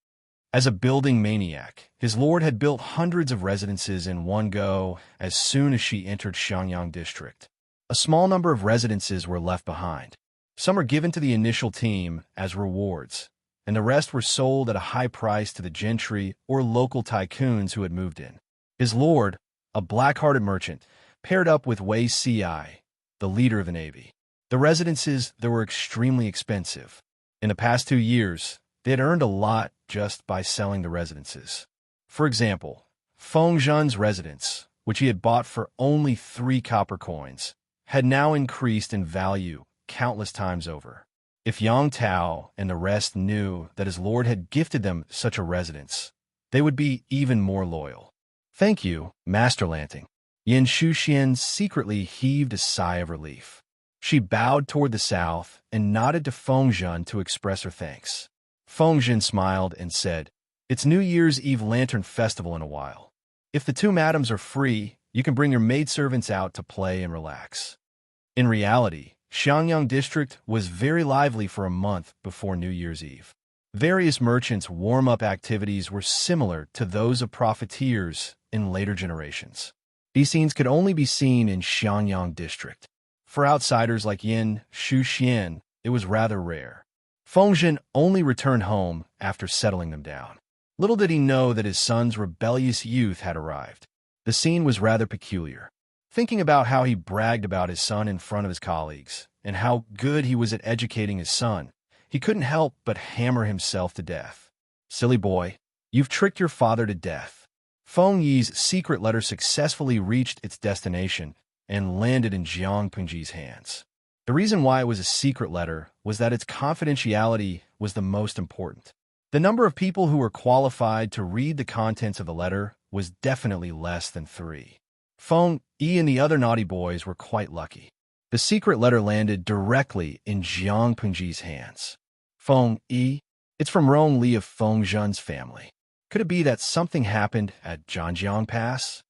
As a building maniac, his lord had built hundreds of residences in one go as soon as she entered Xiangyang district. A small number of residences were left behind. Some were given to the initial team as rewards, and the rest were sold at a high price to the gentry or local tycoons who had moved in. His lord, a black-hearted merchant, paired up with Wei Ci, the leader of the navy. The residences that were extremely expensive. In the past 2 years, they had earned a lot just by selling the residences. For example, Feng Zhen's residence, which he had bought for only 3 copper coins, had now increased in value countless times over. If Yang Tao and the rest knew that his lord had gifted them such a residence, they would be even more loyal. Thank you, Master Lanting. Yin Shuxian secretly heaved a sigh of relief. She bowed toward the south and nodded to Feng Zhen to express her thanks. Feng Zhen smiled and said, "It's New Year's Eve Lantern Festival in a while. If the two madams are free, you can bring your maidservants out to play and relax." In reality, Xiangyang district was very lively for a month before New Year's Eve. Various merchants' warm-up activities were similar to those of profiteers in later generations. These scenes could only be seen in Xiangyang district. For outsiders like Yin Shuxian, it was rather rare. Feng Zhen only returned home after settling them down. Little did he know that his son's rebellious youth had arrived. The scene was rather peculiar. Thinking about how he bragged about his son in front of his colleagues, and how good he was at educating his son, he couldn't help but hammer himself to death. Silly boy, you've tricked your father to death. Feng Yi's secret letter successfully reached its destination and landed in Jiang Pengji's hands. The reason why it was a secret letter was that its confidentiality was the most important. The number of people who were qualified to read the contents of the letter was definitely less than 3. Feng Yi and the other naughty boys were quite lucky. The secret letter landed directly in Jiang Pengji's hands. Feng Yi, it's from Rong Li of Feng Zhen's family. Could it be that something happened at Zhanjiang Pass?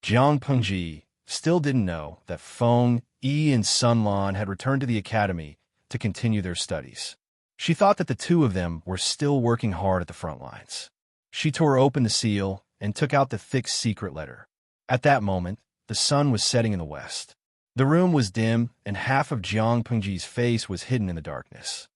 Jiang Pengji still didn't know that Feng Yi and Sun Lan had returned to the academy to continue their studies. She thought that the two of them were still working hard at the front lines. She tore open the seal and took out the thick secret letter. At that moment, the sun was setting in the west. The room was dim, and half of Jiang Pengji's face was hidden in the darkness.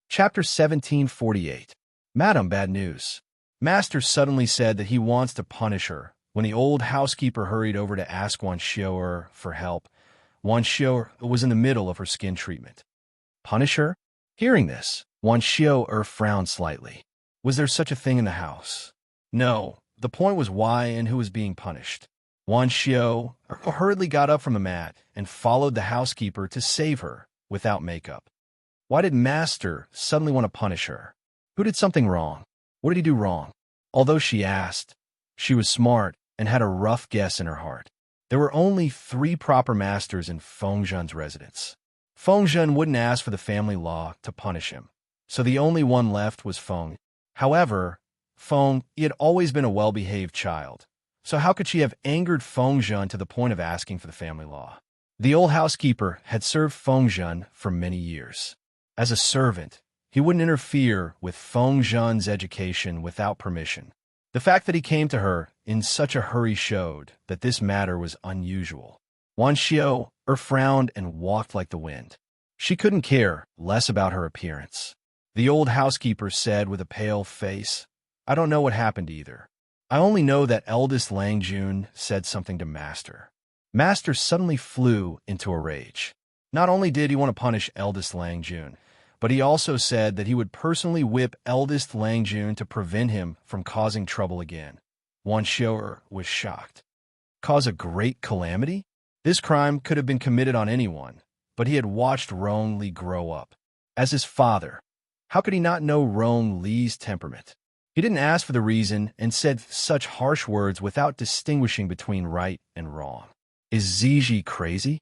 Chapter 1748. Madam, bad news. Master suddenly said that he wants to punish her. When the old housekeeper hurried over to ask Wan Xiu'er for help, Wan Xiu'er was in the middle of her skin treatment. Punish her? Hearing this, Wan Xiu'er frowned slightly. Was there such a thing in the house? No, the point was why and who was being punished. Wan Xiu'er hurriedly got up from the mat and followed the housekeeper to save her without makeup. Why did Master suddenly want to punish her? Who did something wrong? What did he do wrong? Although she asked, she was smart and had a rough guess in her heart. There were only 3 proper masters in Feng Zhen's residence. Feng Zhen wouldn't ask for the family law to punish him, so the only one left was Feng. However, Feng Yi had always been a well-behaved child, So how could she have angered Feng Zhen to the point of asking for the family law? The old housekeeper had served Feng Zhen for many years. As a servant, he wouldn't interfere with Feng Zhen's education without permission. The fact that he came to her in such a hurry showed that this matter was unusual. Wan Xiao frowned and walked like the wind. She couldn't care less about her appearance. The old housekeeper said with a pale face, "I don't know what happened either. I only know that eldest Lang Jun said something to Master." Master suddenly flew into a rage. Not only did he want to punish eldest Lang Jun, but he also said that he would personally whip eldest Lang Jun to prevent him from causing trouble again. Wan Xiao was shocked. Cause a great calamity? This crime could have been committed on anyone, but he had watched Rong Li grow up. As his father, how could he not know Rong Li's temperament? He didn't ask for the reason and said such harsh words without distinguishing between right and wrong. Is Ziji crazy?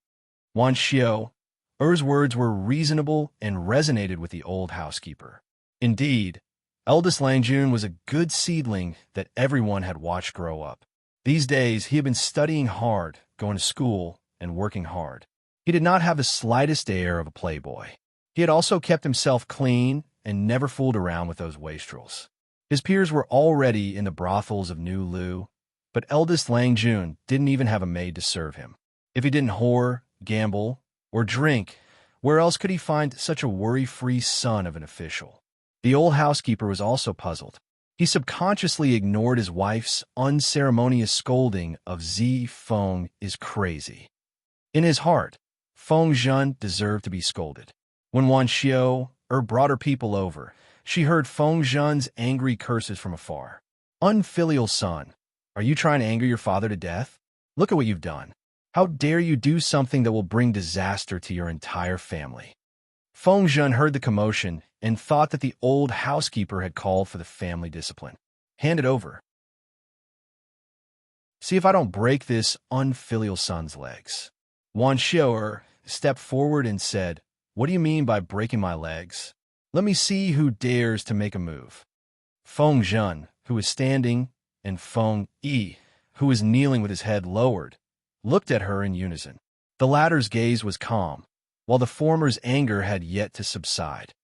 Wan Xiao's words were reasonable and resonated with the old housekeeper. Indeed, eldest Lang Jun was a good seedling that everyone had watched grow up. These days, he had been studying hard, going to school, and working hard. He did not have the slightest air of a playboy. He had also kept himself clean and never fooled around with those wastrels. His peers were already in the brothels of New Lu, but eldest Lang Jun didn't even have a maid to serve him. If he didn't whore, gamble, or drink, where else could he find such a worry-free son of an official? The old housekeeper was also puzzled. He subconsciously ignored his wife's unceremonious scolding of Zi Feng is crazy. In his heart, Feng Zhen deserved to be scolded. When Wan Xiao brought her people over, she heard Feng Zhen's angry curses from afar. Unfilial son, are you trying to anger your father to death? Look at what you've done. How dare you do something that will bring disaster to your entire family? Feng Zhen heard the commotion and thought that the old housekeeper had called for the family discipline. Hand it over. See if I don't break this unfilial son's legs. Wan Xiao stepped forward and said, "What do you mean by breaking my legs? Let me see who dares to make a move." Feng Zhen, who was standing, and Feng Yi, who was kneeling with his head lowered, looked at her in unison. The latter's gaze was calm, while the former's anger had yet to subside.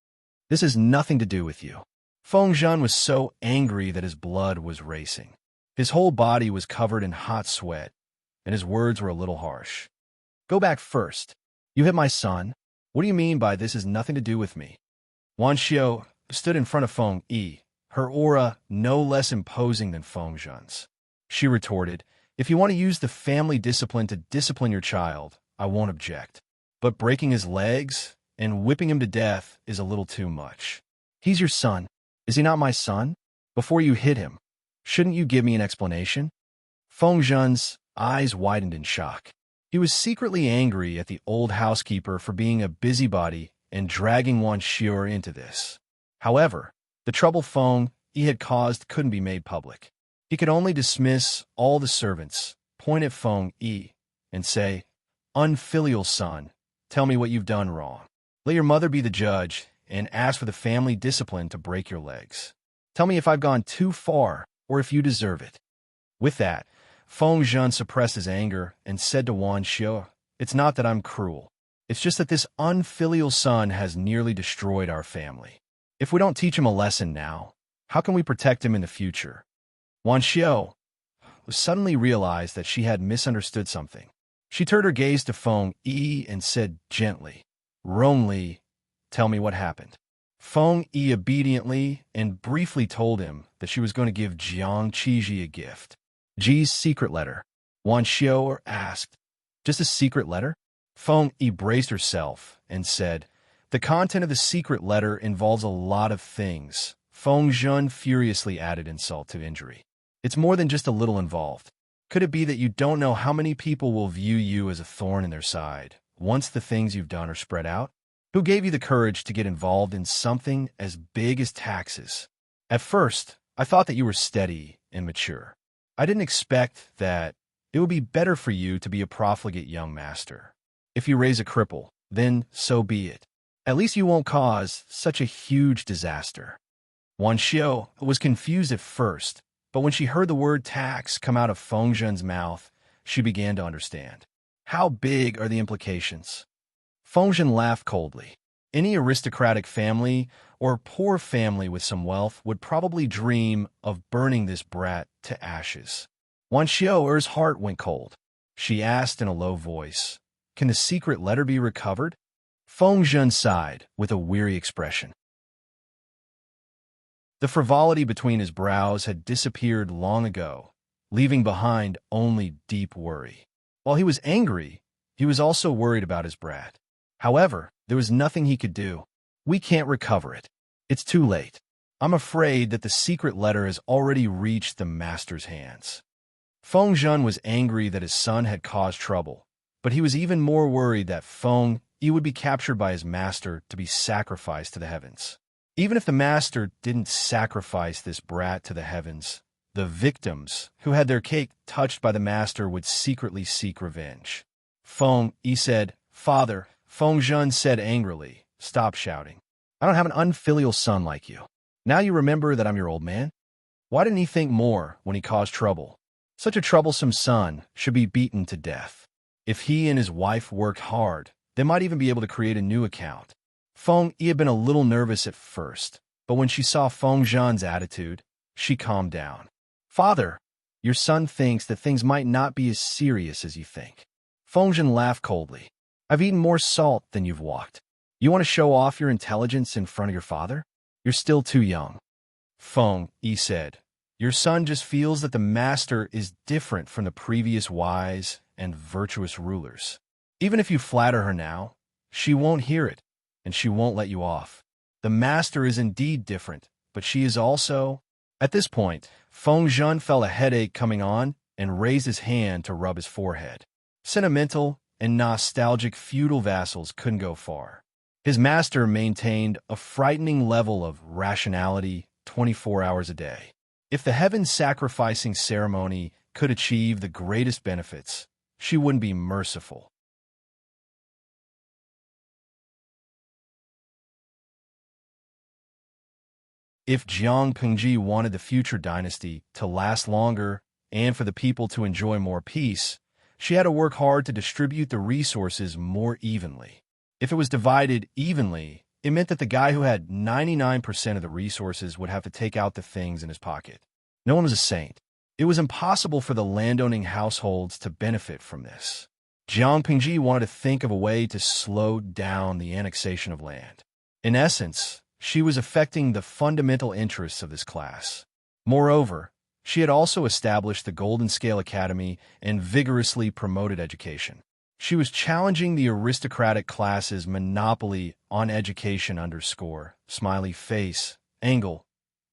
"This has nothing to do with you." Feng Zhen was so angry that his blood was racing. His whole body was covered in hot sweat, and his words were a little harsh. "Go back first. You hit my son. What do you mean by this has nothing to do with me?" Wan Xiao stood in front of Feng Yi, her aura no less imposing than Feng Zhen's. She retorted, "If you want to use the family discipline to discipline your child, I won't object. But breaking his legs and whipping him to death is a little too much. He's your son. Is he not my son? Before you hit him, shouldn't you give me an explanation?" Feng Zhen's eyes widened in shock. He was secretly angry at the old housekeeper for being a busybody and dragging Wan Xiao into this. However, the trouble Feng Yi had caused couldn't be made public. He could only dismiss all the servants, point at Feng Yi, and say, "Unfilial son, tell me what you've done wrong. Let your mother be the judge and ask for the family discipline to break your legs. Tell me if I've gone too far or if you deserve it." With that, Feng Zhen suppressed his anger and said to Wan Xiao, "It's not that I'm cruel. It's just that this unfilial son has nearly destroyed our family. If we don't teach him a lesson now, how can we protect him in the future?" Wan Xiao suddenly realized that she had misunderstood something. She turned her gaze to Feng Yi and said gently, "Rong Li, tell me what happened." Feng Yi obediently and briefly told him that she was going to give Jiang Qiji a gift. Ji's secret letter. Wan Xiao asked, "Just a secret letter?" Feng Yi braced herself and said, "The content of the secret letter involves a lot of things." Feng Zhen furiously added insult to injury. "It's more than just a little involved. Could it be that you don't know how many people will view you as a thorn in their side once the things you've done are spread out? Who gave you the courage to get involved in something as big as taxes? At first, I thought that you were steady and mature. I didn't expect that it would be better for you to be a profligate young master. If you raise a cripple, then so be it. At least you won't cause such a huge disaster." Wan Xiao was confused at first, But when she heard the word tax come out of Feng Zhen's mouth, she began to understand. How big are the implications? Feng Zhen laughed coldly. Any aristocratic family or poor family with some wealth would probably dream of burning this brat to ashes. Wan Xiao'er's heart went cold. She asked in a low voice, "Can the secret letter be recovered?" Feng Zhen sighed with a weary expression. The frivolity between his brows had disappeared long ago, leaving behind only deep worry. While he was angry, he was also worried about his brat. However, there was nothing he could do. "We can't recover it. It's too late. I'm afraid that the secret letter has already reached the master's hands." Feng Zhen was angry that his son had caused trouble, but he was even more worried that Feng Yi would be captured by his master to be sacrificed to the heavens. Even if the master didn't sacrifice this brat to the heavens, the victims who had their cake touched by the master would secretly seek revenge. Feng Yi said, "Father," Feng Zhen said angrily, "Stop shouting. I don't have an unfilial son like you. Now you remember that I'm your old man? Why didn't he think more when he caused trouble? Such a troublesome son should be beaten to death. If he and his wife worked hard, they might even be able to create a new account." Feng Yi had been a little nervous at first, but when she saw Feng Zhen's attitude, she calmed down. "Father, your son thinks that things might not be as serious as you think." Feng Zhen laughed coldly. "I've eaten more salt than you've walked. You want to show off your intelligence in front of your father? You're still too young." Feng Yi said, "Your son just feels that the master is different from the previous wise and virtuous rulers. Even if you flatter her now, she won't hear it, and she won't let you off. The master is indeed different, but she is also—" At this point, Feng Zhen felt a headache coming on and raised his hand to rub his forehead. Sentimental and nostalgic feudal vassals couldn't go far. His master maintained a frightening level of rationality 24 hours a day. If the heaven sacrificing ceremony could achieve the greatest benefits, she wouldn't be merciful. If Jiang Pengji wanted the future dynasty to last longer and for the people to enjoy more peace, she had to work hard to distribute the resources more evenly. If it was divided evenly, it meant that the guy who had 99% of the resources would have to take out the things in his pocket. No one was a saint. It was impossible for the landowning households to benefit from this. Jiang Pengji wanted to think of a way to slow down the annexation of land. In essence, she was affecting the fundamental interests of this class. Moreover, she had also established the Golden Scale Academy and vigorously promoted education. She was challenging the aristocratic class's monopoly on education underscore, smiley face, angle,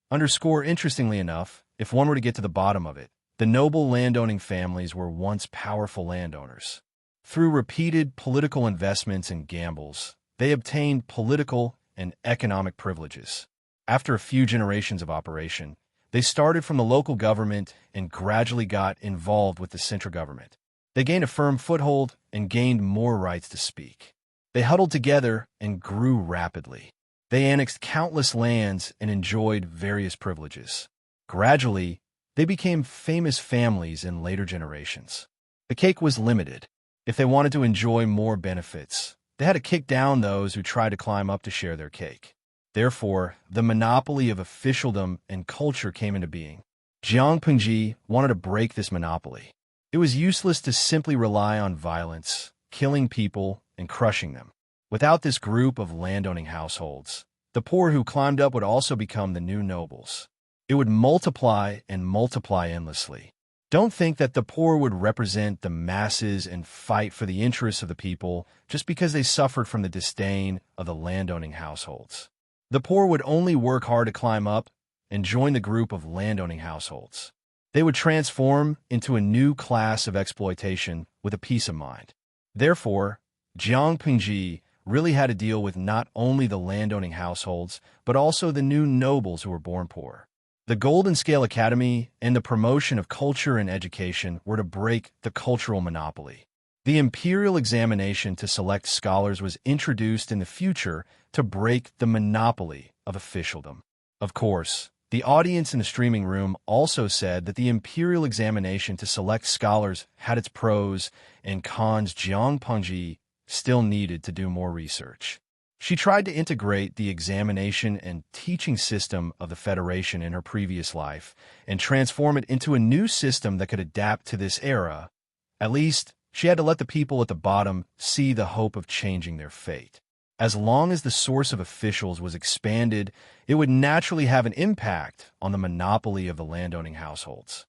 underscore. Interestingly enough, if one were to get to the bottom of it, the noble landowning families were once powerful landowners. Through repeated political investments and gambles, they obtained political and economic privileges. After a few generations of operation, they started from the local government and gradually got involved with the central government. They gained a firm foothold and gained more rights to speak. They huddled together and grew rapidly. They annexed countless lands and enjoyed various privileges. Gradually, they became famous families in later generations. The cake was limited. If they wanted to enjoy more benefits, they had to kick down those who tried to climb up to share their cake. Therefore, the monopoly of officialdom and culture came into being. Jiang Pengji wanted to break this monopoly. It was useless to simply rely on violence, killing people, and crushing them. Without this group of landowning households, the poor who climbed up would also become the new nobles. It would multiply and multiply endlessly. Don't think that the poor would represent the masses and fight for the interests of the people just because they suffered from the disdain of the landowning households. The poor would only work hard to climb up and join the group of landowning households. They would transform into a new class of exploitation with a peace of mind. Therefore, Jiang Pengji really had to deal with not only the landowning households, but also the new nobles who were born poor. The Golden Scale Academy and the promotion of culture and education were to break the cultural monopoly. The imperial examination to select scholars was introduced in the future to break the monopoly of officialdom. Of course, The audience in the streaming room also said that the imperial examination to select scholars had its pros and cons. Jiang Pengji still needed to do more research. She tried to integrate the examination and teaching system of the Federation in her previous life and transform it into a new system that could adapt to this era. At least, she had to let the people at the bottom see the hope of changing their fate. As long as the source of officials was expanded, it would naturally have an impact on the monopoly of the landowning households.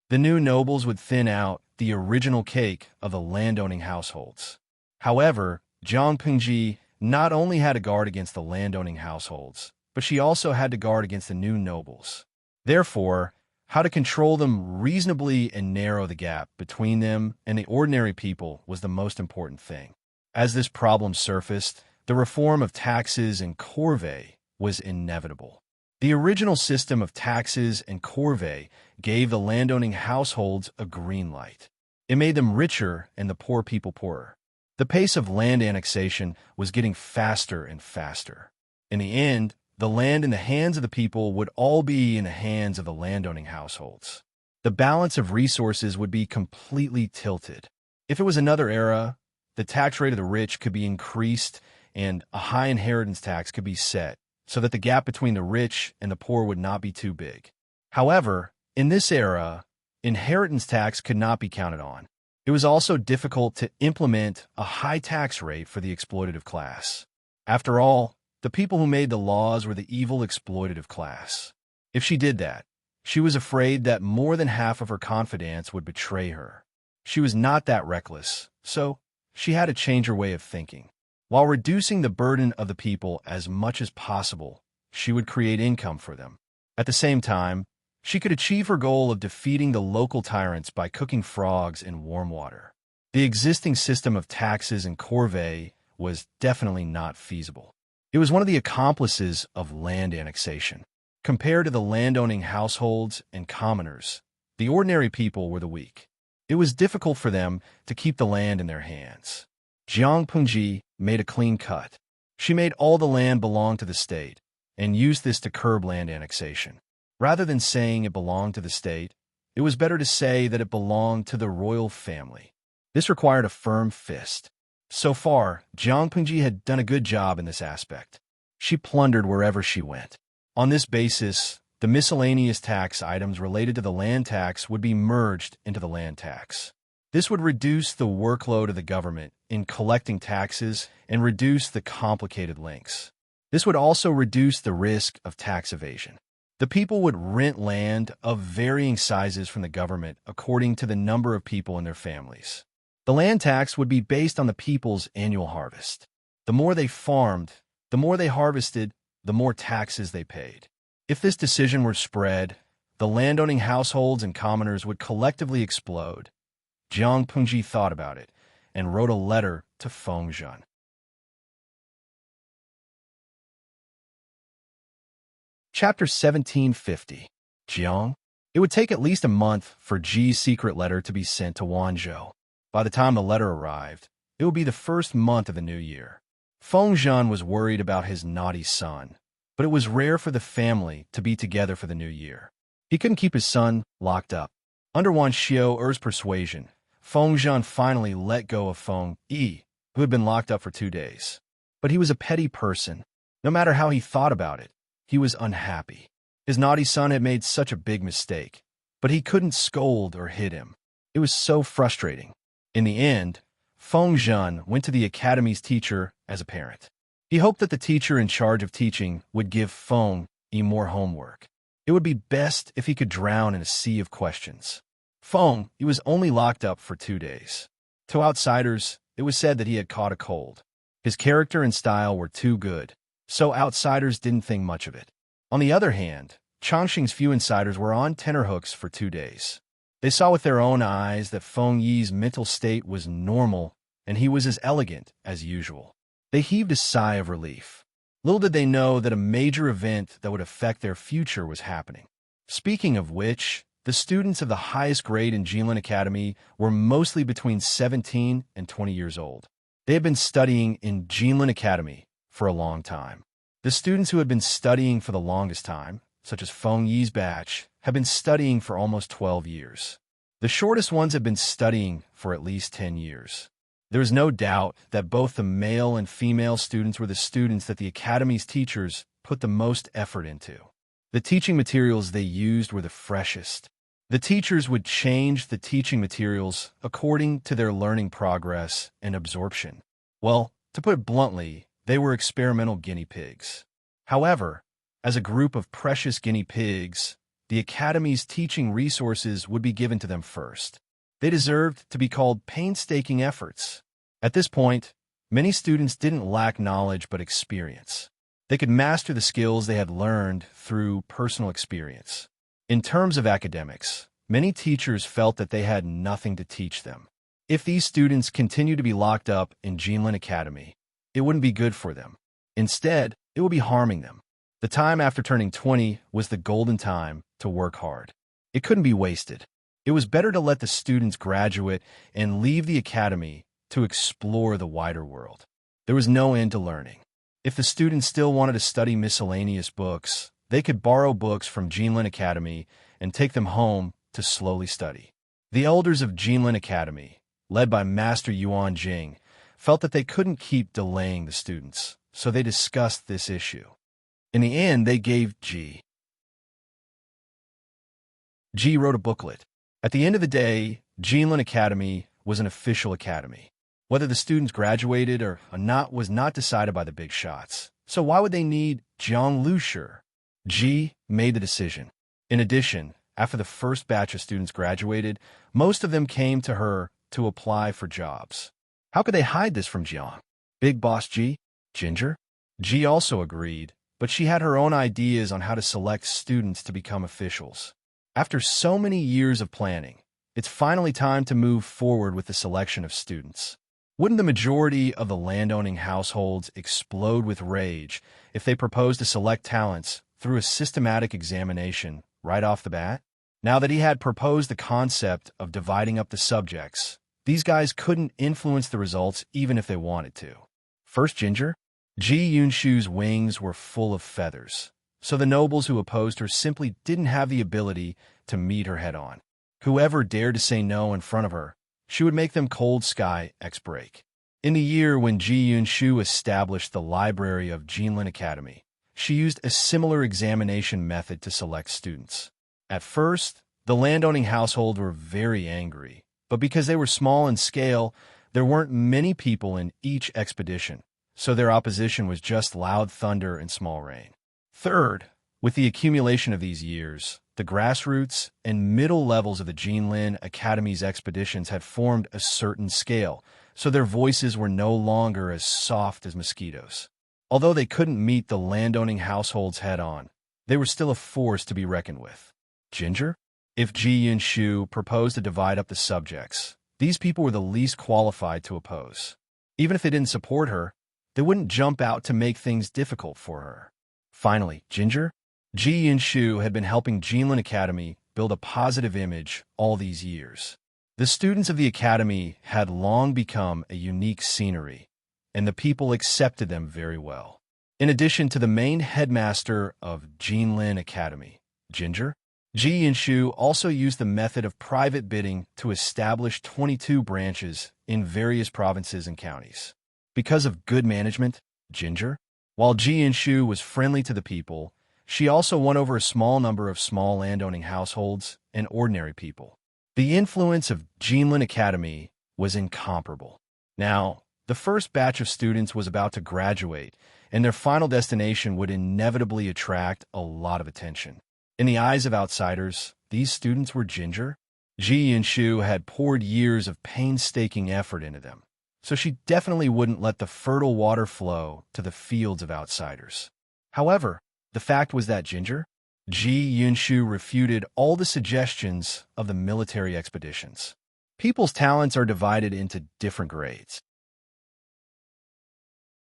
The new nobles would thin out the original cake of the landowning households. However, Jiang Pengji not only had to guard against the landowning households, but she also had to guard against the new nobles. Therefore, how to control them reasonably and narrow the gap between them and the ordinary people was the most important thing. As this problem surfaced, the reform of taxes and corvée was inevitable. The original system of taxes and corvée gave the landowning households a green light. It made them richer and the poor people poorer. The pace of land annexation was getting faster and faster. In the end, the land in the hands of the people would all be in the hands of the landowning households. The balance of resources would be completely tilted. If it was another era, the tax rate of the rich could be increased and a high inheritance tax could be set so that the gap between the rich and the poor would not be too big. However, in this era, inheritance tax could not be counted on. It was also difficult to implement a high tax rate for the exploitative class. After all, the people who made the laws were the evil exploitative class. If she did that, she was afraid that more than half of her confidants would betray her. She was not that reckless, so she had to change her way of thinking. While reducing the burden of the people as much as possible, she would create income for them. At the same time, she could achieve her goal of defeating the local tyrants by cooking frogs in warm water. The existing system of taxes and corvée was definitely not feasible. It was one of the accomplices of land annexation. Compared to the landowning households and commoners, the ordinary people were the weak. It was difficult for them to keep the land in their hands. Jiang Pengji made a clean cut. She made all the land belong to the state and used this to curb land annexation. Rather than saying it belonged to the state, it was better to say that it belonged to the royal family. This required a firm fist. So far, Jiang Pengji had done a good job in this aspect. She plundered wherever she went. On this basis, the miscellaneous tax items related to the land tax would be merged into the land tax. This would reduce the workload of the government in collecting taxes and reduce the complicated links. This would also reduce the risk of tax evasion. The people would rent land of varying sizes from the government according to the number of people in their families. The land tax would be based on the people's annual harvest. The more they farmed, the more they harvested, the more taxes they paid. If this decision were spread, the landowning households and commoners would collectively explode. Jiang Pengji thought about it and wrote a letter to Feng Zhen. Chapter 1750. Jiang. It would take at least a month for Ji's secret letter to be sent to Wanzhou. By the time the letter arrived, it would be the first month of the new year. Feng Zhen was worried about his naughty son, but it was rare for the family to be together for the new year. He couldn't keep his son locked up. Under Wan Xiu'er's persuasion, Feng Zhen finally let go of Feng Yi, who had been locked up for 2 days. But he was a petty person. No matter how he thought about it, he was unhappy. His naughty son had made such a big mistake, but he couldn't scold or hit him. It was so frustrating. In the end, Feng Zhen went to the academy's teacher as a parent. He hoped that the teacher in charge of teaching would give Feng Yi more homework. It would be best if he could drown in a sea of questions. Feng Yi was only locked up for 2 days. To outsiders, it was said that he had caught a cold. His character and style were too good, so outsiders didn't think much of it. On the other hand, Changxing's few insiders were on tenterhooks for 2 days. They saw with their own eyes that Feng Yi's mental state was normal and he was as elegant as usual. They heaved a sigh of relief. Little did they know that a major event that would affect their future was happening. Speaking of which, the students of the highest grade in Jilin Academy were mostly between 17 and 20 years old. They had been studying in Jilin Academy for a long time. The The students who had been studying for the longest time, such as Feng Yi's batch, had been studying for almost 12 years. The shortest ones had been studying for at least 10 years. There is no doubt that both the male and female students were the students that the Academy's teachers put the most effort into. The teaching materials they used were the freshest. The teachers would change the teaching materials according to their learning progress and absorption. Well, to put it bluntly, they were experimental guinea pigs. However, as a group of precious guinea pigs, the Academy's teaching resources would be given to them first. They deserved to be called painstaking efforts. At this point, many students didn't lack knowledge but experience. They could master the skills they had learned through personal experience. In terms of academics, many teachers felt that they had nothing to teach them. If these students continued to be locked up in Jinlin Academy, it wouldn't be good for them. Instead, it would be harming them. The time after turning 20 was the golden time to work hard. It couldn't be wasted. It was better to let the students graduate and leave the academy to explore the wider world. There was no end to learning. If the students still wanted to study miscellaneous books, they could borrow books from Jinlin Academy and take them home to slowly study. The elders of Jinlin Academy, led by Master Yuan Jing, felt that they couldn't keep delaying the students, so they discussed this issue. In the end, they gave G wrote a booklet. At the end of the day, Jinlin Academy was an official academy. Whether the students graduated or not was not decided by the big shots. So why would they need Jiang Lushi? G made the decision. In addition, after the first batch of students graduated, most of them came to her to apply for jobs. How could they hide this from Jiang? Big Boss G? Ginger? G also agreed, but she had her own ideas on how to select students to become officials. After so many years of planning, it's finally time to move forward with the selection of students. Wouldn't the majority of the landowning households explode with rage if they proposed to select talents through a systematic examination right off the bat? Now that he had proposed the concept of dividing up the subjects, these guys couldn't influence the results even if they wanted to. First Ginger, Ji Yunshu's wings were full of feathers, so the nobles who opposed her simply didn't have the ability to meet her head-on. Whoever dared to say no in front of her, she would make them cold sky break. In the year when Ji Yunshu established the library of Jinlin Academy, she used a similar examination method to select students. At first, the landowning household were very angry, but because they were small in scale, there weren't many people in each expedition, so their opposition was just loud thunder and small rain. Third, with the accumulation of these years, the grassroots and middle levels of the Jinlin Academy's expeditions had formed a certain scale, so their voices were no longer as soft as mosquitoes. Although they couldn't meet the landowning households head-on, they were still a force to be reckoned with. Ginger? If Ji Yunshu proposed to divide up the subjects, these people were the least qualified to oppose. Even if they didn't support her, they wouldn't jump out to make things difficult for her. Finally, Ginger? Ji Yunshu had been helping Jinlin Academy build a positive image all these years. The students of the academy had long become a unique scenery, and the people accepted them very well. In addition to the main headmaster of Jinlin Academy, Ginger, Ji Yunshu also used the method of private bidding to establish 22 branches in various provinces and counties. Because of good management, Ginger, while Ji Yunshu was friendly to the people, she also won over a small number of small landowning households and ordinary people. The influence of Jinlin Academy was incomparable. Now, the first batch of students was about to graduate, and their final destination would inevitably attract a lot of attention. In the eyes of outsiders, these students were Ginger. Ji Yunshu had poured years of painstaking effort into them, so she definitely wouldn't let the fertile water flow to the fields of outsiders. However, the fact was that Ginger, Ji Yunshu refuted all the suggestions of the military expeditions. People's talents are divided into different grades.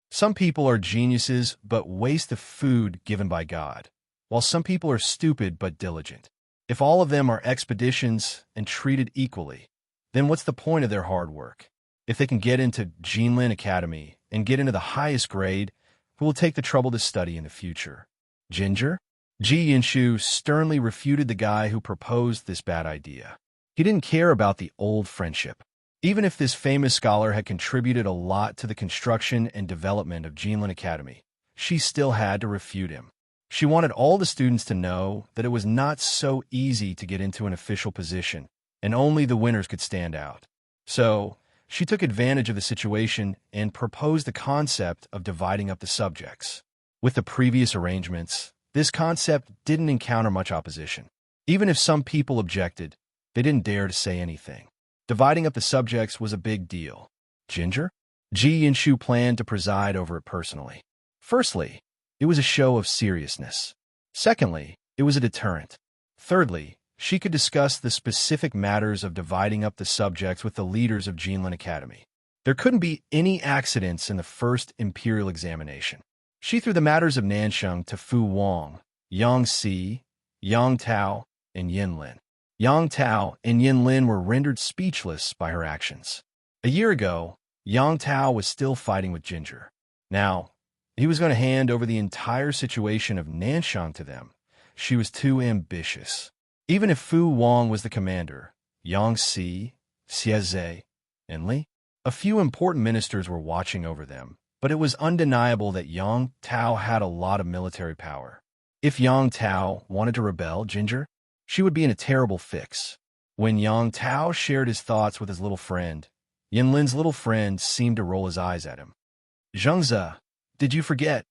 Some people are geniuses but waste the food given by God, while some people are stupid but diligent. If all of them are expeditions and treated equally, then what's the point of their hard work? If they can get into Jinlin Academy and get into the highest grade, who will take the trouble to study in the future. Ginger? Ji Yinshu sternly refuted the guy who proposed this bad idea. He didn't care about the old friendship. Even if this famous scholar had contributed a lot to the construction and development of Jinlin Academy, she still had to refute him. She wanted all the students to know that it was not so easy to get into an official position, and only the winners could stand out. So, she took advantage of the situation and proposed the concept of dividing up the subjects. With the previous arrangements, this concept didn't encounter much opposition. Even if some people objected, they didn't dare to say anything. Dividing up the subjects was a big deal. Ginger? Ji Yinshu planned to preside over it personally. Firstly, it was a show of seriousness. Secondly, it was a deterrent. Thirdly, she could discuss the specific matters of dividing up the subjects with the leaders of Jinlin Academy. There couldn't be any accidents in the first imperial examination. She threw the matters of Nansheng to Fu Wang, Yang Si, Yang Tao, and Yin Lin. Yang Tao and Yin Lin were rendered speechless by her actions. A year ago, Yang Tao was still fighting with Ginger. Now, he was going to hand over the entire situation of Nansheng to them. She was too ambitious. Even if Fu Wang was the commander, Yang Si, Xieze, and Li, a few important ministers were watching over them, but it was undeniable that Yang Tao had a lot of military power. If Yang Tao wanted to rebel Ginger, she would be in a terrible fix. When Yang Tao shared his thoughts with his little friend, Yin Lin's little friend seemed to roll his eyes at him. Zhengze, did you forget?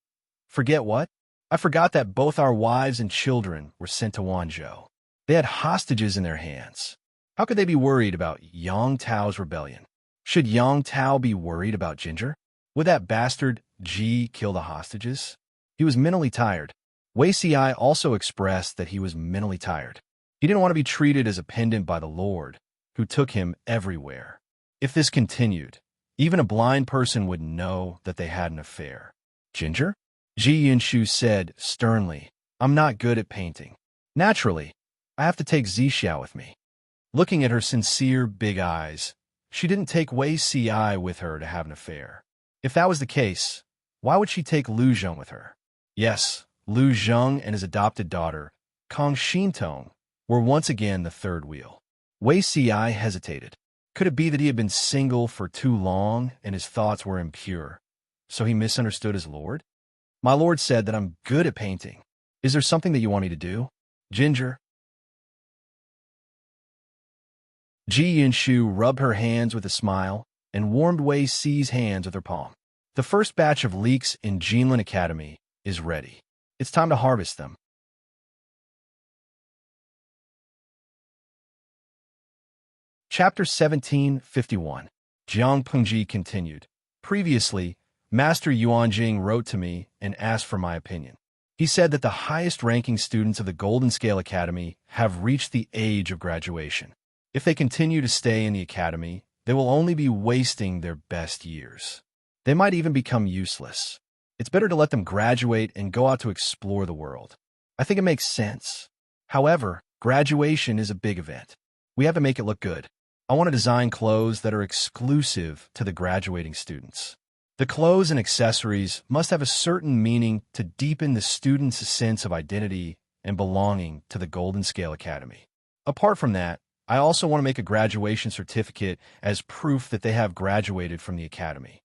Forget what? I forgot that both our wives and children were sent to Wanzhou. They had hostages in their hands. How could they be worried about Yang Tao's rebellion? Should Yang Tao be worried about Ginger? Would that bastard Ji kill the hostages? He was mentally tired. Wei Ci also expressed that he was mentally tired. He didn't want to be treated as a pendant by the Lord, who took him everywhere. If this continued, even a blind person would know that they had an affair. Ginger? Ji Yinshu said sternly, I'm not good at painting. Naturally, I have to take Zixiao with me. Looking at her sincere big eyes, she didn't take Wei Ci with her to have an affair. If that was the case, why would she take Lu Zheng with her? Yes, Lu Zheng and his adopted daughter, Kong Xintong, were once again the third wheel. Wei Ci hesitated. Could it be that he had been single for too long and his thoughts were impure, so he misunderstood his lord? My lord said that I'm good at painting. Is there something that you want me to do? Ginger? Ji Yinshu rubbed her hands with a smile and warmed Wei Ci's hands with her palm. The first batch of leeks in Jinlin Academy is ready. It's time to harvest them. Chapter 1751. Jiang Pengji continued. Previously, Master Yuanjing wrote to me and asked for my opinion. He said that the highest-ranking students of the Golden Scale Academy have reached the age of graduation. If they continue to stay in the academy, they will only be wasting their best years. They might even become useless. It's better to let them graduate and go out to explore the world. I think it makes sense. However, graduation is a big event. We have to make it look good. I want to design clothes that are exclusive to the graduating students. The clothes and accessories must have a certain meaning to deepen the students' sense of identity and belonging to the Golden Scale Academy. Apart from that, I also want to make a graduation certificate as proof that they have graduated from the academy.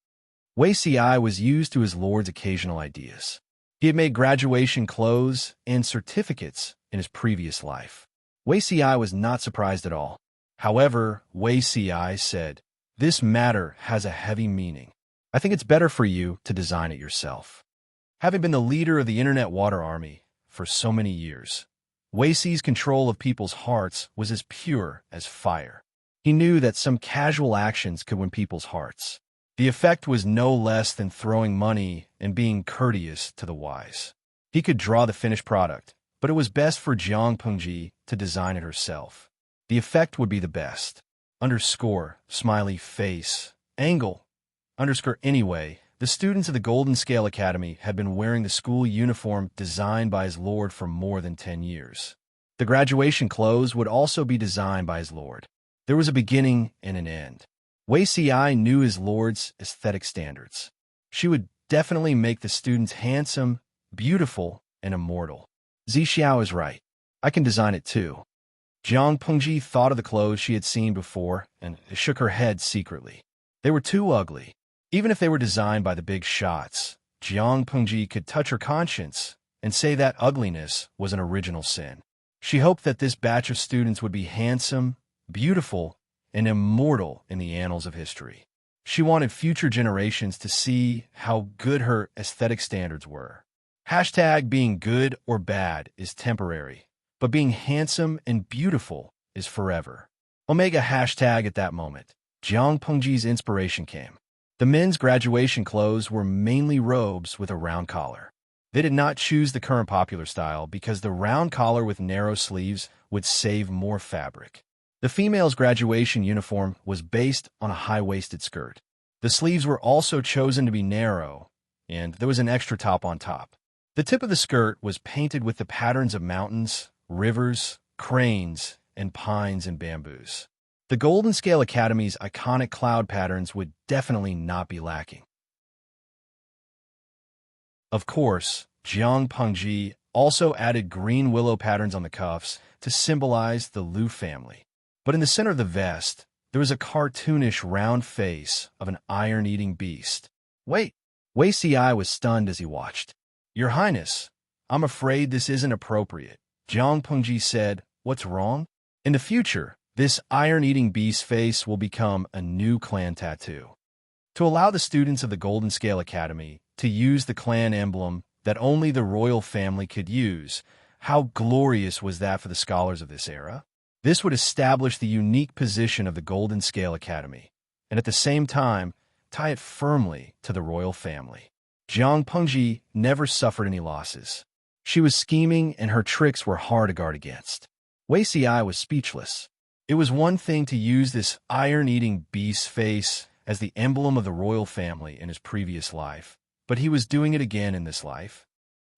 Wei Ci was used to his lord's occasional ideas. He had made graduation clothes and certificates in his previous life. Wei Ci was not surprised at all. However, Wei Ci said, this matter has a heavy meaning. I think it's better for you to design it yourself. Having been the leader of the Internet Water Army for so many years, Wei Ci's control of people's hearts was as pure as fire. He knew that some casual actions could win people's hearts. The effect was no less than throwing money and being courteous to the wise. He could draw the finished product, but it was best for Jiang Pengji to design it herself. The effect would be the best. Underscore, smiley face, angle, underscore anyway. The students of the Golden Scale Academy had been wearing the school uniform designed by his lord for more than 10 years. The graduation clothes would also be designed by his lord. There was a beginning and an end. Wei Ci knew his lord's aesthetic standards. She would definitely make the students handsome, beautiful, and immortal. Zixiao is right. I can design it too. Jiang Pengji thought of the clothes she had seen before and shook her head secretly. They were too ugly. Even if they were designed by the big shots, Jiang Pengji could touch her conscience and say that ugliness was an original sin. She hoped that this batch of students would be handsome, beautiful, and immortal in the annals of history. She wanted future generations to see how good her aesthetic standards were. Hashtag being good or bad is temporary, but being handsome and beautiful is forever. Omega hashtag at that moment. Jiang Pengji's inspiration came. The men's graduation clothes were mainly robes with a round collar. They did not choose the current popular style because the round collar with narrow sleeves would save more fabric. The female's graduation uniform was based on a high-waisted skirt. The sleeves were also chosen to be narrow, and there was an extra top on top. The tip of the skirt was painted with the patterns of mountains, rivers, cranes, and pines and bamboos. The Golden Scale Academy's iconic cloud patterns would definitely not be lacking. Of course, Jiang Pengji also added green willow patterns on the cuffs to symbolize the Liu family. But in the center of the vest, there was a cartoonish round face of an iron-eating beast. Wait! Wei Ci was stunned as he watched. Your Highness, I'm afraid this isn't appropriate. Jiang Pengji said, what's wrong? In the future, this iron-eating beast face will become a new clan tattoo. To allow the students of the Golden Scale Academy to use the clan emblem that only the royal family could use, how glorious was that for the scholars of this era? This would establish the unique position of the Golden Scale Academy, and at the same time, tie it firmly to the royal family. Jiang Pengji never suffered any losses. She was scheming, and her tricks were hard to guard against. Wei Ci was speechless. It was one thing to use this iron-eating beast face as the emblem of the royal family in his previous life, but he was doing it again in this life.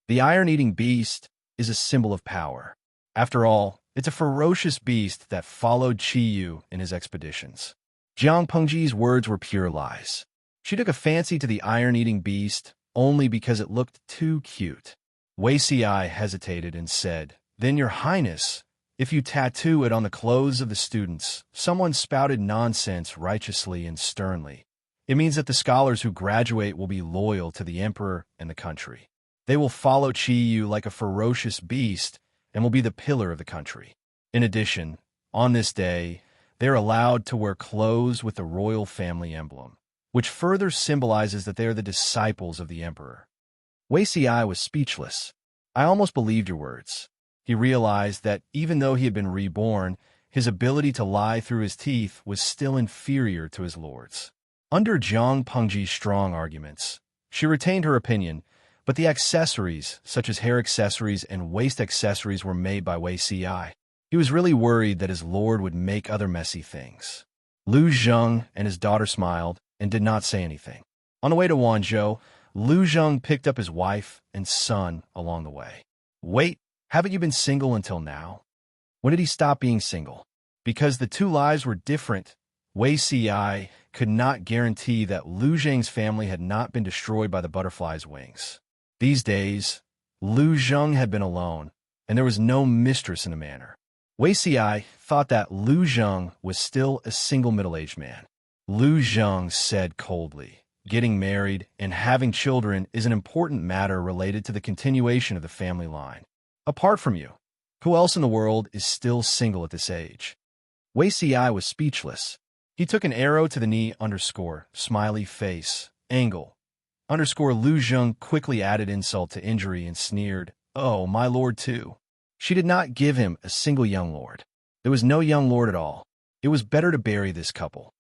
The iron-eating beast is a symbol of power. After all, it's a ferocious beast that followed Qi Yu in his expeditions. Jiang Pengji's words were pure lies. She took a fancy to the iron-eating beast only because it looked too cute. Wei Ci hesitated and said, Then, Your Highness, if you tattoo it on the clothes of the students, someone spouted nonsense righteously and sternly. It means that the scholars who graduate will be loyal to the emperor and the country. They will follow Qi Yu like a ferocious beast and will be the pillar of the country. In addition, on this day, they are allowed to wear clothes with the royal family emblem, which further symbolizes that they are the disciples of the emperor. Wei Ci was speechless. I almost believed your words. He realized that even though he had been reborn, his ability to lie through his teeth was still inferior to his lord's. Under Jiang Pengji's strong arguments, she retained her opinion, but the accessories, such as hair accessories and waist accessories, were made by Wei Ci. He was really worried that his lord would make other messy things. Lu Zheng and his daughter smiled and did not say anything. On the way to Wanzhou, Lu Zheng picked up his wife and son along the way. Wait, haven't you been single until now? When did he stop being single? Because the two lives were different, Wei Ci could not guarantee that Lu Zheng's family had not been destroyed by the butterfly's wings. These days, Lu Zheng had been alone, and there was no mistress in the manor. Wei Ci thought that Lu Zheng was still a single middle-aged man. Lu Zheng said coldly, getting married and having children is an important matter related to the continuation of the family line. Apart from you, who else in the world is still single at this age? Wei Ci was speechless. He took an arrow to the knee _ smiley face, angle, _ Lu Zheng quickly added insult to injury and sneered, Oh, my lord too. She did not give him a single young lord. There was no young lord at all. It was better to bury this couple.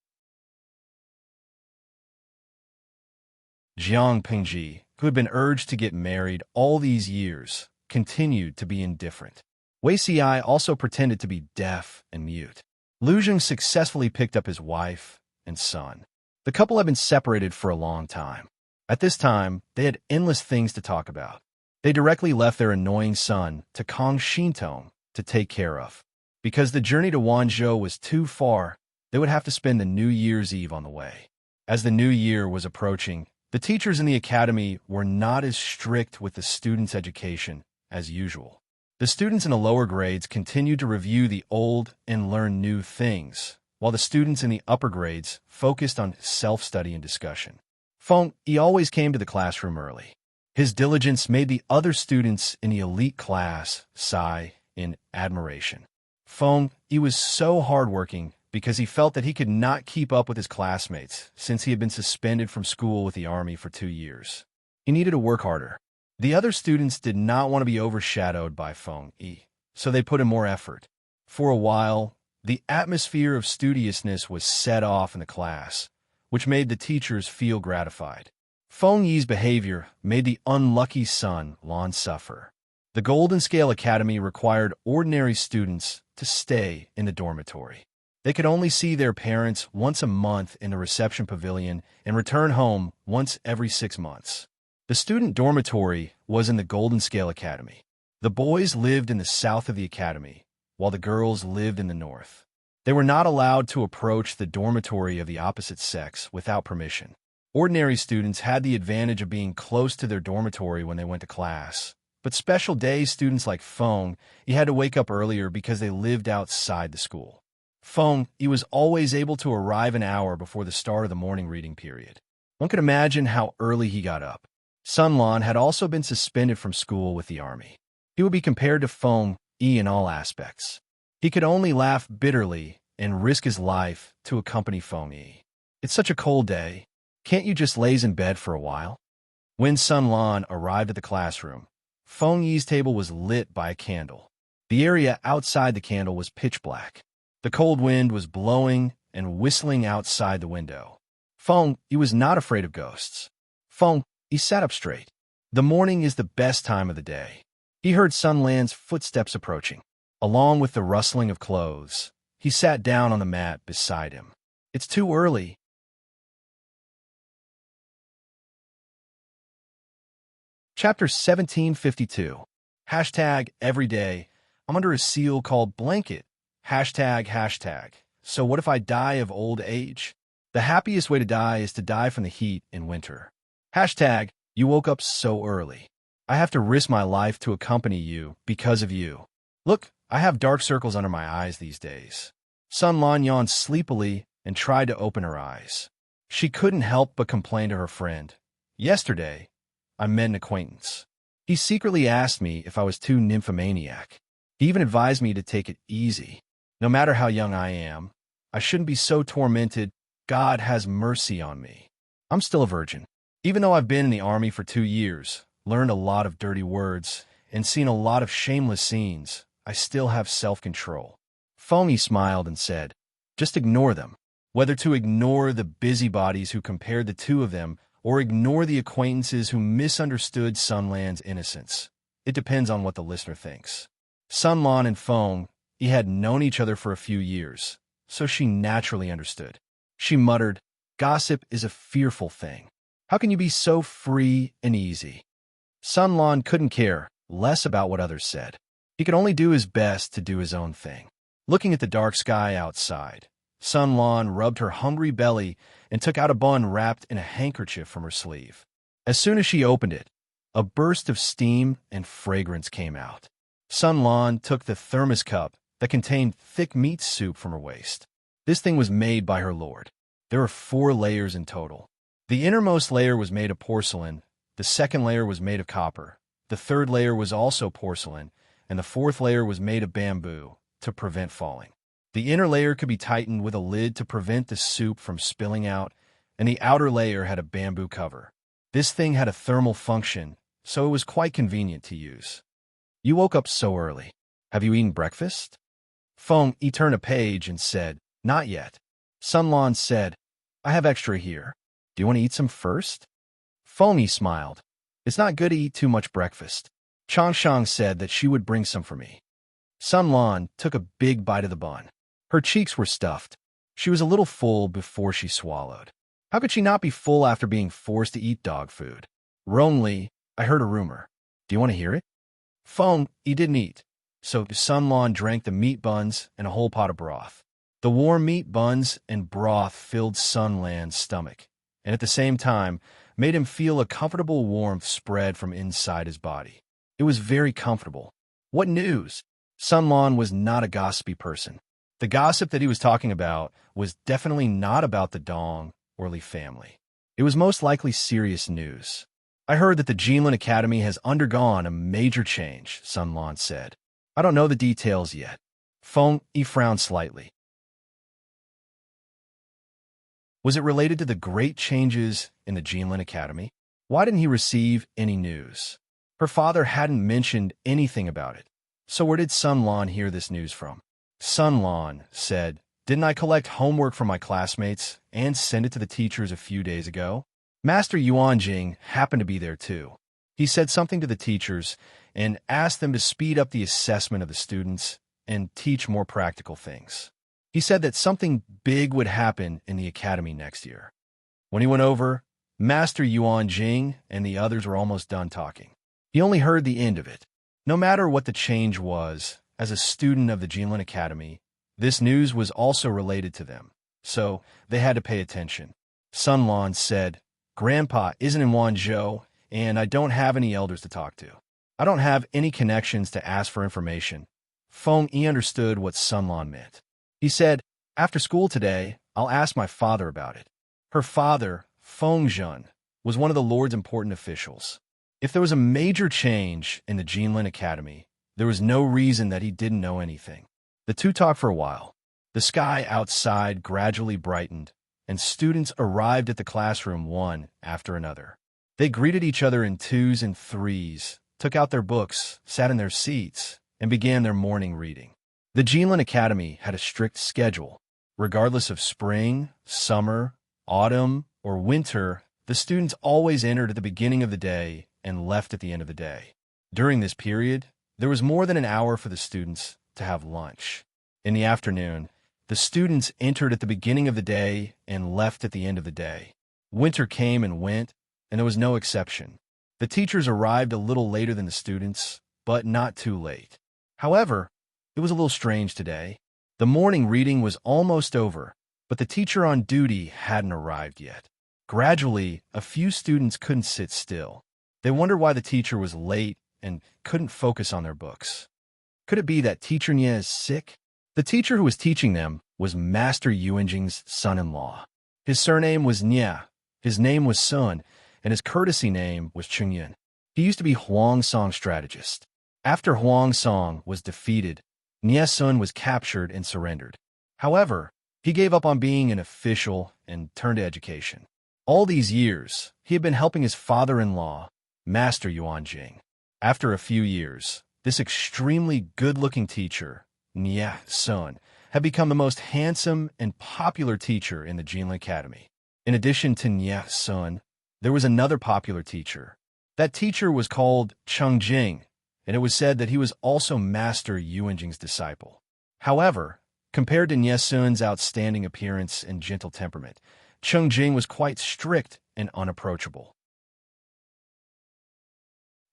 Jiang Pengji, who had been urged to get married all these years, continued to be indifferent. Wei Ci also pretended to be deaf and mute. Lu Zheng successfully picked up his wife and son. The couple had been separated for a long time. At this time, they had endless things to talk about. They directly left their annoying son to Kong Shintong to take care of. Because the journey to Wanzhou was too far, they would have to spend the New Year's Eve on the way. As the new year was approaching, The teachers in the academy were not as strict with the students' education as usual. The students in the lower grades continued to review the old and learn new things, while the students in the upper grades focused on self-study and discussion. Feng, he always came to the classroom early. His diligence made the other students in the elite class sigh in admiration. Feng, he was so hardworking because he felt that he could not keep up with his classmates since he had been suspended from school with the army for 2 years. He needed to work harder. The other students did not want to be overshadowed by Feng Yi, so they put in more effort. For a while, the atmosphere of studiousness was set off in the class, which made the teachers feel gratified. Feng Yi's behavior made the unlucky Sun Lan suffer. The Golden Scale Academy required ordinary students to stay in the dormitory. They could only see their parents once a month in the reception pavilion and return home once every 6 months. The student dormitory was in the Golden Scale Academy. The boys lived in the south of the academy, while the girls lived in the north. They were not allowed to approach the dormitory of the opposite sex without permission. Ordinary students had the advantage of being close to their dormitory when they went to class, but special day students like Feng, he had to wake up earlier because they lived outside the school. Feng, he was always able to arrive an hour before the start of the morning reading period. One could imagine how early he got up. Sun Lan had also been suspended from school with the army. He would be compared to Feng Yi in all aspects. He could only laugh bitterly and risk his life to accompany Feng Yi. It's such a cold day. Can't you just laze in bed for a while? When Sun Lan arrived at the classroom, Feng Yi's table was lit by a candle. The area outside the candle was pitch black. The cold wind was blowing and whistling outside the window. Feng, he was not afraid of ghosts. Feng, he sat up straight. The morning is the best time of the day. He heard Sun Lan's footsteps approaching. Along with the rustling of clothes, he sat down on the mat beside him. It's too early. Chapter 1752. #everyday. I'm under a seal called blanket. #. So what if I die of old age? The happiest way to die is to die from the heat in winter. #. You woke up so early. I have to risk my life to accompany you because of you. Look, I have dark circles under my eyes these days. Sun Lan yawned sleepily and tried to open her eyes. She couldn't help but complain to her friend. Yesterday, I met an acquaintance. He secretly asked me if I was too nymphomaniac. He even advised me to take it easy. No matter how young I am, I shouldn't be so tormented. God has mercy on me. I'm still a virgin. Even though I've been in the army for 2 years, learned a lot of dirty words, and seen a lot of shameless scenes, I still have self-control. Feng Yi smiled and said, just ignore them. Whether to ignore the busybodies who compared the two of them, or ignore the acquaintances who misunderstood Sun Lan's innocence, it depends on what the listener thinks. Sun Lan and Feng Yi had known each other for a few years, so she naturally understood. She muttered, gossip is a fearful thing. How can you be so free and easy? Sun Lan couldn't care less about what others said. He could only do his best to do his own thing. Looking at the dark sky outside, Sun Lan rubbed her hungry belly and took out a bun wrapped in a handkerchief from her sleeve. As soon as she opened it, a burst of steam and fragrance came out. Sun Lan took the thermos cup that contained thick meat soup from her waist. This thing was made by her lord. There were 4 layers in total. The innermost layer was made of porcelain, the second layer was made of copper, the third layer was also porcelain, and the fourth layer was made of bamboo to prevent falling. The inner layer could be tightened with a lid to prevent the soup from spilling out, and the outer layer had a bamboo cover. This thing had a thermal function, so it was quite convenient to use. You woke up so early. Have you eaten breakfast? Feng Yi turned a page and said, not yet. Sun Lan said, I have extra here. Do you want to eat some first? Feng Yi smiled. It's not good to eat too much breakfast. Changshang said that she would bring some for me. Sun Lan took a big bite of the bun. Her cheeks were stuffed. She was a little full before she swallowed. How could she not be full after being forced to eat dog food? Wrongly, I heard a rumor. Do you want to hear it? Feng Yi didn't eat, so Sun Lan drank the meat buns and a whole pot of broth. The warm meat buns and broth filled Sun Lan's stomach, and at the same time, made him feel a comfortable warmth spread from inside his body. It was very comfortable. What news? Sun Lan was not a gossipy person. The gossip that he was talking about was definitely not about the Dong or Li family. It was most likely serious news. I heard that the Jinlin Academy has undergone a major change, Sun Lan said. I don't know the details yet. Feng Yi frowned slightly. Was it related to the great changes in the Jinlin Academy? Why didn't he receive any news? Her father hadn't mentioned anything about it. So where did Sun Lan hear this news from? Sun Lan said, "Didn't I collect homework from my classmates and send it to the teachers a few days ago?" Master Yuan Jing happened to be there too. He said something to the teachers and asked them to speed up the assessment of the students and teach more practical things. He said that something big would happen in the academy next year. When he went over, Master Yuan Jing and the others were almost done talking. He only heard the end of it. No matter what the change was, as a student of the Jinlin Academy, this news was also related to them, so they had to pay attention. Sun Lan said, "Grandpa isn't in Wanzhou, and I don't have any elders to talk to. I don't have any connections to ask for information." Feng Yi understood what Sun Lan meant. He said, "After school today, I'll ask my father about it." Her father, Feng Zhen, was one of the Lord's important officials. If there was a major change in the Jinlin Academy, there was no reason that he didn't know anything. The two talked for a while. The sky outside gradually brightened, and students arrived at the classroom one after another. They greeted each other in twos and threes, took out their books, sat in their seats, and began their morning reading. The Jinlin Academy had a strict schedule. Regardless of spring, summer, autumn, or winter, the students always entered at the beginning of the day and left at the end of the day. During this period, there was more than an hour for the students to have lunch. In the afternoon, the students entered at the beginning of the day and left at the end of the day. Winter came and went, and there was no exception. The teachers arrived a little later than the students, but not too late. However, it was a little strange today. The morning reading was almost over, but the teacher on duty hadn't arrived yet. Gradually, a few students couldn't sit still. They wondered why the teacher was late and couldn't focus on their books. Could it be that Teacher Nie is sick? The teacher who was teaching them was Master Yuanjing's son-in-law. His surname was Nie, his name was Sun, and his courtesy name was Chengyan. He used to be Huang Song's strategist. After Huang Song was defeated, Nie Sun was captured and surrendered. However, he gave up on being an official and turned to education. All these years, he had been helping his father-in-law, Master Yuan Jing. After a few years, this extremely good-looking teacher, Nie Sun, had become the most handsome and popular teacher in the Jinlin Academy. In addition to Nie Sun, there was another popular teacher. That teacher was called Cheng Jing, and it was said that he was also Master Yuanjing's disciple. However, compared to Nie Sun's outstanding appearance and gentle temperament, Cheng Jing was quite strict and unapproachable.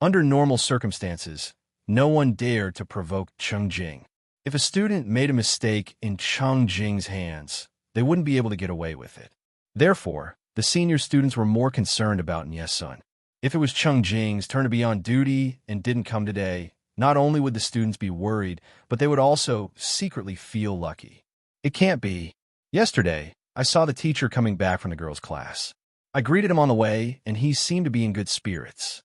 Under normal circumstances, no one dared to provoke Cheng Jing. If a student made a mistake in Cheng Jing's hands, they wouldn't be able to get away with it. Therefore, the senior students were more concerned about Nie Sun. If it was Cheng Jing's turn to be on duty and didn't come today, not only would the students be worried, but they would also secretly feel lucky. It can't be. Yesterday, I saw the teacher coming back from the girls' class. I greeted him on the way, and he seemed to be in good spirits.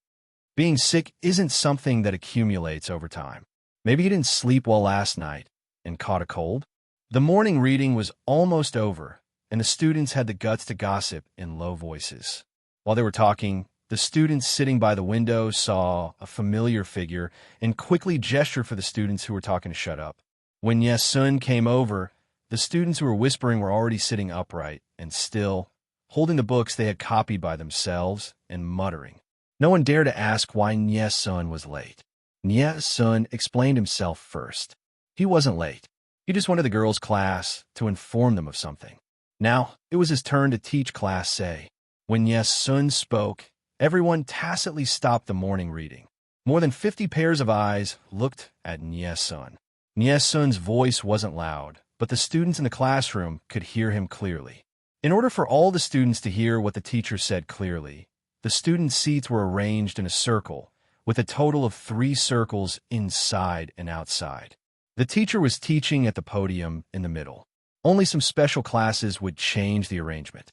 Being sick isn't something that accumulates over time. Maybe he didn't sleep well last night and caught a cold. The morning reading was almost over, and the students had the guts to gossip in low voices. While they were talking, the students sitting by the window saw a familiar figure and quickly gestured for the students who were talking to shut up. When Nie Sun came over, the students who were whispering were already sitting upright and still, holding the books they had copied by themselves and muttering. No one dared to ask why Nie Sun was late. Nie Sun explained himself first. He wasn't late. He just wanted the girls' class to inform them of something. Now, it was his turn to teach Class C. When Nie Sun spoke, everyone tacitly stopped the morning reading. More than 50 pairs of eyes looked at Nie Sun. Nie Sun's voice wasn't loud, but the students in the classroom could hear him clearly. In order for all the students to hear what the teacher said clearly, The students' seats were arranged in a circle, with a total of 3 circles inside and outside. The teacher was teaching at the podium in the middle. Only some special classes would change the arrangement.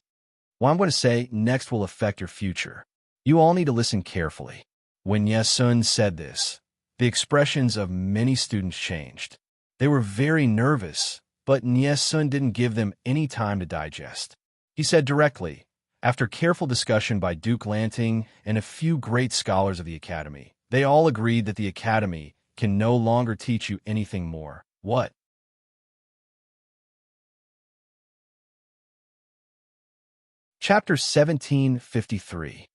What I'm going to say next will affect your future. You all need to listen carefully. When Ye-sun said this, the expressions of many students changed. They were very nervous, but Ye-sun didn't give them any time to digest. He said directly, after careful discussion by Duke Lanting and a few great scholars of the Academy, they all agreed that the Academy can no longer teach you anything more. What? Chapter 1753.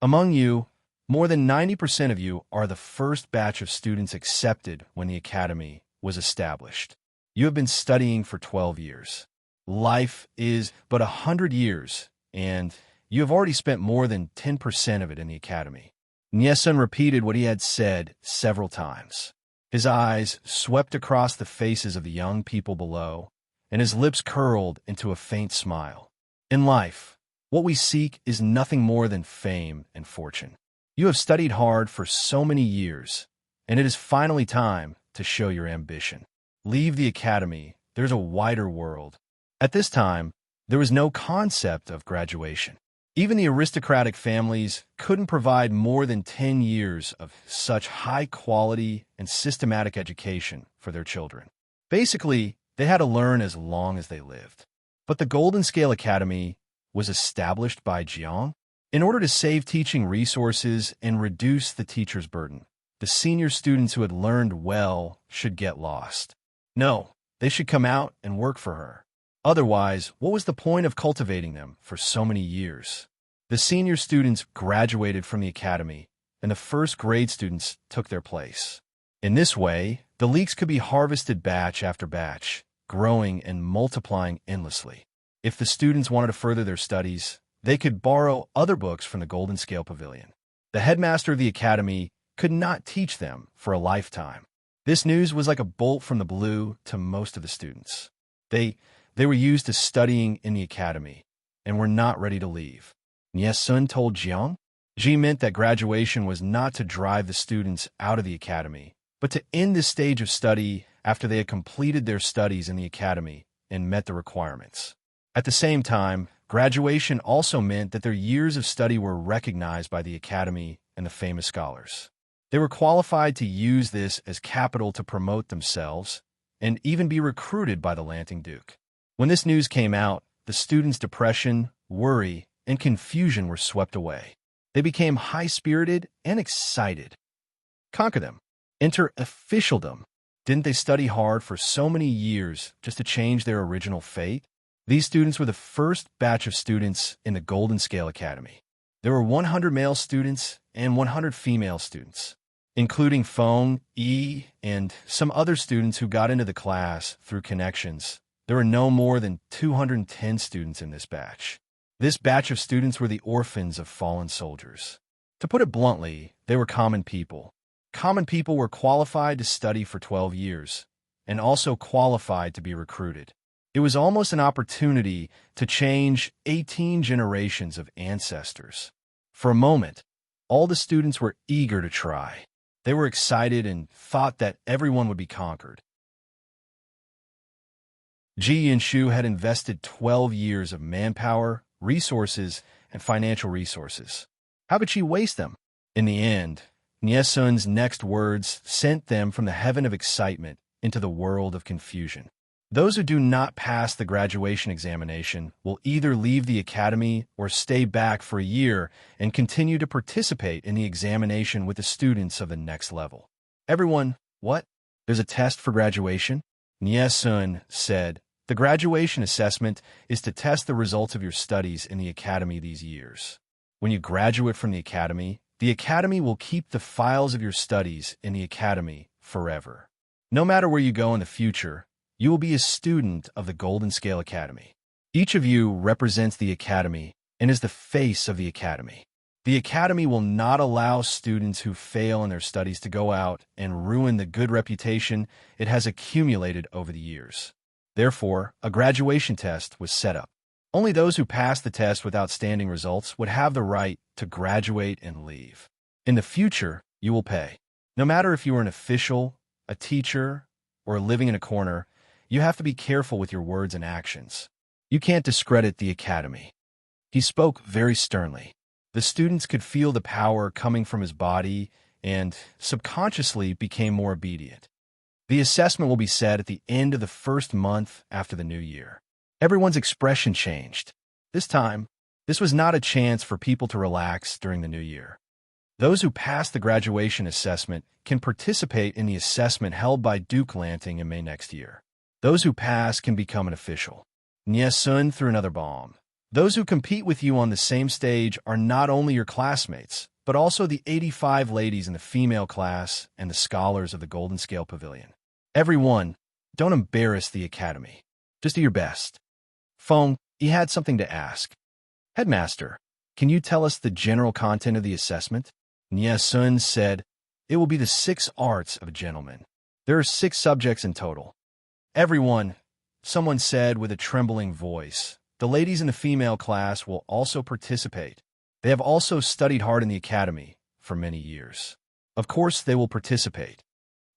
Among you, more than 90% of you are the first batch of students accepted when the Academy was established. You have been studying for 12 years. Life is but 100 years, and you have already spent more than 10% of it in the Academy. Ye-sun repeated what he had said several times. His eyes swept across the faces of the young people below, and his lips curled into a faint smile. In life, what we seek is nothing more than fame and fortune. You have studied hard for so many years, and it is finally time to show your ambition. Leave the Academy. There's a wider world. At this time, there was no concept of graduation. Even the aristocratic families couldn't provide more than 10 years of such high quality and systematic education for their children. Basically, they had to learn as long as they lived. But the Golden Scale Academy was established by Jiang in order to save teaching resources and reduce the teacher's burden. The senior students who had learned well should get lost. No, they should come out and work for her. Otherwise, what was the point of cultivating them for so many years? The senior students graduated from the Academy, and the first grade students took their place. In this way, the leeks could be harvested batch after batch, growing and multiplying endlessly. If the students wanted to further their studies, they could borrow other books from the Golden Scale Pavilion. The headmaster of the Academy could not teach them for a lifetime. This news was like a bolt from the blue to most of the students. They were used to studying in the Academy and were not ready to leave. Ye-sun told Jiang. Ji meant that graduation was not to drive the students out of the Academy, but to end this stage of study after they had completed their studies in the Academy and met the requirements. At the same time, graduation also meant that their years of study were recognized by the Academy and the famous scholars. They were qualified to use this as capital to promote themselves and even be recruited by the Lanting Duke. When this news came out, the students' depression, worry, and confusion were swept away. They became high-spirited and excited. Conquer them. Enter officialdom. Didn't they study hard for so many years just to change their original fate? These students were the first batch of students in the Golden Scale Academy. There were 100 male students and 100 female students, including Feng, Yi, and some other students who got into the class through connections. There were no more than 210 students in this batch. This batch of students were the orphans of fallen soldiers. To put it bluntly, they were common people. Common people were qualified to study for 12 years, and also qualified to be recruited. It was almost an opportunity to change 18 generations of ancestors. For a moment, all the students were eager to try. They were excited and thought that everyone would be conquered. Ji and Shu had invested 12 years of manpower, resources, and financial resources. How could she waste them? In the end, Ye-sun's next words sent them from the heaven of excitement into the world of confusion. Those who do not pass the graduation examination will either leave the academy or stay back for a year and continue to participate in the examination with the students of the next level. Everyone, what? There's a test for graduation? Ye-sun said, the graduation assessment is to test the results of your studies in the academy these years. When you graduate from the academy will keep the files of your studies in the academy forever. No matter where you go in the future, you will be a student of the Golden Scale Academy. Each of you represents the academy and is the face of the academy. The academy will not allow students who fail in their studies to go out and ruin the good reputation it has accumulated over the years. Therefore, a graduation test was set up. Only those who passed the test with outstanding results would have the right to graduate and leave. In the future, you will pay. No matter if you are an official, a teacher, or living in a corner, you have to be careful with your words and actions. You can't discredit the academy. He spoke very sternly. The students could feel the power coming from his body and, subconsciously, became more obedient. The assessment will be set at the end of the first month after the new year. Everyone's expression changed. This time, this was not a chance for people to relax during the new year. Those who pass the graduation assessment can participate in the assessment held by Duke Lanting in May next year. Those who pass can become an official. Nyesun threw another bomb. Those who compete with you on the same stage are not only your classmates, but also the 85 ladies in the female class and the scholars of the Golden Scale Pavilion. Everyone, don't embarrass the academy. Just do your best. Feng, he had something to ask. Headmaster, can you tell us the general content of the assessment? Nyesun said, it will be the 6 arts of a gentleman. There are 6 subjects in total. Everyone, someone said with a trembling voice, the ladies in the female class will also participate. They have also studied hard in the academy for many years. Of course, they will participate.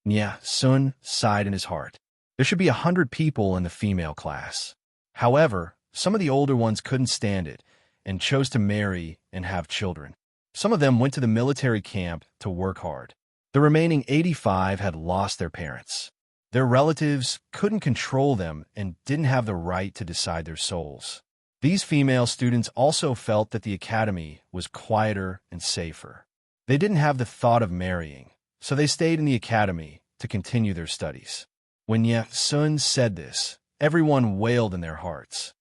Nyesun sighed in his heart. There should be 100 people in the female class. However, some of the older ones couldn't stand it and chose to marry and have children. Some of them went to the military camp to work hard. The remaining 85 had lost their parents. Their relatives couldn't control them and didn't have the right to decide their souls. These female students also felt that the academy was quieter and safer. They didn't have the thought of marrying, so they stayed in the academy to continue their studies. When Nyesun said this, everyone wailed in their hearts.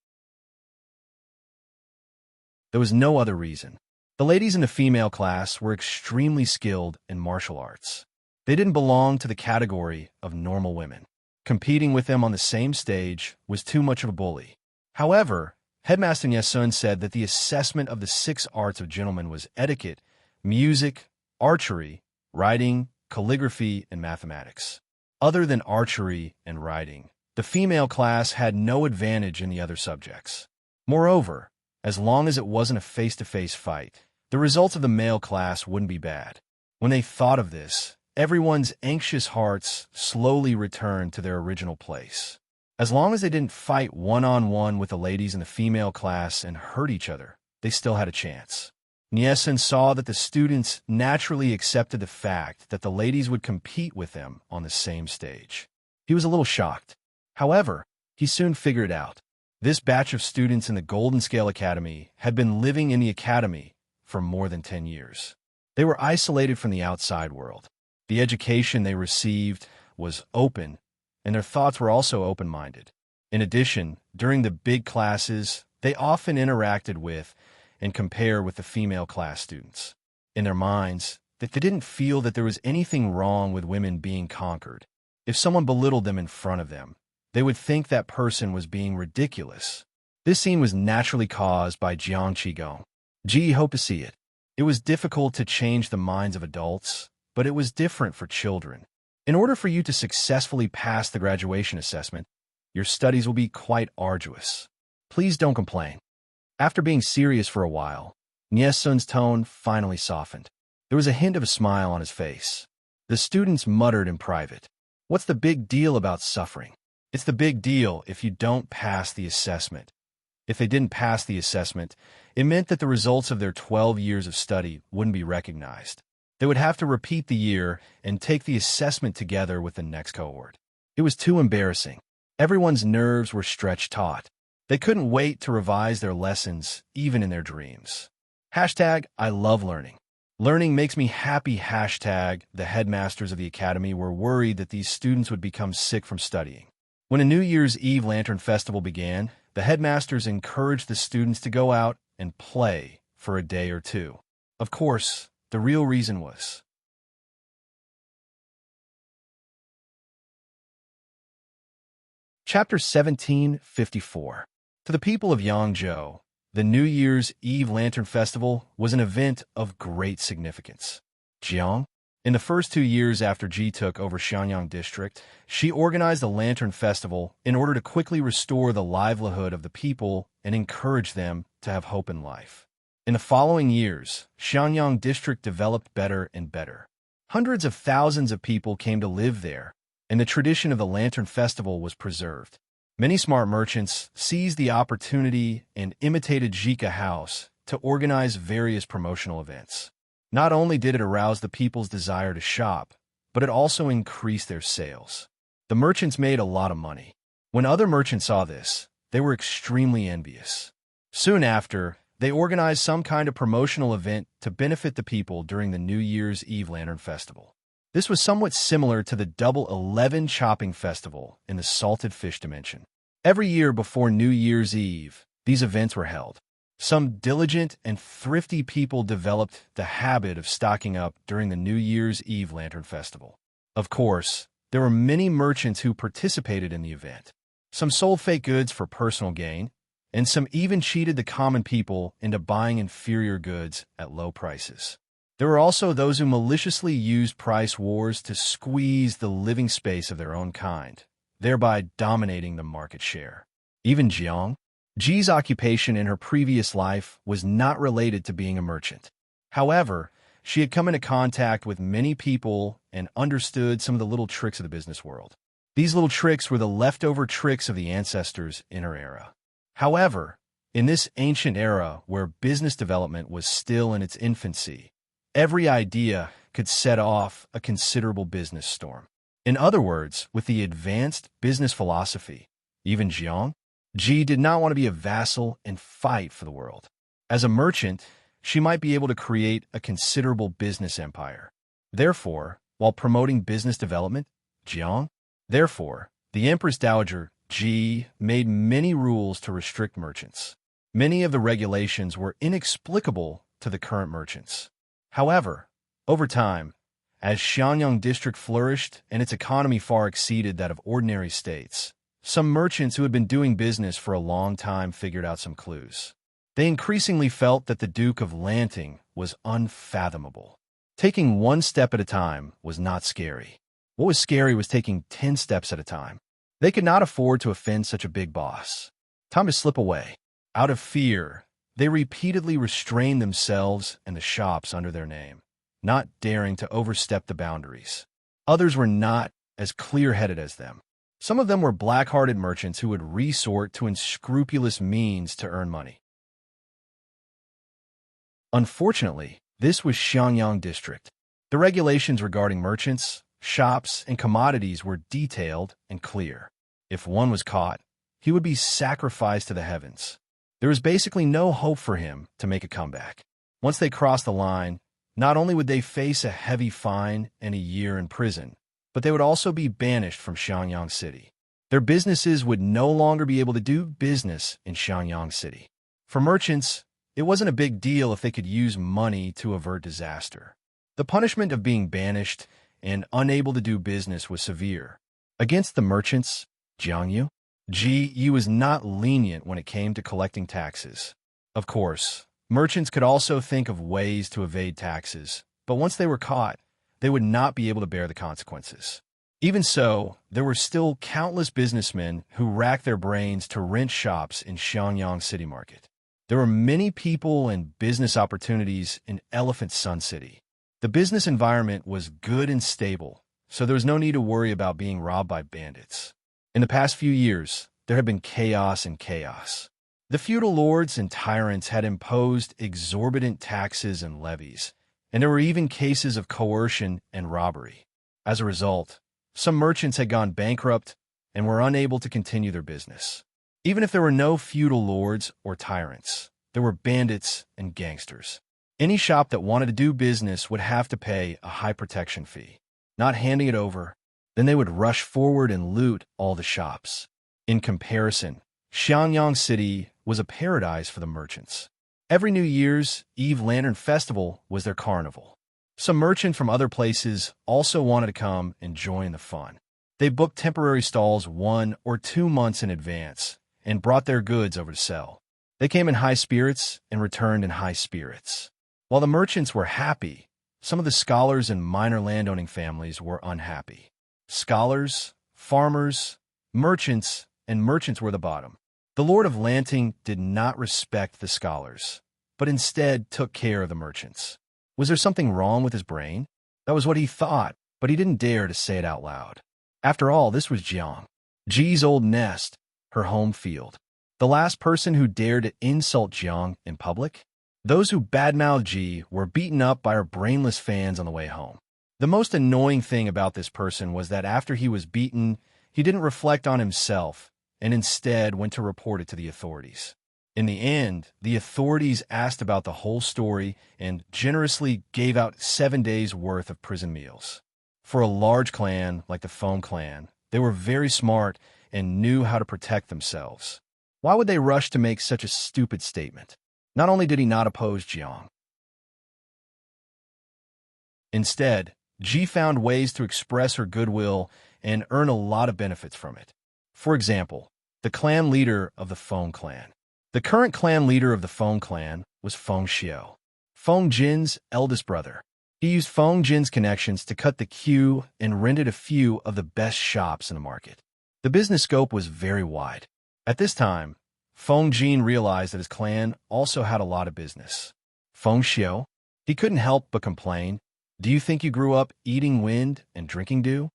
There was no other reason. The ladies in the female class were extremely skilled in martial arts. They didn't belong to the category of normal women. Competing with them on the same stage was too much of a bully. However, Headmaster Nyesun said that the assessment of the 6 arts of gentlemen was etiquette, music, archery, writing, calligraphy, and mathematics. Other than archery and writing, the female class had no advantage in the other subjects. Moreover, as long as it wasn't a face-to-face fight, the results of the male class wouldn't be bad. When they thought of this, everyone's anxious hearts slowly returned to their original place. As long as they didn't fight one-on-one with the ladies in the female class and hurt each other, they still had a chance. Nyesun saw that the students naturally accepted the fact that the ladies would compete with them on the same stage. He was a little shocked. However, he soon figured it out. This batch of students in the Golden Scale Academy had been living in the academy for more than 10 years. They were isolated from the outside world. The education they received was open, and their thoughts were also open-minded. In addition, during the big classes, they often interacted with and compared with the female class students. In their minds, they didn't feel that there was anything wrong with women being conquered. If someone belittled them in front of them, they would think that person was being ridiculous. This scene was naturally caused by Jiang Qigong. Ji hoped to see it. It was difficult to change the minds of adults, but it was different for children. In order for you to successfully pass the graduation assessment, your studies will be quite arduous. Please don't complain. After being serious for a while, Nyesun's tone finally softened. There was a hint of a smile on his face. The students muttered in private, "What's the big deal about suffering? It's the big deal if you don't pass the assessment." If they didn't pass the assessment, it meant that the results of their 12 years of study wouldn't be recognized. They would have to repeat the year and take the assessment together with the next cohort. It was too embarrassing. Everyone's nerves were stretched taut. They couldn't wait to revise their lessons, even in their dreams. #I love learning. Learning makes me happy. The headmasters of the academy were worried that these students would become sick from studying. When a New Year's Eve Lantern Festival began, the headmasters encouraged the students to go out and play for a day or two. Of course, the real reason was Chapter 1754. To the people of Yangzhou, the New Year's Eve Lantern Festival was an event of great significance. Jiang, In the first 2 years after Ji took over Xianyang district, she organized a lantern festival in order to quickly restore the livelihood of the people and encourage them to have hope in life. In the following years, Xianyang district developed better and better. Hundreds of thousands of people came to live there, and the tradition of the lantern festival was preserved. Many smart merchants seized the opportunity and imitated Jika House to organize various promotional events. Not only did it arouse the people's desire to shop, but it also increased their sales. The merchants made a lot of money. When other merchants saw this, they were extremely envious. Soon after, they organized some kind of promotional event to benefit the people during the New Year's Eve Lantern Festival. This was somewhat similar to the Double 11 Chopping Festival in the Salted Fish Dimension. Every year before New Year's Eve, these events were held. Some diligent and thrifty people developed the habit of stocking up during the New Year's Eve Lantern Festival. Of course, there were many merchants who participated in the event. Some sold fake goods for personal gain, and some even cheated the common people into buying inferior goods at low prices. There were also those who maliciously used price wars to squeeze the living space of their own kind, thereby dominating the market share. Even Jiang, Ji's occupation in her previous life was not related to being a merchant. However, she had come into contact with many people and understood some of the little tricks of the business world. These little tricks were the leftover tricks of the ancestors in her era. However, in this ancient era where business development was still in its infancy, every idea could set off a considerable business storm. In other words, with the advanced business philosophy, even Jiang, Ji did not want to be a vassal and fight for the world. As a merchant, she might be able to create a considerable business empire. Therefore, while promoting business development, the Empress Dowager, Ji, made many rules to restrict merchants. Many of the regulations were inexplicable to the current merchants. However, over time, as Xianyang district flourished and its economy far exceeded that of ordinary states, some merchants who had been doing business for a long time figured out some clues. They increasingly felt that the Duke of Lanting was unfathomable. Taking one step at a time was not scary. What was scary was taking 10 steps at a time. They could not afford to offend such a big boss. Time to slip away. Out of fear, they repeatedly restrained themselves and the shops under their name, not daring to overstep the boundaries. Others were not as clear-headed as them. Some of them were black-hearted merchants who would resort to unscrupulous means to earn money. Unfortunately, this was Xianyang district. The regulations regarding merchants, shops, and commodities were detailed and clear. If one was caught, he would be sacrificed to the heavens. There was basically no hope for him to make a comeback. Once they crossed the line, not only would they face a heavy fine and a year in prison, but they would also be banished from Xianyang City. Their businesses would no longer be able to do business in Xianyang City. For merchants, it wasn't a big deal if they could use money to avert disaster. The punishment of being banished and unable to do business was severe. Against the merchants, Ji was not lenient when it came to collecting taxes. Of course, merchants could also think of ways to evade taxes, but once they were caught, they would not be able to bear the consequences. Even so, there were still countless businessmen who racked their brains to rent shops in Xianyang City Market. There were many people and business opportunities in Elephant Sun City. The business environment was good and stable, so there was no need to worry about being robbed by bandits. In the past few years, there had been chaos and chaos. The feudal lords and tyrants had imposed exorbitant taxes and levies, and there were even cases of coercion and robbery. As a result, some merchants had gone bankrupt and were unable to continue their business. Even if there were no feudal lords or tyrants, there were bandits and gangsters. Any shop that wanted to do business would have to pay a high protection fee. Not handing it over, then they would rush forward and loot all the shops. In comparison, Xianyang City was a paradise for the merchants. Every New Year's Eve Lantern Festival was their carnival. Some merchants from other places also wanted to come and join the fun. They booked temporary stalls 1 or 2 months in advance and brought their goods over to sell. They came in high spirits and returned in high spirits. While the merchants were happy, some of the scholars and minor landowning families were unhappy. Scholars, farmers, merchants were the bottom. The Lord of Lanting did not respect the scholars, but instead took care of the merchants. Was there something wrong with his brain? That was what he thought, but he didn't dare to say it out loud. After all, this was Jiang, Ji's old nest, her home field. The last person who dared to insult Jiang in public? Those who badmouthed Ji were beaten up by her brainless fans on the way home. The most annoying thing about this person was that after he was beaten, he didn't reflect on himself and instead went to report it to the authorities. In the end, the authorities asked about the whole story and generously gave out 7 days' worth of prison meals. For a large clan like the Feng clan, they were very smart and knew how to protect themselves. Why would they rush to make such a stupid statement? Not only did he not oppose Jiang. Instead, Ji found ways to express her goodwill and earn a lot of benefits from it. For example, the clan leader of the Feng clan. The current clan leader of the Feng clan was Feng Xiao, Feng Jin's eldest brother. He used Feng Jin's connections to cut the queue and rented a few of the best shops in the market. The business scope was very wide. At this time, Feng Jin realized that his clan also had a lot of business. Feng Xiao, he couldn't help but complain, "Do you think you grew up eating wind and drinking dew?"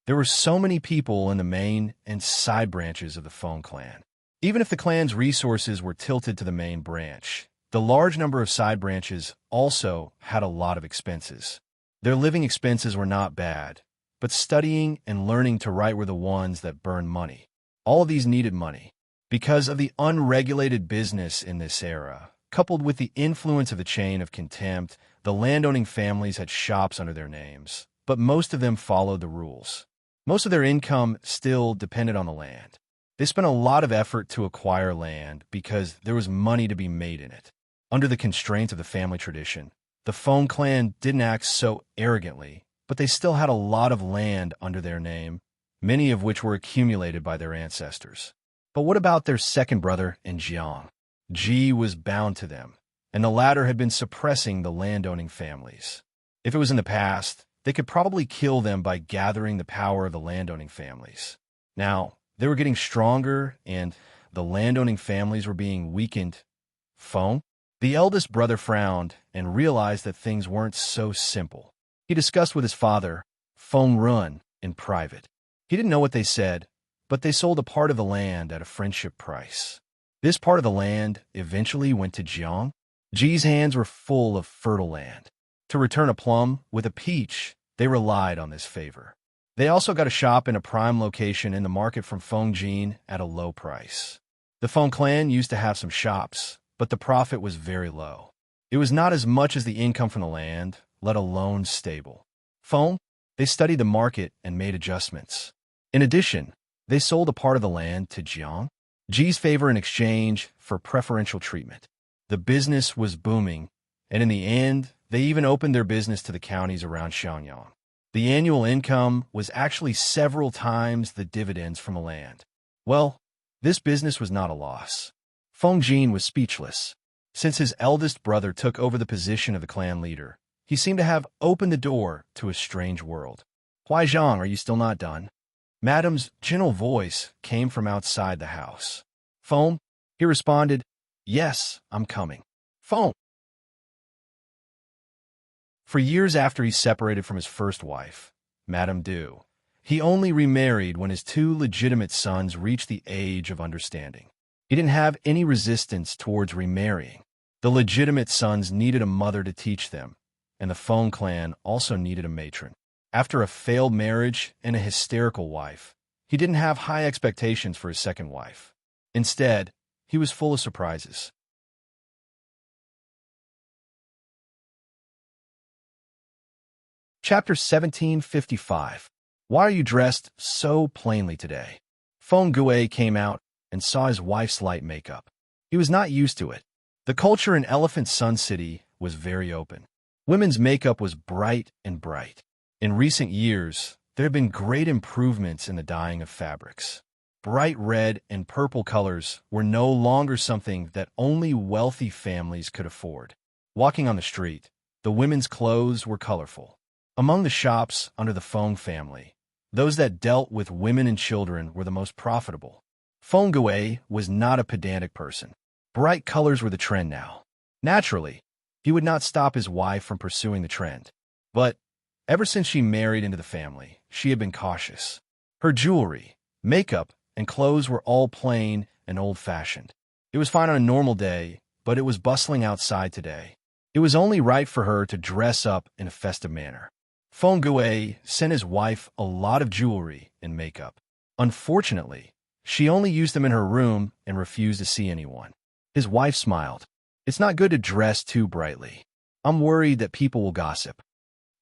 There were so many people in the main and side branches of the Feng clan. Even if the clan's resources were tilted to the main branch, the large number of side branches also had a lot of expenses. Their living expenses were not bad, but studying and learning to write were the ones that burned money. All of these needed money. Because of the unregulated business in this era, coupled with the influence of the chain of contempt, the landowning families had shops under their names, but most of them followed the rules. Most of their income still depended on the land. They spent a lot of effort to acquire land because there was money to be made in it. Under the constraints of the family tradition, the Feng clan didn't act so arrogantly, but they still had a lot of land under their name, many of which were accumulated by their ancestors. But what about their second brother in Jiang? Ji was bound to them, and the latter had been suppressing the landowning families. If it was in the past, they could probably kill them by gathering the power of the landowning families. Now, they were getting stronger, and the landowning families were being weakened. Feng? The eldest brother frowned and realized that things weren't so simple. He discussed with his father, Feng Run, in private. He didn't know what they said, but they sold a part of the land at a friendship price. This part of the land eventually went to Jiang. Ji's hands were full of fertile land. To return a plum with a peach, they relied on this favor. They also got a shop in a prime location in the market from Feng Jin at a low price. The Feng clan used to have some shops, but the profit was very low. It was not as much as the income from the land, let alone stable. Feng, they studied the market and made adjustments. In addition, they sold a part of the land to Jiang, Ji's favor in exchange for preferential treatment. The business was booming, and in the end, they even opened their business to the counties around Xiangyang. The annual income was actually several times the dividends from the land. Well, this business was not a loss. Feng Jin was speechless. Since his eldest brother took over the position of the clan leader, he seemed to have opened the door to a strange world. "Huai Zhang, are you still not done?" Madam's gentle voice came from outside the house. "Feng?" He responded, "Yes, I'm coming." "Feng." For years after he separated from his first wife, Madame Du, he only remarried when his 2 legitimate sons reached the age of understanding. He didn't have any resistance towards remarrying. The legitimate sons needed a mother to teach them, and the Feng clan also needed a matron. After a failed marriage and a hysterical wife, he didn't have high expectations for his second wife. Instead, he was full of surprises. Chapter 1755. Why are you dressed so plainly today? Feng Gue came out and saw his wife's light makeup. He was not used to it. The culture in Elephant Sun City was very open. Women's makeup was bright and bright. In recent years, there have been great improvements in the dyeing of fabrics. Bright red and purple colors were no longer something that only wealthy families could afford. Walking on the street, The women's clothes were colorful. Among the shops under the Feng family, those that dealt with women and children were the most profitable. Feng Gui was not a pedantic person. Bright colors were the trend now. Naturally, he would not stop his wife from pursuing the trend. But ever since she married into the family, she had been cautious. Her jewelry, makeup, and clothes were all plain and old-fashioned. It was fine on a normal day, but it was bustling outside today. It was only right for her to dress up in a festive manner. Feng Gui sent his wife a lot of jewelry and makeup. Unfortunately, she only used them in her room and refused to see anyone. His wife smiled. It's not good to dress too brightly. I'm worried that people will gossip.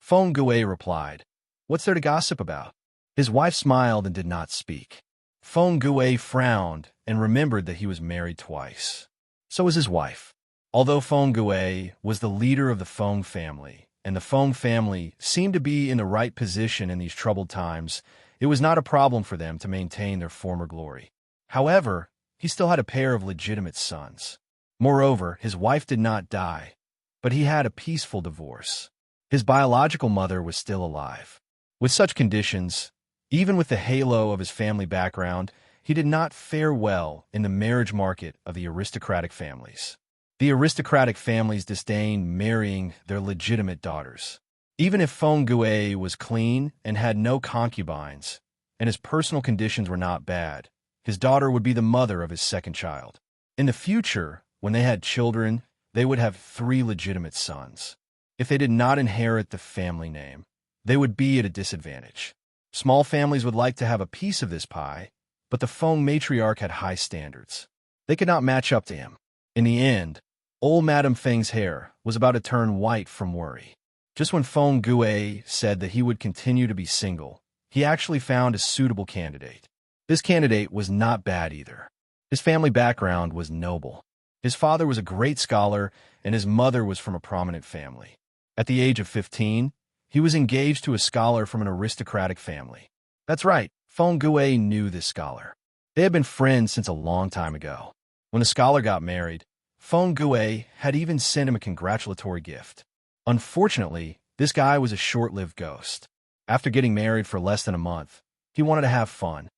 Feng Gui replied, What's there to gossip about? His wife smiled and did not speak. Feng Gui frowned and remembered that he was married twice. So was his wife. Although Feng Gui was the leader of the Feng family, and the Feng family seemed to be in the right position in these troubled times, it was not a problem for them to maintain their former glory. However, he still had a pair of legitimate sons. Moreover, his wife did not die, but he had a peaceful divorce. His biological mother was still alive. With such conditions, even with the halo of his family background, he did not fare well in the marriage market of the aristocratic families. The aristocratic families disdained marrying their legitimate daughters. Even if Feng Gui was clean and had no concubines, and his personal conditions were not bad, his daughter would be the mother of his second child. In the future, when they had children, they would have 3 legitimate sons. If they did not inherit the family name, they would be at a disadvantage. Small families would like to have a piece of this pie, but the Feng matriarch had high standards. They could not match up to him. In the end, old Madame Feng's hair was about to turn white from worry. Just when Feng Gui said that he would continue to be single, he actually found a suitable candidate. This candidate was not bad either. His family background was noble. His father was a great scholar, and his mother was from a prominent family. At the age of 15, he was engaged to a scholar from an aristocratic family. That's right, Feng Gui knew this scholar. They had been friends since a long time ago. When the scholar got married, Feng Gui had even sent him a congratulatory gift. Unfortunately, this guy was a short-lived ghost. After getting married for less than a month, he wanted to have fun.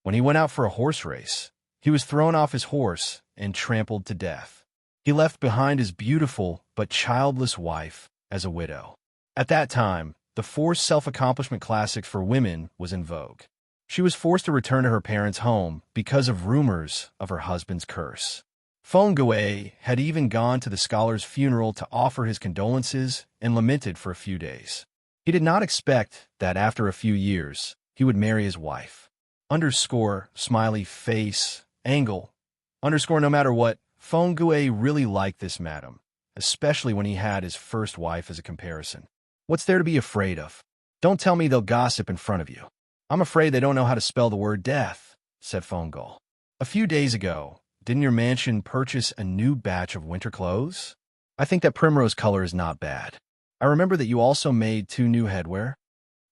When he went out for a horse race, he was thrown off his horse and trampled to death. He left behind his beautiful but childless wife as a widow. At that time, the forced self-accomplishment classic for women was in vogue. She was forced to return to her parents' home because of rumors of her husband's curse. Feng Gui had even gone to the scholar's funeral to offer his condolences and lamented for a few days. He did not expect that after a few years, he would marry his wife. Underscore, smiley face, angle. Underscore, no matter what, Feng Gui really liked this madam, especially when he had his first wife as a comparison. What's there to be afraid of? Don't tell me they'll gossip in front of you. I'm afraid they don't know how to spell the word death, said Feng Gui. A few days ago, didn't your mansion purchase a new batch of winter clothes? I think that primrose color is not bad. I remember that you also made 2 new headwear.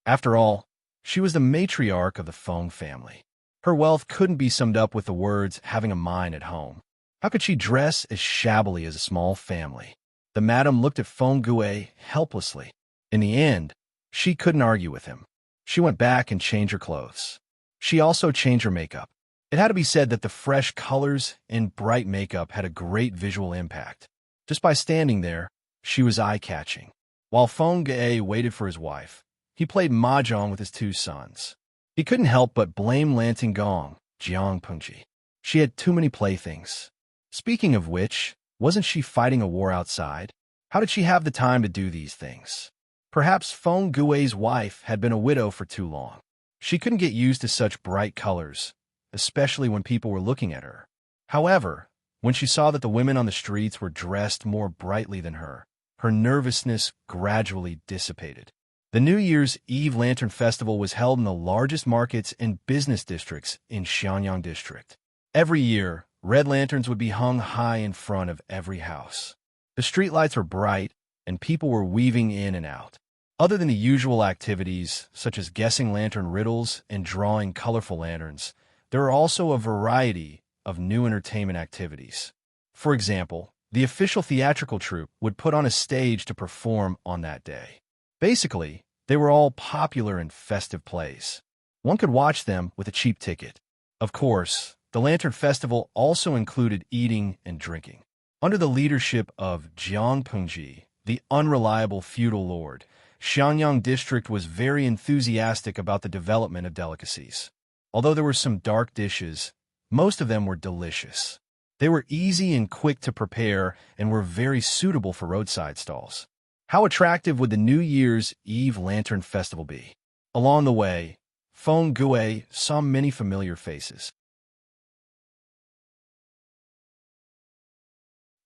After all, she was the matriarch of the Feng family. Her wealth couldn't be summed up with the words having a mine at home. How could she dress as shabbily as a small family? The madam looked at Feng Gui helplessly. In the end, she couldn't argue with him. She went back and changed her clothes. She also changed her makeup. It had to be said that the fresh colors and bright makeup had a great visual impact. Just by standing there, she was eye-catching. While Feng Gui waited for his wife, he played mahjong with his 2 sons. He couldn't help but blame Lanting Gong, Jiang Pengji. She had too many playthings. Speaking of which, wasn't she fighting a war outside? How did she have the time to do these things? Perhaps Feng Gui's wife had been a widow for too long. She couldn't get used to such bright colors, especially when people were looking at her. However, when she saw that the women on the streets were dressed more brightly than her nervousness gradually dissipated. The New Year's Eve Lantern Festival was held in the largest markets and business districts in Xianyang District. Every year, red lanterns would be hung high in front of every house. The streetlights were bright, and people were weaving in and out. Other than the usual activities, such as guessing lantern riddles and drawing colorful lanterns, there are also a variety of new entertainment activities. For example, the official theatrical troupe would put on a stage to perform on that day. Basically, they were all popular and festive plays. One could watch them with a cheap ticket. Of course, the Lantern Festival also included eating and drinking. Under the leadership of Jiang Pengji, the unreliable feudal lord, Xiangyang district was very enthusiastic about the development of delicacies. Although there were some dark dishes, most of them were delicious. They were easy and quick to prepare and were very suitable for roadside stalls. How attractive would the New Year's Eve Lantern Festival be? Along the way, Feng Gui saw many familiar faces.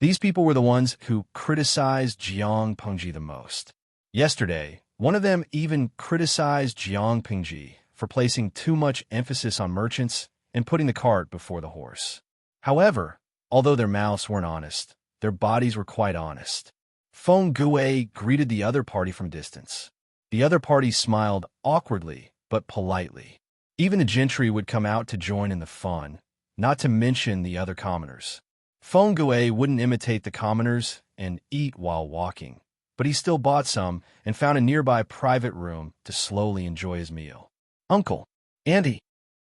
These people were the ones who criticized Jiang Pengji the most. Yesterday, one of them even criticized Jiang Pengji for placing too much emphasis on merchants and putting the cart before the horse. However, although their mouths weren't honest, their bodies were quite honest. Feng Gui greeted the other party from distance. The other party smiled awkwardly but politely. Even the gentry would come out to join in the fun, not to mention the other commoners. Feng Gui wouldn't imitate the commoners and eat while walking, but he still bought some and found a nearby private room to slowly enjoy his meal. "Uncle, Auntie."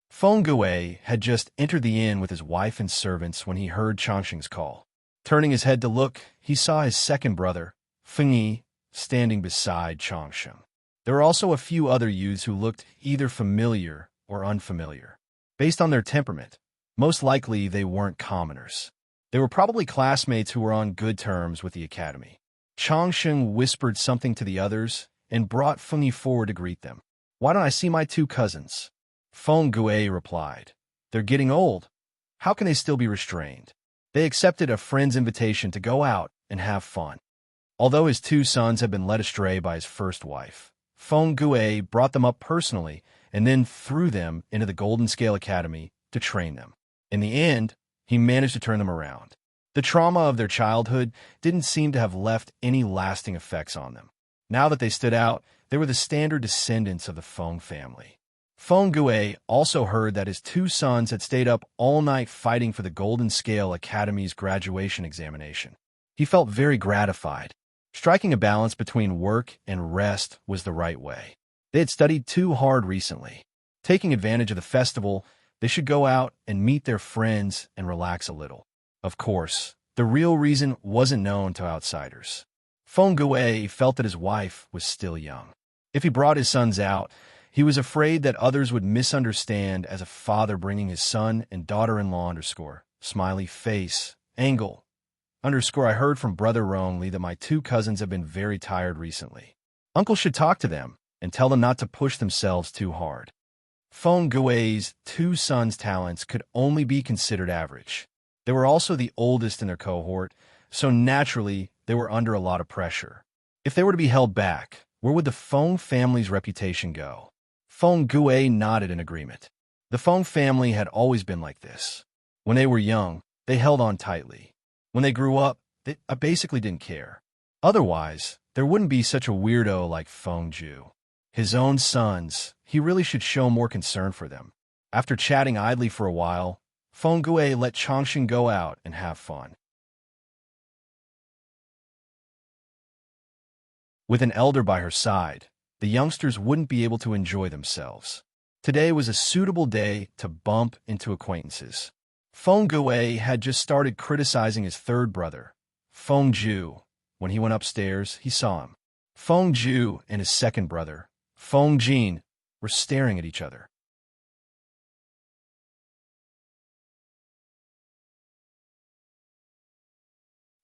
Feng Gui had just entered the inn with his wife and servants when he heard Changxing's call. Turning his head to look, he saw his second brother, Feng Yi, standing beside Changxing. There were also a few other youths who looked either familiar or unfamiliar. Based on their temperament, most likely they weren't commoners. They were probably classmates who were on good terms with the academy. Changxing whispered something to the others and brought Feng Yi forward to greet them. "Why don't I see my two cousins?" Feng Gui replied, "They're getting old. How can they still be restrained?" They accepted a friend's invitation to go out and have fun. Although his two sons had been led astray by his first wife, Feng Gui brought them up personally and then threw them into the Golden Scale Academy to train them. In the end, he managed to turn them around. The trauma of their childhood didn't seem to have left any lasting effects on them. Now that they stood out, they were the standard descendants of the Feng family. Feng Gui also heard that his two sons had stayed up all night fighting for the Golden Scale Academy's graduation examination. He felt very gratified. Striking a balance between work and rest was the right way. They had studied too hard recently. Taking advantage of the festival, they should go out and meet their friends and relax a little. Of course, the real reason wasn't known to outsiders. Feng Gui felt that his wife was still young. If he brought his sons out, he was afraid that others would misunderstand as a father bringing his son and daughter-in-law smiley face, angle, I heard from Brother Rongli that my two cousins have been very tired recently. Uncle should talk to them and tell them not to push themselves too hard. Feng Gui's two sons' talents could only be considered average. They were also the oldest in their cohort, so naturally they were under a lot of pressure. If they were to be held back, where would the Feng family's reputation go? Feng Gui nodded in agreement. The Feng family had always been like this. When they were young, they held on tightly. When they grew up, they basically didn't care. Otherwise, there wouldn't be such a weirdo like Feng Ju. His own sons, he really should show more concern for them. After chatting idly for a while, Feng Gui let Changxing go out and have fun. With an elder by her side, the youngsters wouldn't be able to enjoy themselves. Today was a suitable day to bump into acquaintances. Feng Gui had just started criticizing his third brother, Feng Ju. When he went upstairs, he saw him. Feng Ju and his second brother, Feng Jin, were staring at each other.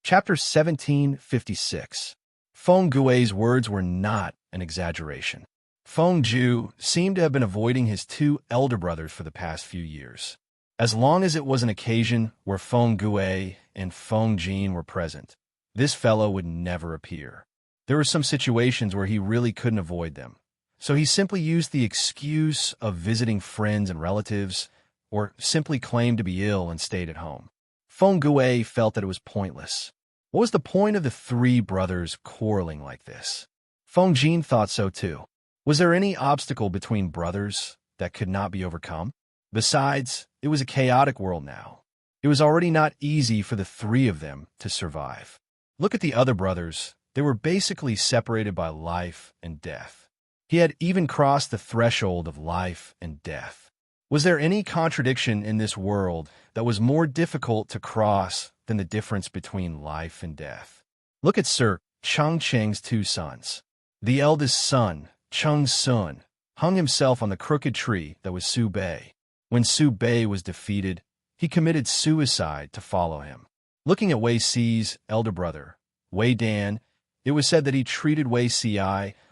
Chapter 1756. Feng Gui's words were not an exaggeration. Feng Ju seemed to have been avoiding his two elder brothers for the past few years. As long as it was an occasion where Feng Gui and Feng Jin were present, this fellow would never appear. There were some situations where he really couldn't avoid them, so he simply used the excuse of visiting friends and relatives, or simply claimed to be ill and stayed at home. Feng Gui felt that it was pointless. What was the point of the three brothers quarreling like this? Feng Jin thought so too. Was there any obstacle between brothers that could not be overcome? Besides, it was a chaotic world now. It was already not easy for the three of them to survive. Look at the other brothers. They were basically separated by life and death. He had even crossed the threshold of life and death. Was there any contradiction in this world that was more difficult to cross than the difference between life and death? Look at Sir Cheng Cheng's two sons. The eldest son, Cheng Sun, hung himself on the crooked tree that was Su Bei. When Su Bei was defeated, he committed suicide to follow him. Looking at Wei Si's elder brother, Wei Dan, it was said that he treated Wei Si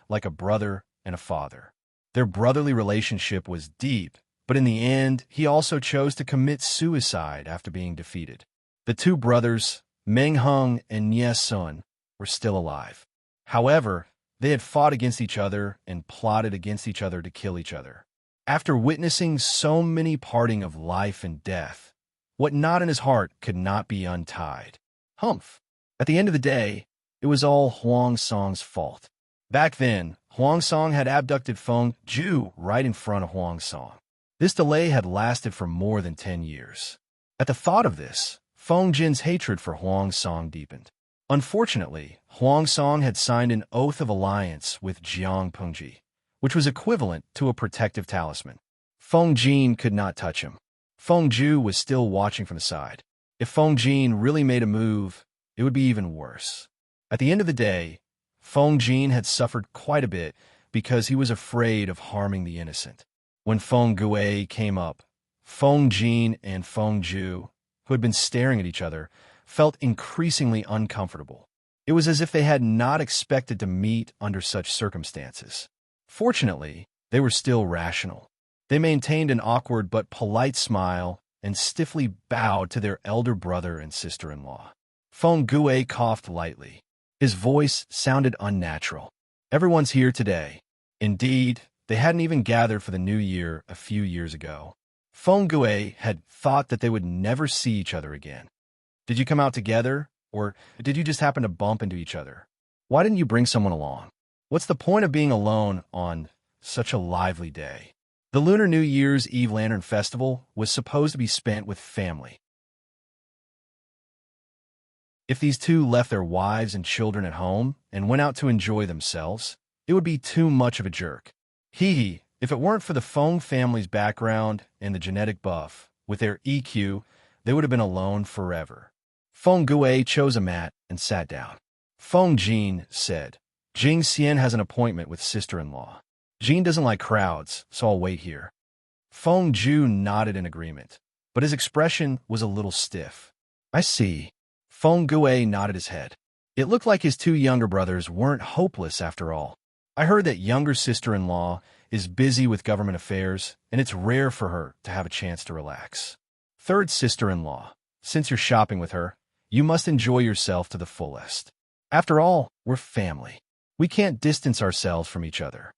like a brother and a father. Their brotherly relationship was deep, but in the end, he also chose to commit suicide after being defeated. The two brothers, Meng Hung and Nie Sun, were still alive. However, they had fought against each other and plotted against each other to kill each other. After witnessing so many parting of life and death, what knot in his heart could not be untied. Humph! At the end of the day, it was all Huang Song's fault. Back then, Huang Song had abducted Feng Ju right in front of Huang Song. This delay had lasted for more than 10 years. At the thought of this, Feng Jin's hatred for Huang Song deepened. Unfortunately, Huang Song had signed an oath of alliance with Jiang Pengji, which was equivalent to a protective talisman. Feng Jin could not touch him. Feng Ju was still watching from the side. If Feng Jin really made a move, it would be even worse. At the end of the day, Feng Jin had suffered quite a bit because he was afraid of harming the innocent. When Feng Gue came up, Feng Jin and Feng Ju, who had been staring at each other, felt increasingly uncomfortable. It was as if they had not expected to meet under such circumstances. Fortunately, they were still rational. They maintained an awkward but polite smile and stiffly bowed to their elder brother and sister-in-law. Feng Gue coughed lightly. His voice sounded unnatural. Everyone's here today. Indeed, they hadn't even gathered for the new year a few years ago. Feng Gue had thought that they would never see each other again. Did you come out together, or did you just happen to bump into each other? Why didn't you bring someone along? What's the point of being alone on such a lively day? The Lunar New Year's Eve Lantern Festival was supposed to be spent with family. If these two left their wives and children at home and went out to enjoy themselves, it would be too much of a jerk. Hee, if it weren't for the Feng family's background and the genetic buff, with their EQ, they would have been alone forever. Feng Gue chose a mat and sat down. Feng Jin said, Jing Xian has an appointment with sister-in-law. Jin doesn't like crowds, so I'll wait here. Feng Ju nodded in agreement, but his expression was a little stiff. I see. Feng Gue nodded his head. It looked like his two younger brothers weren't hopeless after all. I heard that younger sister-in-law is busy with government affairs, and it's rare for her to have a chance to relax. Third sister-in-law, since you're shopping with her, you must enjoy yourself to the fullest. After all, we're family. We can't distance ourselves from each other.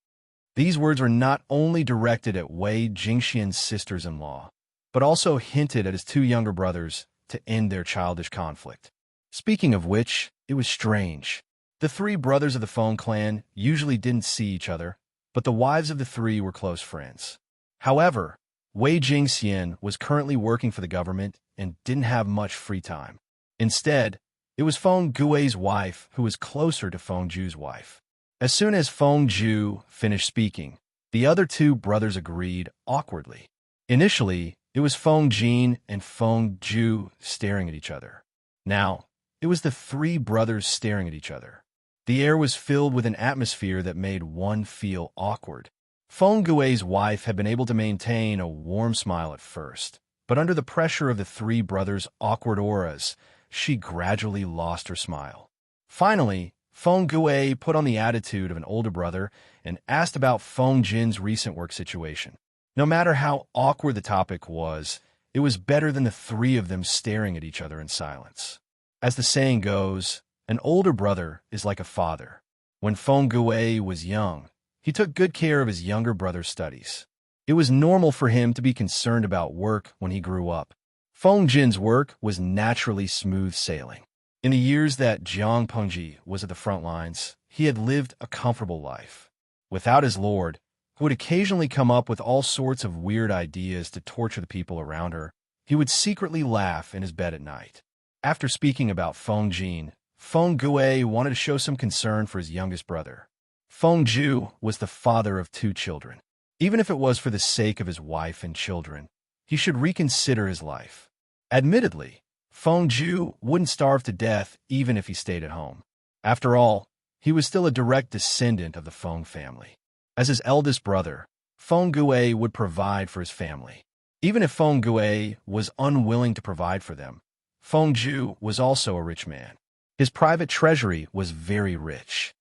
These words were not only directed at Wei Jingxian's sisters-in-law, but also hinted at his two younger brothers to end their childish conflict. Speaking of which, it was strange. The three brothers of the Feng clan usually didn't see each other, but the wives of the three were close friends. However, Wei Jingxian was currently working for the government and didn't have much free time. Instead, it was Feng Gui's wife who was closer to Feng Ju's wife. As soon as Feng Ju finished speaking, the other two brothers agreed awkwardly. Initially, it was Feng Jin and Feng Ju staring at each other. Now, it was the three brothers staring at each other. The air was filled with an atmosphere that made one feel awkward. Feng Gui's wife had been able to maintain a warm smile at first, but under the pressure of the three brothers' awkward auras, she gradually lost her smile. Finally, Feng Gue put on the attitude of an older brother and asked about Feng Jin's recent work situation. No matter how awkward the topic was, it was better than the three of them staring at each other in silence. As the saying goes, an older brother is like a father. When Feng Gue was young, he took good care of his younger brother's studies. It was normal for him to be concerned about work when he grew up. Feng Jin's work was naturally smooth sailing. In the years that Jiang Pengji was at the front lines, he had lived a comfortable life. Without his lord, who would occasionally come up with all sorts of weird ideas to torture the people around her, he would secretly laugh in his bed at night. After speaking about Feng Jin, Feng Gue wanted to show some concern for his youngest brother. Feng Ju was the father of 2 children. Even if it was for the sake of his wife and children, he should reconsider his life. Admittedly, Feng Ju wouldn't starve to death even if he stayed at home. After all, he was still a direct descendant of the Feng family. As his eldest brother, Feng Gue would provide for his family. Even if Feng Gue was unwilling to provide for them, Feng Ju was also a rich man. His private treasury was very rich.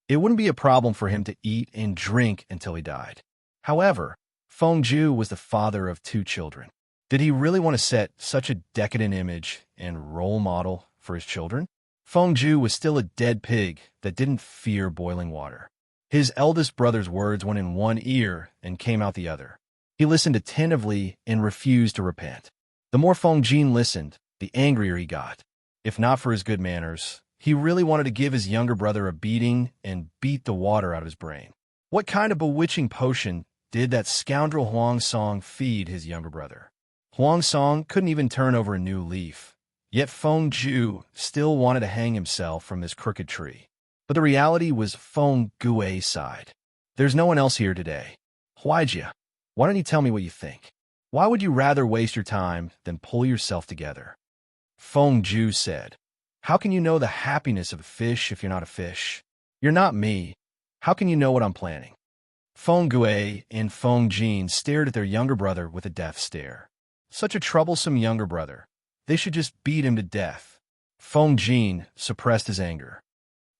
It wouldn't be a problem for him to eat and drink until he died. However, Feng Ju was the father of 2 children. Did he really want to set such a decadent image and role model for his children? Feng Ju was still a dead pig that didn't fear boiling water. His eldest brother's words went in one ear and came out the other. He listened attentively and refused to repent. The more Feng Jin listened, the angrier he got. If not for his good manners, he really wanted to give his younger brother a beating and beat the water out of his brain. What kind of bewitching potion did that scoundrel Huang Song feed his younger brother? Huang Song couldn't even turn over a new leaf. Yet Feng Ju still wanted to hang himself from this crooked tree. But the reality was Feng Gue's side. There's no one else here today. Huaijia, why don't you tell me what you think? Why would you rather waste your time than pull yourself together? Feng Ju said, how can you know the happiness of a fish if you're not a fish? You're not me. How can you know what I'm planning? Feng Gue and Feng Jin stared at their younger brother with a death stare. Such a troublesome younger brother. They should just beat him to death. Feng Jin suppressed his anger.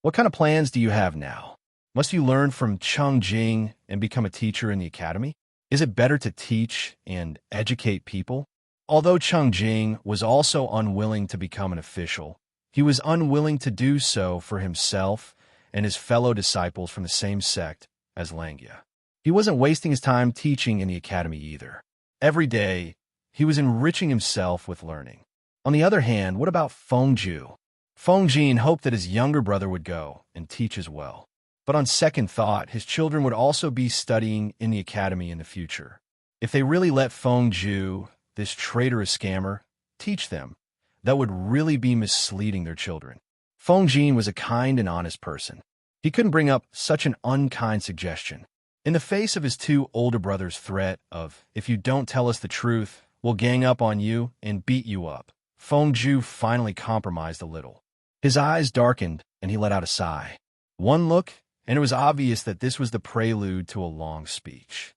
What kind of plans do you have now? Must you learn from Cheng Jing and become a teacher in the academy? Is it better to teach and educate people? Although Cheng Jing was also unwilling to become an official, he was unwilling to do so for himself and his fellow disciples from the same sect as Langia. He wasn't wasting his time teaching in the academy either. Every day, he was enriching himself with learning. On the other hand, what about Feng Ju? Feng Jin hoped that his younger brother would go and teach as well. But on second thought, his children would also be studying in the academy in the future. If they really let Feng Ju, this traitorous scammer, teach them, that would really be misleading their children. Feng Jin was a kind and honest person. He couldn't bring up such an unkind suggestion. In the face of his 2 older brothers' threat of, if you don't tell us the truth, we'll gang up on you and beat you up, Feng Ju finally compromised a little. His eyes darkened and he let out a sigh. One look, and it was obvious that this was the prelude to a long speech.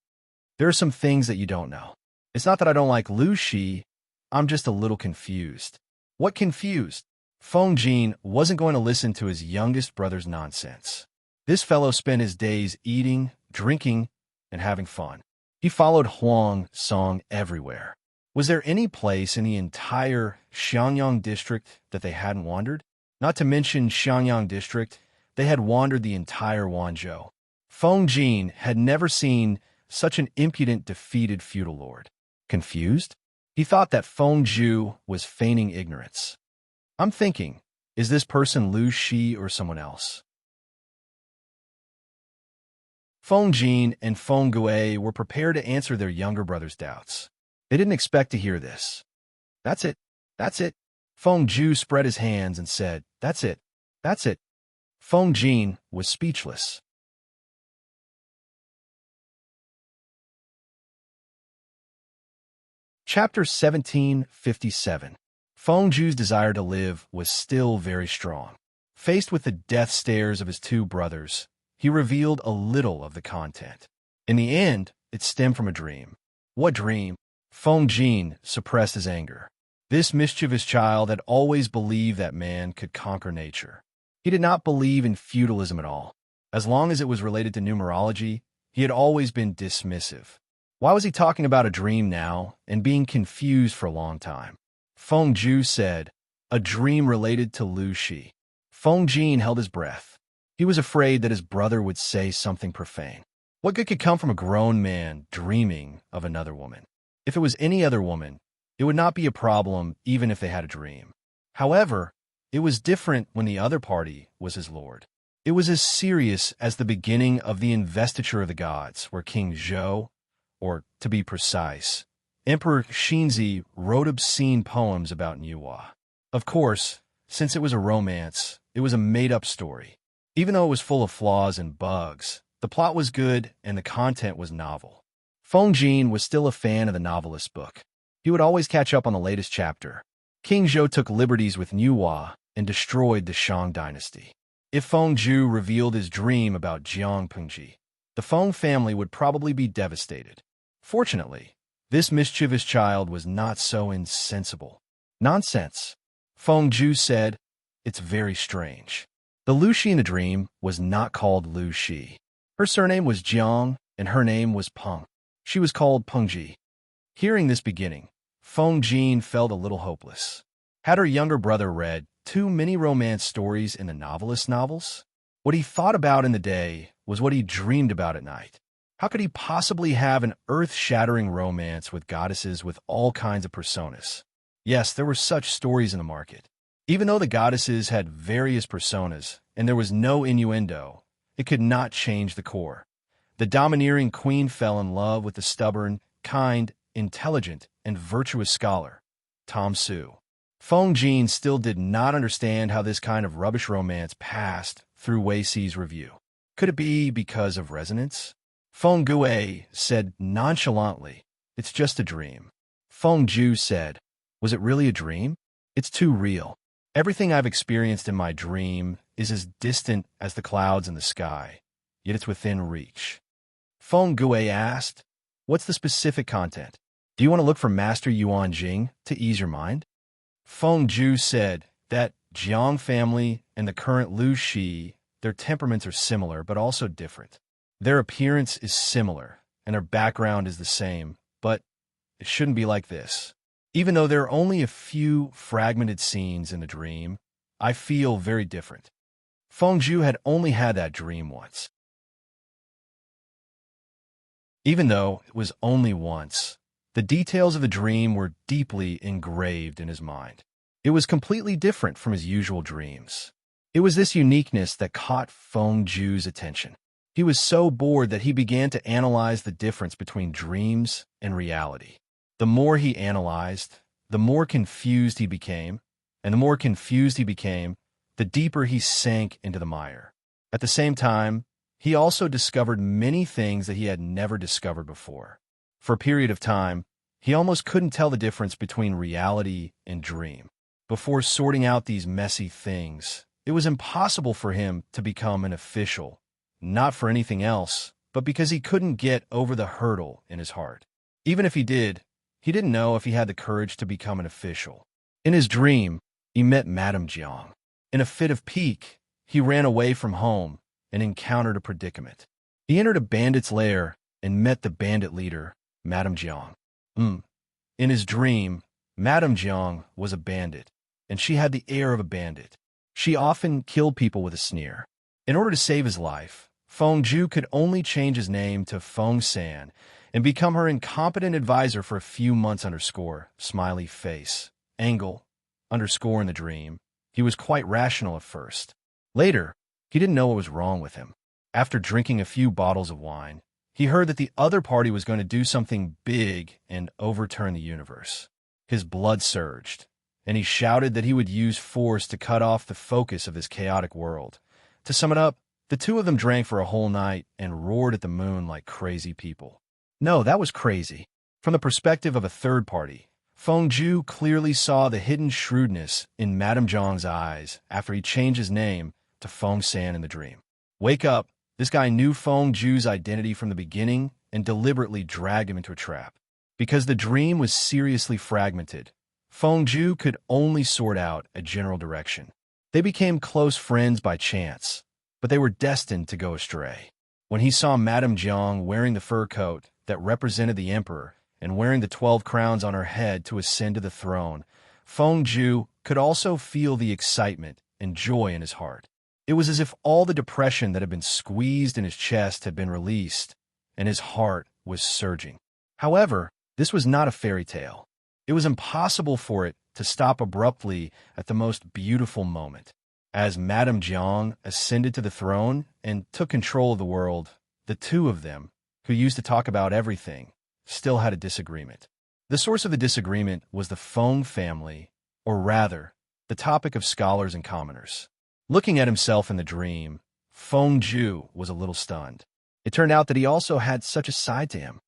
There are some things that you don't know. It's not that I don't like Lu Shi, I'm just a little confused. What confused? Feng Jin wasn't going to listen to his youngest brother's nonsense. This fellow spent his days eating, drinking, and having fun. He followed Huang Song everywhere. Was there any place in the entire Xiangyang district that they hadn't wandered? Not to mention Xiangyang district, they had wandered the entire Wanzhou. Feng Jin had never seen such an impudent, defeated feudal lord. Confused? He thought that Feng Ju was feigning ignorance. I'm thinking, is this person Lu Shi or someone else? Feng Jin and Feng Gue were prepared to answer their younger brother's doubts. They didn't expect to hear this. That's it. That's it. Feng Ju spread his hands and said, that's it. That's it. Feng Jin was speechless. Chapter 1757. Feng Ju's desire to live was still very strong. Faced with the death stares of his 2 brothers, he revealed a little of the content. In the end, it stemmed from a dream. What dream? Feng Jin suppressed his anger. This mischievous child had always believed that man could conquer nature. He did not believe in feudalism at all. As long as it was related to numerology, he had always been dismissive. Why was he talking about a dream now and being confused for a long time? Feng Ju said, a dream related to Lu Shi. Feng Jin held his breath. He was afraid that his brother would say something profane. What good could come from a grown man dreaming of another woman? If it was any other woman, it would not be a problem even if they had a dream. However, it was different when the other party was his lord. It was as serious as the beginning of the investiture of the gods, where King Zhou, or to be precise, Emperor Xinzi wrote obscene poems about Niuhua. Of course, since it was a romance, it was a made-up story. Even though it was full of flaws and bugs, the plot was good and the content was novel. Feng Jin was still a fan of the novelist's book. He would always catch up on the latest chapter. King Zhou took liberties with Niuhua and destroyed the Shang dynasty. If Feng Zhu revealed his dream about Jiang Pengji, the Feng family would probably be devastated. Fortunately, this mischievous child was not so insensible. Nonsense, Feng Zhu said. It's very strange. The Lu Shi in the dream was not called Lu Shi. Her surname was Jiang, and her name was Peng. She was called Pengji. Hearing this beginning, Feng Jin felt a little hopeless. Had her younger brother read too many romance stories in the novelist's novels? What he thought about in the day was what he dreamed about at night. How could he possibly have an earth-shattering romance with goddesses with all kinds of personas? Yes, there were such stories in the market. Even though the goddesses had various personas and there was no innuendo, it could not change the core. The domineering queen fell in love with the stubborn, kind, intelligent, and virtuous scholar, Tom Su. Feng Jin still did not understand how this kind of rubbish romance passed through Wei Si's review. Could it be because of resonance? Feng Gue said nonchalantly, "It's just a dream." Feng Zhu said, "Was it really a dream? It's too real. Everything I've experienced in my dream is as distant as the clouds in the sky, yet it's within reach." Feng Gue asked, "What's the specific content? Do you want to look for Master Yuan Jing to ease your mind?" Feng Zhu said that Jiang family and the current Lu Shi, their temperaments are similar but also different. Their appearance is similar and their background is the same, but it shouldn't be like this. Even though there are only a few fragmented scenes in the dream, I feel very different. Feng Zhu had only had that dream once. Even though it was only once, the details of the dream were deeply engraved in his mind. It was completely different from his usual dreams. It was this uniqueness that caught Feng Zhu's attention. He was so bored that he began to analyze the difference between dreams and reality. The more he analyzed, the more confused he became, and the more confused he became, the deeper he sank into the mire. At the same time, he also discovered many things that he had never discovered before. For a period of time, he almost couldn't tell the difference between reality and dream. Before sorting out these messy things, it was impossible for him to become an official, not for anything else, but because he couldn't get over the hurdle in his heart. Even if he did, he didn't know if he had the courage to become an official. In his dream, he met Madame Jiang. In a fit of pique, he ran away from home and encountered a predicament. He entered a bandit's lair and met the bandit leader, Madame Jiang. In his dream, Madame Jiang was a bandit, and she had the air of a bandit. She often killed people with a sneer. In order to save his life, Feng Zhu could only change his name to Feng San and become her incompetent advisor for a few months smiley face, angle, in the dream. He was quite rational at first. Later, he didn't know what was wrong with him. After drinking a few bottles of wine, he heard that the other party was going to do something big and overturn the universe. His blood surged, and he shouted that he would use force to cut off the focus of this chaotic world. To sum it up, the two of them drank for a whole night and roared at the moon like crazy people. No, that was crazy. From the perspective of a third party, Feng Zhu clearly saw the hidden shrewdness in Madame Jiang's eyes after he changed his name to Feng San in the dream. Wake up, this guy knew Feng Zhu's identity from the beginning and deliberately dragged him into a trap. Because the dream was seriously fragmented, Feng Zhu could only sort out a general direction. They became close friends by chance, but they were destined to go astray. When he saw Madame Jiang wearing the fur coat that represented the emperor and wearing the 12 crowns on her head to ascend to the throne, Feng Zhu could also feel the excitement and joy in his heart. It was as if all the depression that had been squeezed in his chest had been released, and his heart was surging. However, this was not a fairy tale. It was impossible for it to stop abruptly at the most beautiful moment. As Madame Jiang ascended to the throne and took control of the world, the two of them, who used to talk about everything, still had a disagreement. The source of the disagreement was the Feng family, or rather, the topic of scholars and commoners. Looking at himself in the dream, Feng Zhu was a little stunned. It turned out that he also had such a side to him.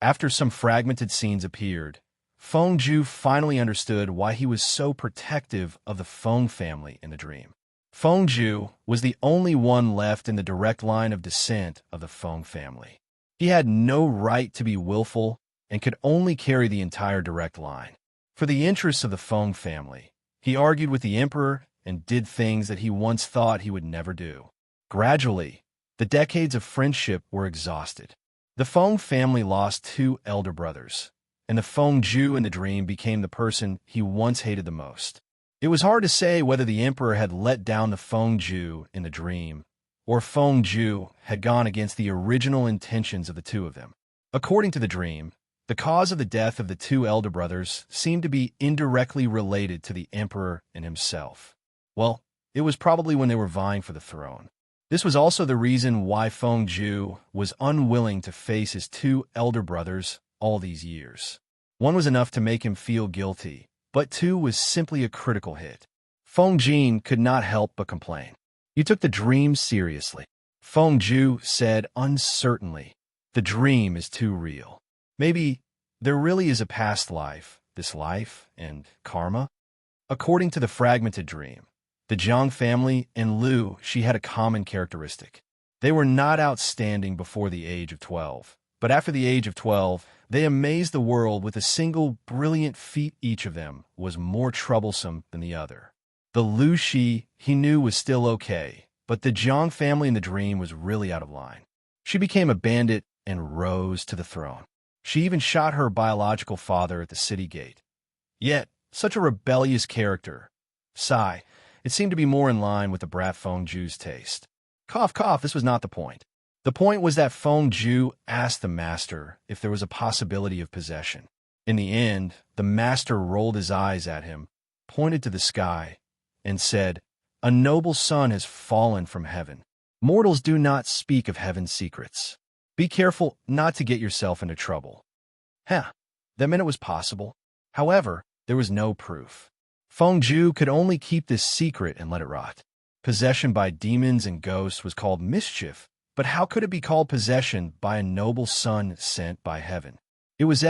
After some fragmented scenes appeared, Feng Zhu finally understood why he was so protective of the Feng family in the dream. Feng Zhu was the only one left in the direct line of descent of the Feng family. He had no right to be willful and could only carry the entire direct line. For the interests of the Feng family, he argued with the emperor and did things that he once thought he would never do. Gradually, the decades of friendship were exhausted. The Feng family lost 2 elder brothers, and the Feng Zhu in the dream became the person he once hated the most. It was hard to say whether the emperor had let down the Feng Zhu in the dream, or Feng Zhu had gone against the original intentions of the 2 of them. According to the dream, the cause of the death of the 2 elder brothers seemed to be indirectly related to the emperor and himself. Well, it was probably when they were vying for the throne. This was also the reason why Feng Zhu was unwilling to face his 2 elder brothers all these years. 1 was enough to make him feel guilty, but 2 was simply a critical hit. Feng Jin could not help but complain. "You took the dream seriously," Feng Zhu said uncertainly. "The dream is too real. Maybe there really is a past life, this life, and karma?" According to the fragmented dream, the Jiang family and Lu Shi had a common characteristic. They were not outstanding before the age of 12, but after the age of 12, they amazed the world with a single brilliant feat. Each of them was more troublesome than the other. The Lu Shi he knew was still okay, but the Jiang family in the dream was really out of line. She became a bandit and rose to the throne. She even shot her biological father at the city gate. Yet, such a rebellious character. Sigh, it seemed to be more in line with the brat Feng Zhu's taste. Cough, cough, this was not the point. The point was that Feng Zhu asked the master if there was a possibility of possession. In the end, the master rolled his eyes at him, pointed to the sky, and said, "A noble son has fallen from heaven. Mortals do not speak of heaven's secrets. Be careful not to get yourself into trouble." That meant it was possible. However, there was no proof. Feng Zhu could only keep this secret and let it rot. Possession by demons and ghosts was called mischief, but how could it be called possession by a noble son sent by heaven? It was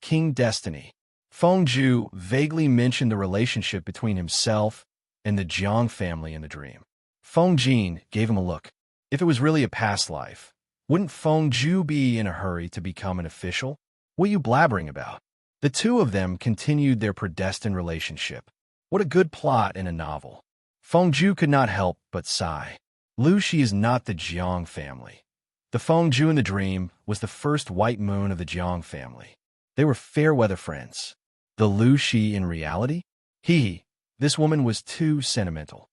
King Destiny. Feng Zhu vaguely mentioned the relationship between himself and the Jiang family in the dream. Feng Jin gave him a look. If it was really a past life, wouldn't Feng Zhu be in a hurry to become an official? What are you blabbering about? The 2 of them continued their predestined relationship. What a good plot in a novel. Feng Zhu could not help but sigh. Lu Shi is not the Jiang family. The Feng Zhu in the dream was the first white moon of the Jiang family. They were fair-weather friends. The Lu Shi in reality? This woman was too sentimental.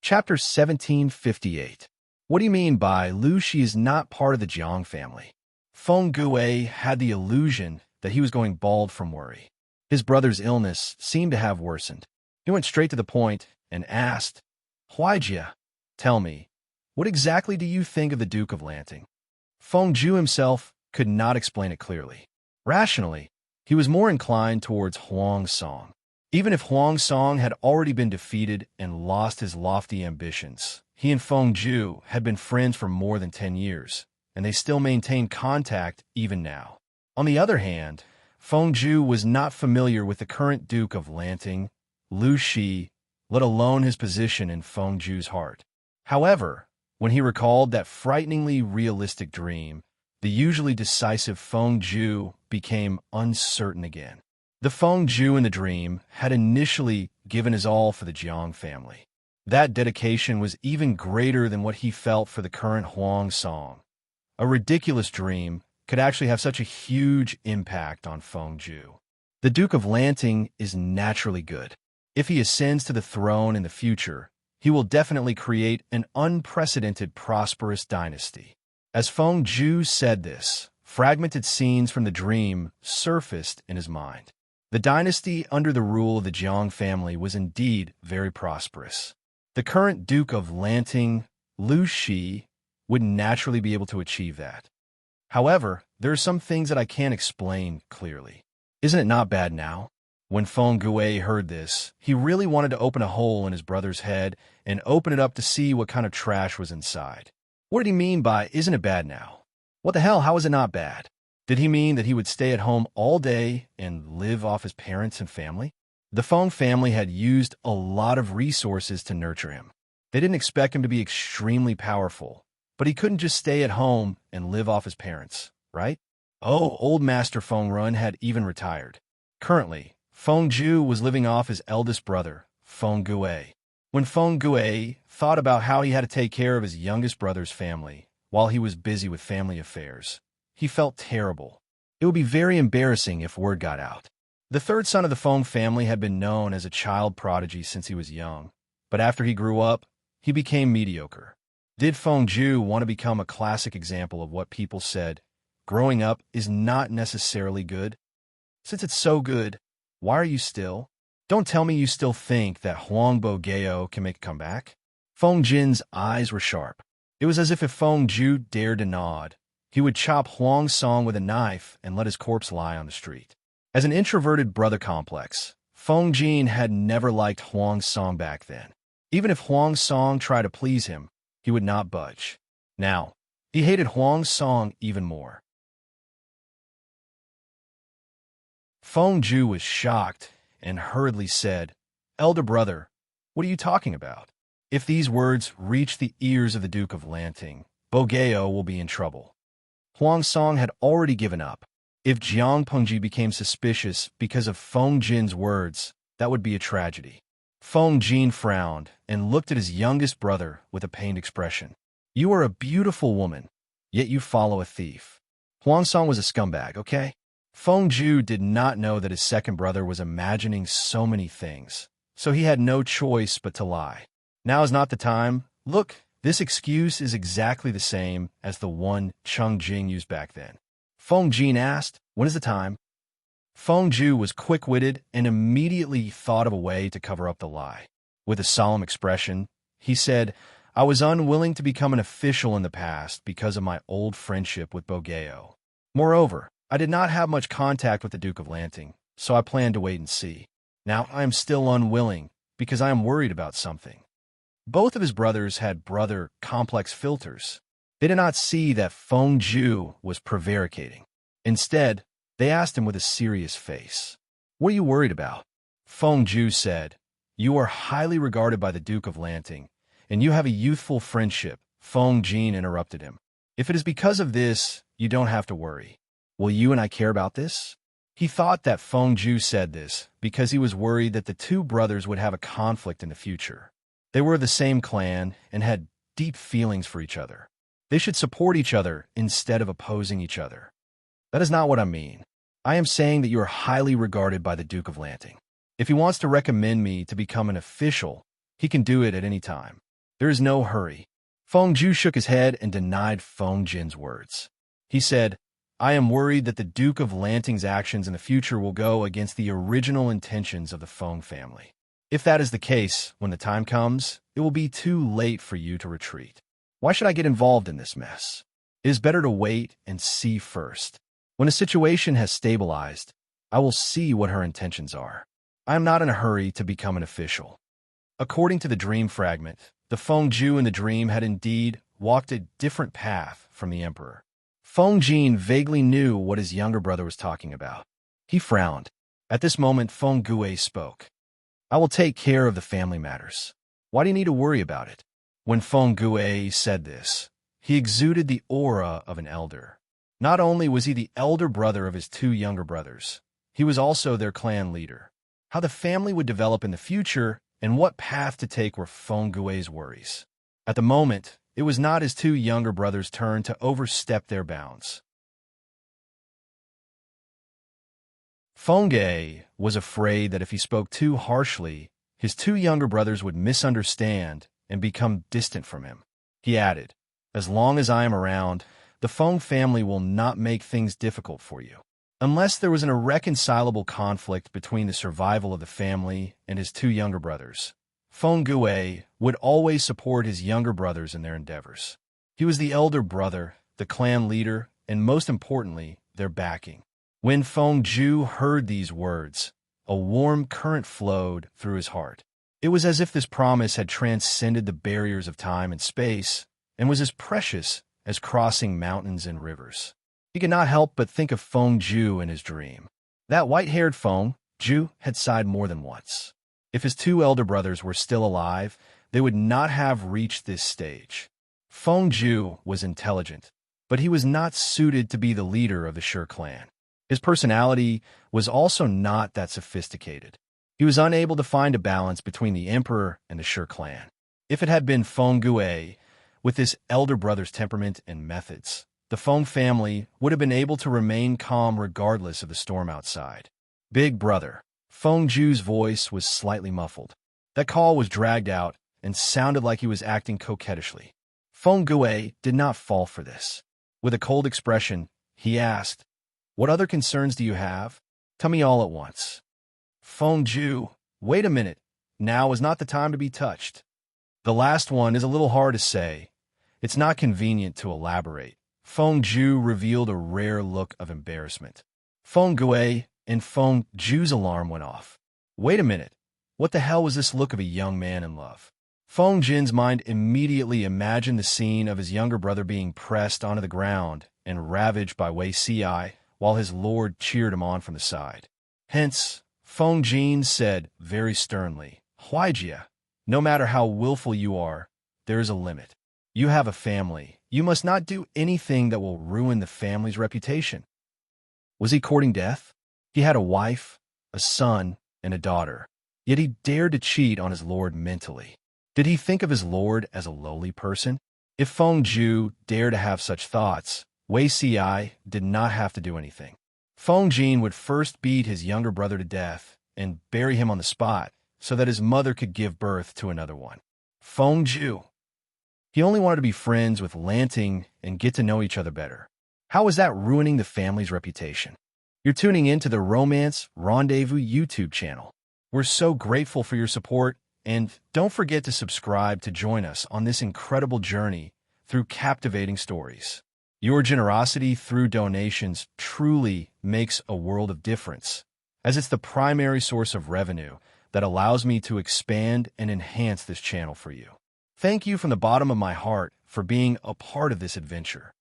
Chapter 1758. What do you mean by Lu Shi is not part of the Jiang family? Feng Gue had the illusion that he was going bald from worry. His brother's illness seemed to have worsened. He went straight to the point and asked, "Huaijia, tell me, what exactly do you think of the Duke of Lanting?" Feng Zhu himself could not explain it clearly. Rationally, he was more inclined towards Huang Song. Even if Huang Song had already been defeated and lost his lofty ambitions, he and Feng Zhu had been friends for more than 10 years, and they still maintained contact even now. On the other hand, Feng Zhu was not familiar with the current Duke of Lanting, Lu Shi, let alone his position in Feng Zhu's heart. However, when he recalled that frighteningly realistic dream, the usually decisive Feng Zhu became uncertain again. The Feng Zhu in the dream had initially given his all for the Jiang family. That dedication was even greater than what he felt for the current Huang Song. A ridiculous dream could actually have such a huge impact on Feng Zhu. The Duke of Lanting is naturally good. If he ascends to the throne in the future, he will definitely create an unprecedented prosperous dynasty. As Feng Zhu said this, fragmented scenes from the dream surfaced in his mind. The dynasty under the rule of the Jiang family was indeed very prosperous. The current Duke of Lanting, Liu Shi, would naturally be able to achieve that. However, there are some things that I can't explain clearly. Isn't it not bad now? When Feng Gui heard this, he really wanted to open a hole in his brother's head and open it up to see what kind of trash was inside. What did he mean by, isn't it bad now? What the hell, how is it not bad? Did he mean that he would stay at home all day and live off his parents and family? The Feng family had used a lot of resources to nurture him. They didn't expect him to be extremely powerful, but he couldn't just stay at home and live off his parents, right? Oh, old Master Feng Run had even retired. Currently, Feng Ju was living off his eldest brother, Feng Gui. When Feng Gui thought about how he had to take care of his youngest brother's family while he was busy with family affairs, he felt terrible. It would be very embarrassing if word got out. The third son of the Feng family had been known as a child prodigy since he was young, but after he grew up, he became mediocre. Did Feng Ju want to become a classic example of what people said, growing up is not necessarily good? Since it's so good, why are you still? Don't tell me you still think that Huang Bo-geo can make a comeback? Feng Jin's eyes were sharp. It was as if Feng Ju dared to nod, he would chop Huang Song with a knife and let his corpse lie on the street. As an introverted brother complex, Feng Jin had never liked Huang Song back then. Even if Huang Song tried to please him, he would not budge. Now, he hated Huang Song even more. Feng Ju was shocked and hurriedly said, "Elder brother, what are you talking about? If these words reach the ears of the Duke of Lanting, Bo-geo will be in trouble." Huang Song had already given up. If Jiang Pengji became suspicious because of Feng Jin's words, that would be a tragedy. Feng Jin frowned and looked at his youngest brother with a pained expression. "You are a beautiful woman, yet you follow a thief." Huang Song was a scumbag, okay? Feng Ju did not know that his second brother was imagining so many things, so he had no choice but to lie. Now is not the time. Look, this excuse is exactly the same as the one Cheng Jing used back then. Feng Jin asked, "When is the time?" Feng Ju was quick-witted and immediately thought of a way to cover up the lie. With a solemn expression, he said, "I was unwilling to become an official in the past because of my old friendship with Bo-geo. Moreover, I did not have much contact with the Duke of Lanting, so I planned to wait and see. Now I am still unwilling because I am worried about something." Both of his brothers had brother complex filters. They did not see that Feng Ju was prevaricating. Instead, they asked him with a serious face, "What are you worried about?" Feng Ju said, "You are highly regarded by the Duke of Lanting, and you have a youthful friendship." Feng Jin interrupted him. "If it is because of this, you don't have to worry. Will you and I care about this?" He thought that Feng Ju said this because he was worried that the two brothers would have a conflict in the future. They were of the same clan and had deep feelings for each other. They should support each other instead of opposing each other. That is not what I mean. I am saying that you are highly regarded by the Duke of Lanting. If he wants to recommend me to become an official, he can do it at any time. There is no hurry. Feng Ju shook his head and denied Feng Jin's words. He said, "I am worried that the Duke of Lanting's actions in the future will go against the original intentions of the Feng family. If that is the case, when the time comes, it will be too late for you to retreat. Why should I get involved in this mess? It is better to wait and see first. When a situation has stabilized, I will see what her intentions are. I am not in a hurry to become an official." According to the dream fragment, the Feng Ju in the dream had indeed walked a different path from the emperor. Feng Jin vaguely knew what his younger brother was talking about. He frowned. At this moment, Feng Gui spoke. "I will take care of the family matters. Why do you need to worry about it?" When Feng Gui said this, he exuded the aura of an elder. Not only was he the elder brother of his two younger brothers, he was also their clan leader. How the family would develop in the future and what path to take were Feng Gui's worries. At the moment, it was not his two younger brothers' turn to overstep their bounds. Feng Gui was afraid that if he spoke too harshly, his two younger brothers would misunderstand and become distant from him. He added, "As long as I am around, the Feng family will not make things difficult for you. unless there was an irreconcilable conflict between the survival of the family and his two younger brothers. Feng Gue would always support his younger brothers in their endeavors. He was the elder brother, the clan leader, and most importantly, their backing. When Feng Ju heard these words, a warm current flowed through his heart. It was as if this promise had transcended the barriers of time and space and was as precious as crossing mountains and rivers. He could not help but think of Feng Ju in his dream. That white-haired Feng Ju had sighed more than once. If his two elder brothers were still alive, they would not have reached this stage. Feng Ju was intelligent, but he was not suited to be the leader of the Shi clan. His personality was also not that sophisticated. He was unable to find a balance between the emperor and the Shi clan. If it had been Feng Gue, with his elder brother's temperament and methods, the Feng family would have been able to remain calm regardless of the storm outside. Big brother. Feng Ju's voice was slightly muffled. That call was dragged out and sounded like he was acting coquettishly. Feng Gue did not fall for this. With a cold expression, he asked, "What other concerns do you have? Tell me all at once." Feng Ju, wait a minute. Now is not the time to be touched. The last one is a little hard to say. It's not convenient to elaborate. Feng Ju revealed a rare look of embarrassment. Feng Gue and Feng Ju's alarm went off. Wait a minute. What the hell was this look of a young man in love? Feng Jin's mind immediately imagined the scene of his younger brother being pressed onto the ground and ravaged by Wei Ci while his lord cheered him on from the side. Hence, Feng Jin said very sternly, "Huaijia, no matter how willful you are, there is a limit. You have a family. You must not do anything that will ruin the family's reputation." Was he courting death? He had a wife, a son, and a daughter, yet he dared to cheat on his lord mentally. Did he think of his lord as a lowly person? If Feng Ju dared to have such thoughts, Wei Ci did not have to do anything. Feng Jin would first beat his younger brother to death and bury him on the spot so that his mother could give birth to another one. Feng Ju. He only wanted to be friends with Lanting and get to know each other better. How was that ruining the family's reputation? You're tuning in to the Romance Rendezvous YouTube channel. We're so grateful for your support, and don't forget to subscribe to join us on this incredible journey through captivating stories. Your generosity through donations truly makes a world of difference, as it's the primary source of revenue that allows me to expand and enhance this channel for you. Thank you from the bottom of my heart for being a part of this adventure.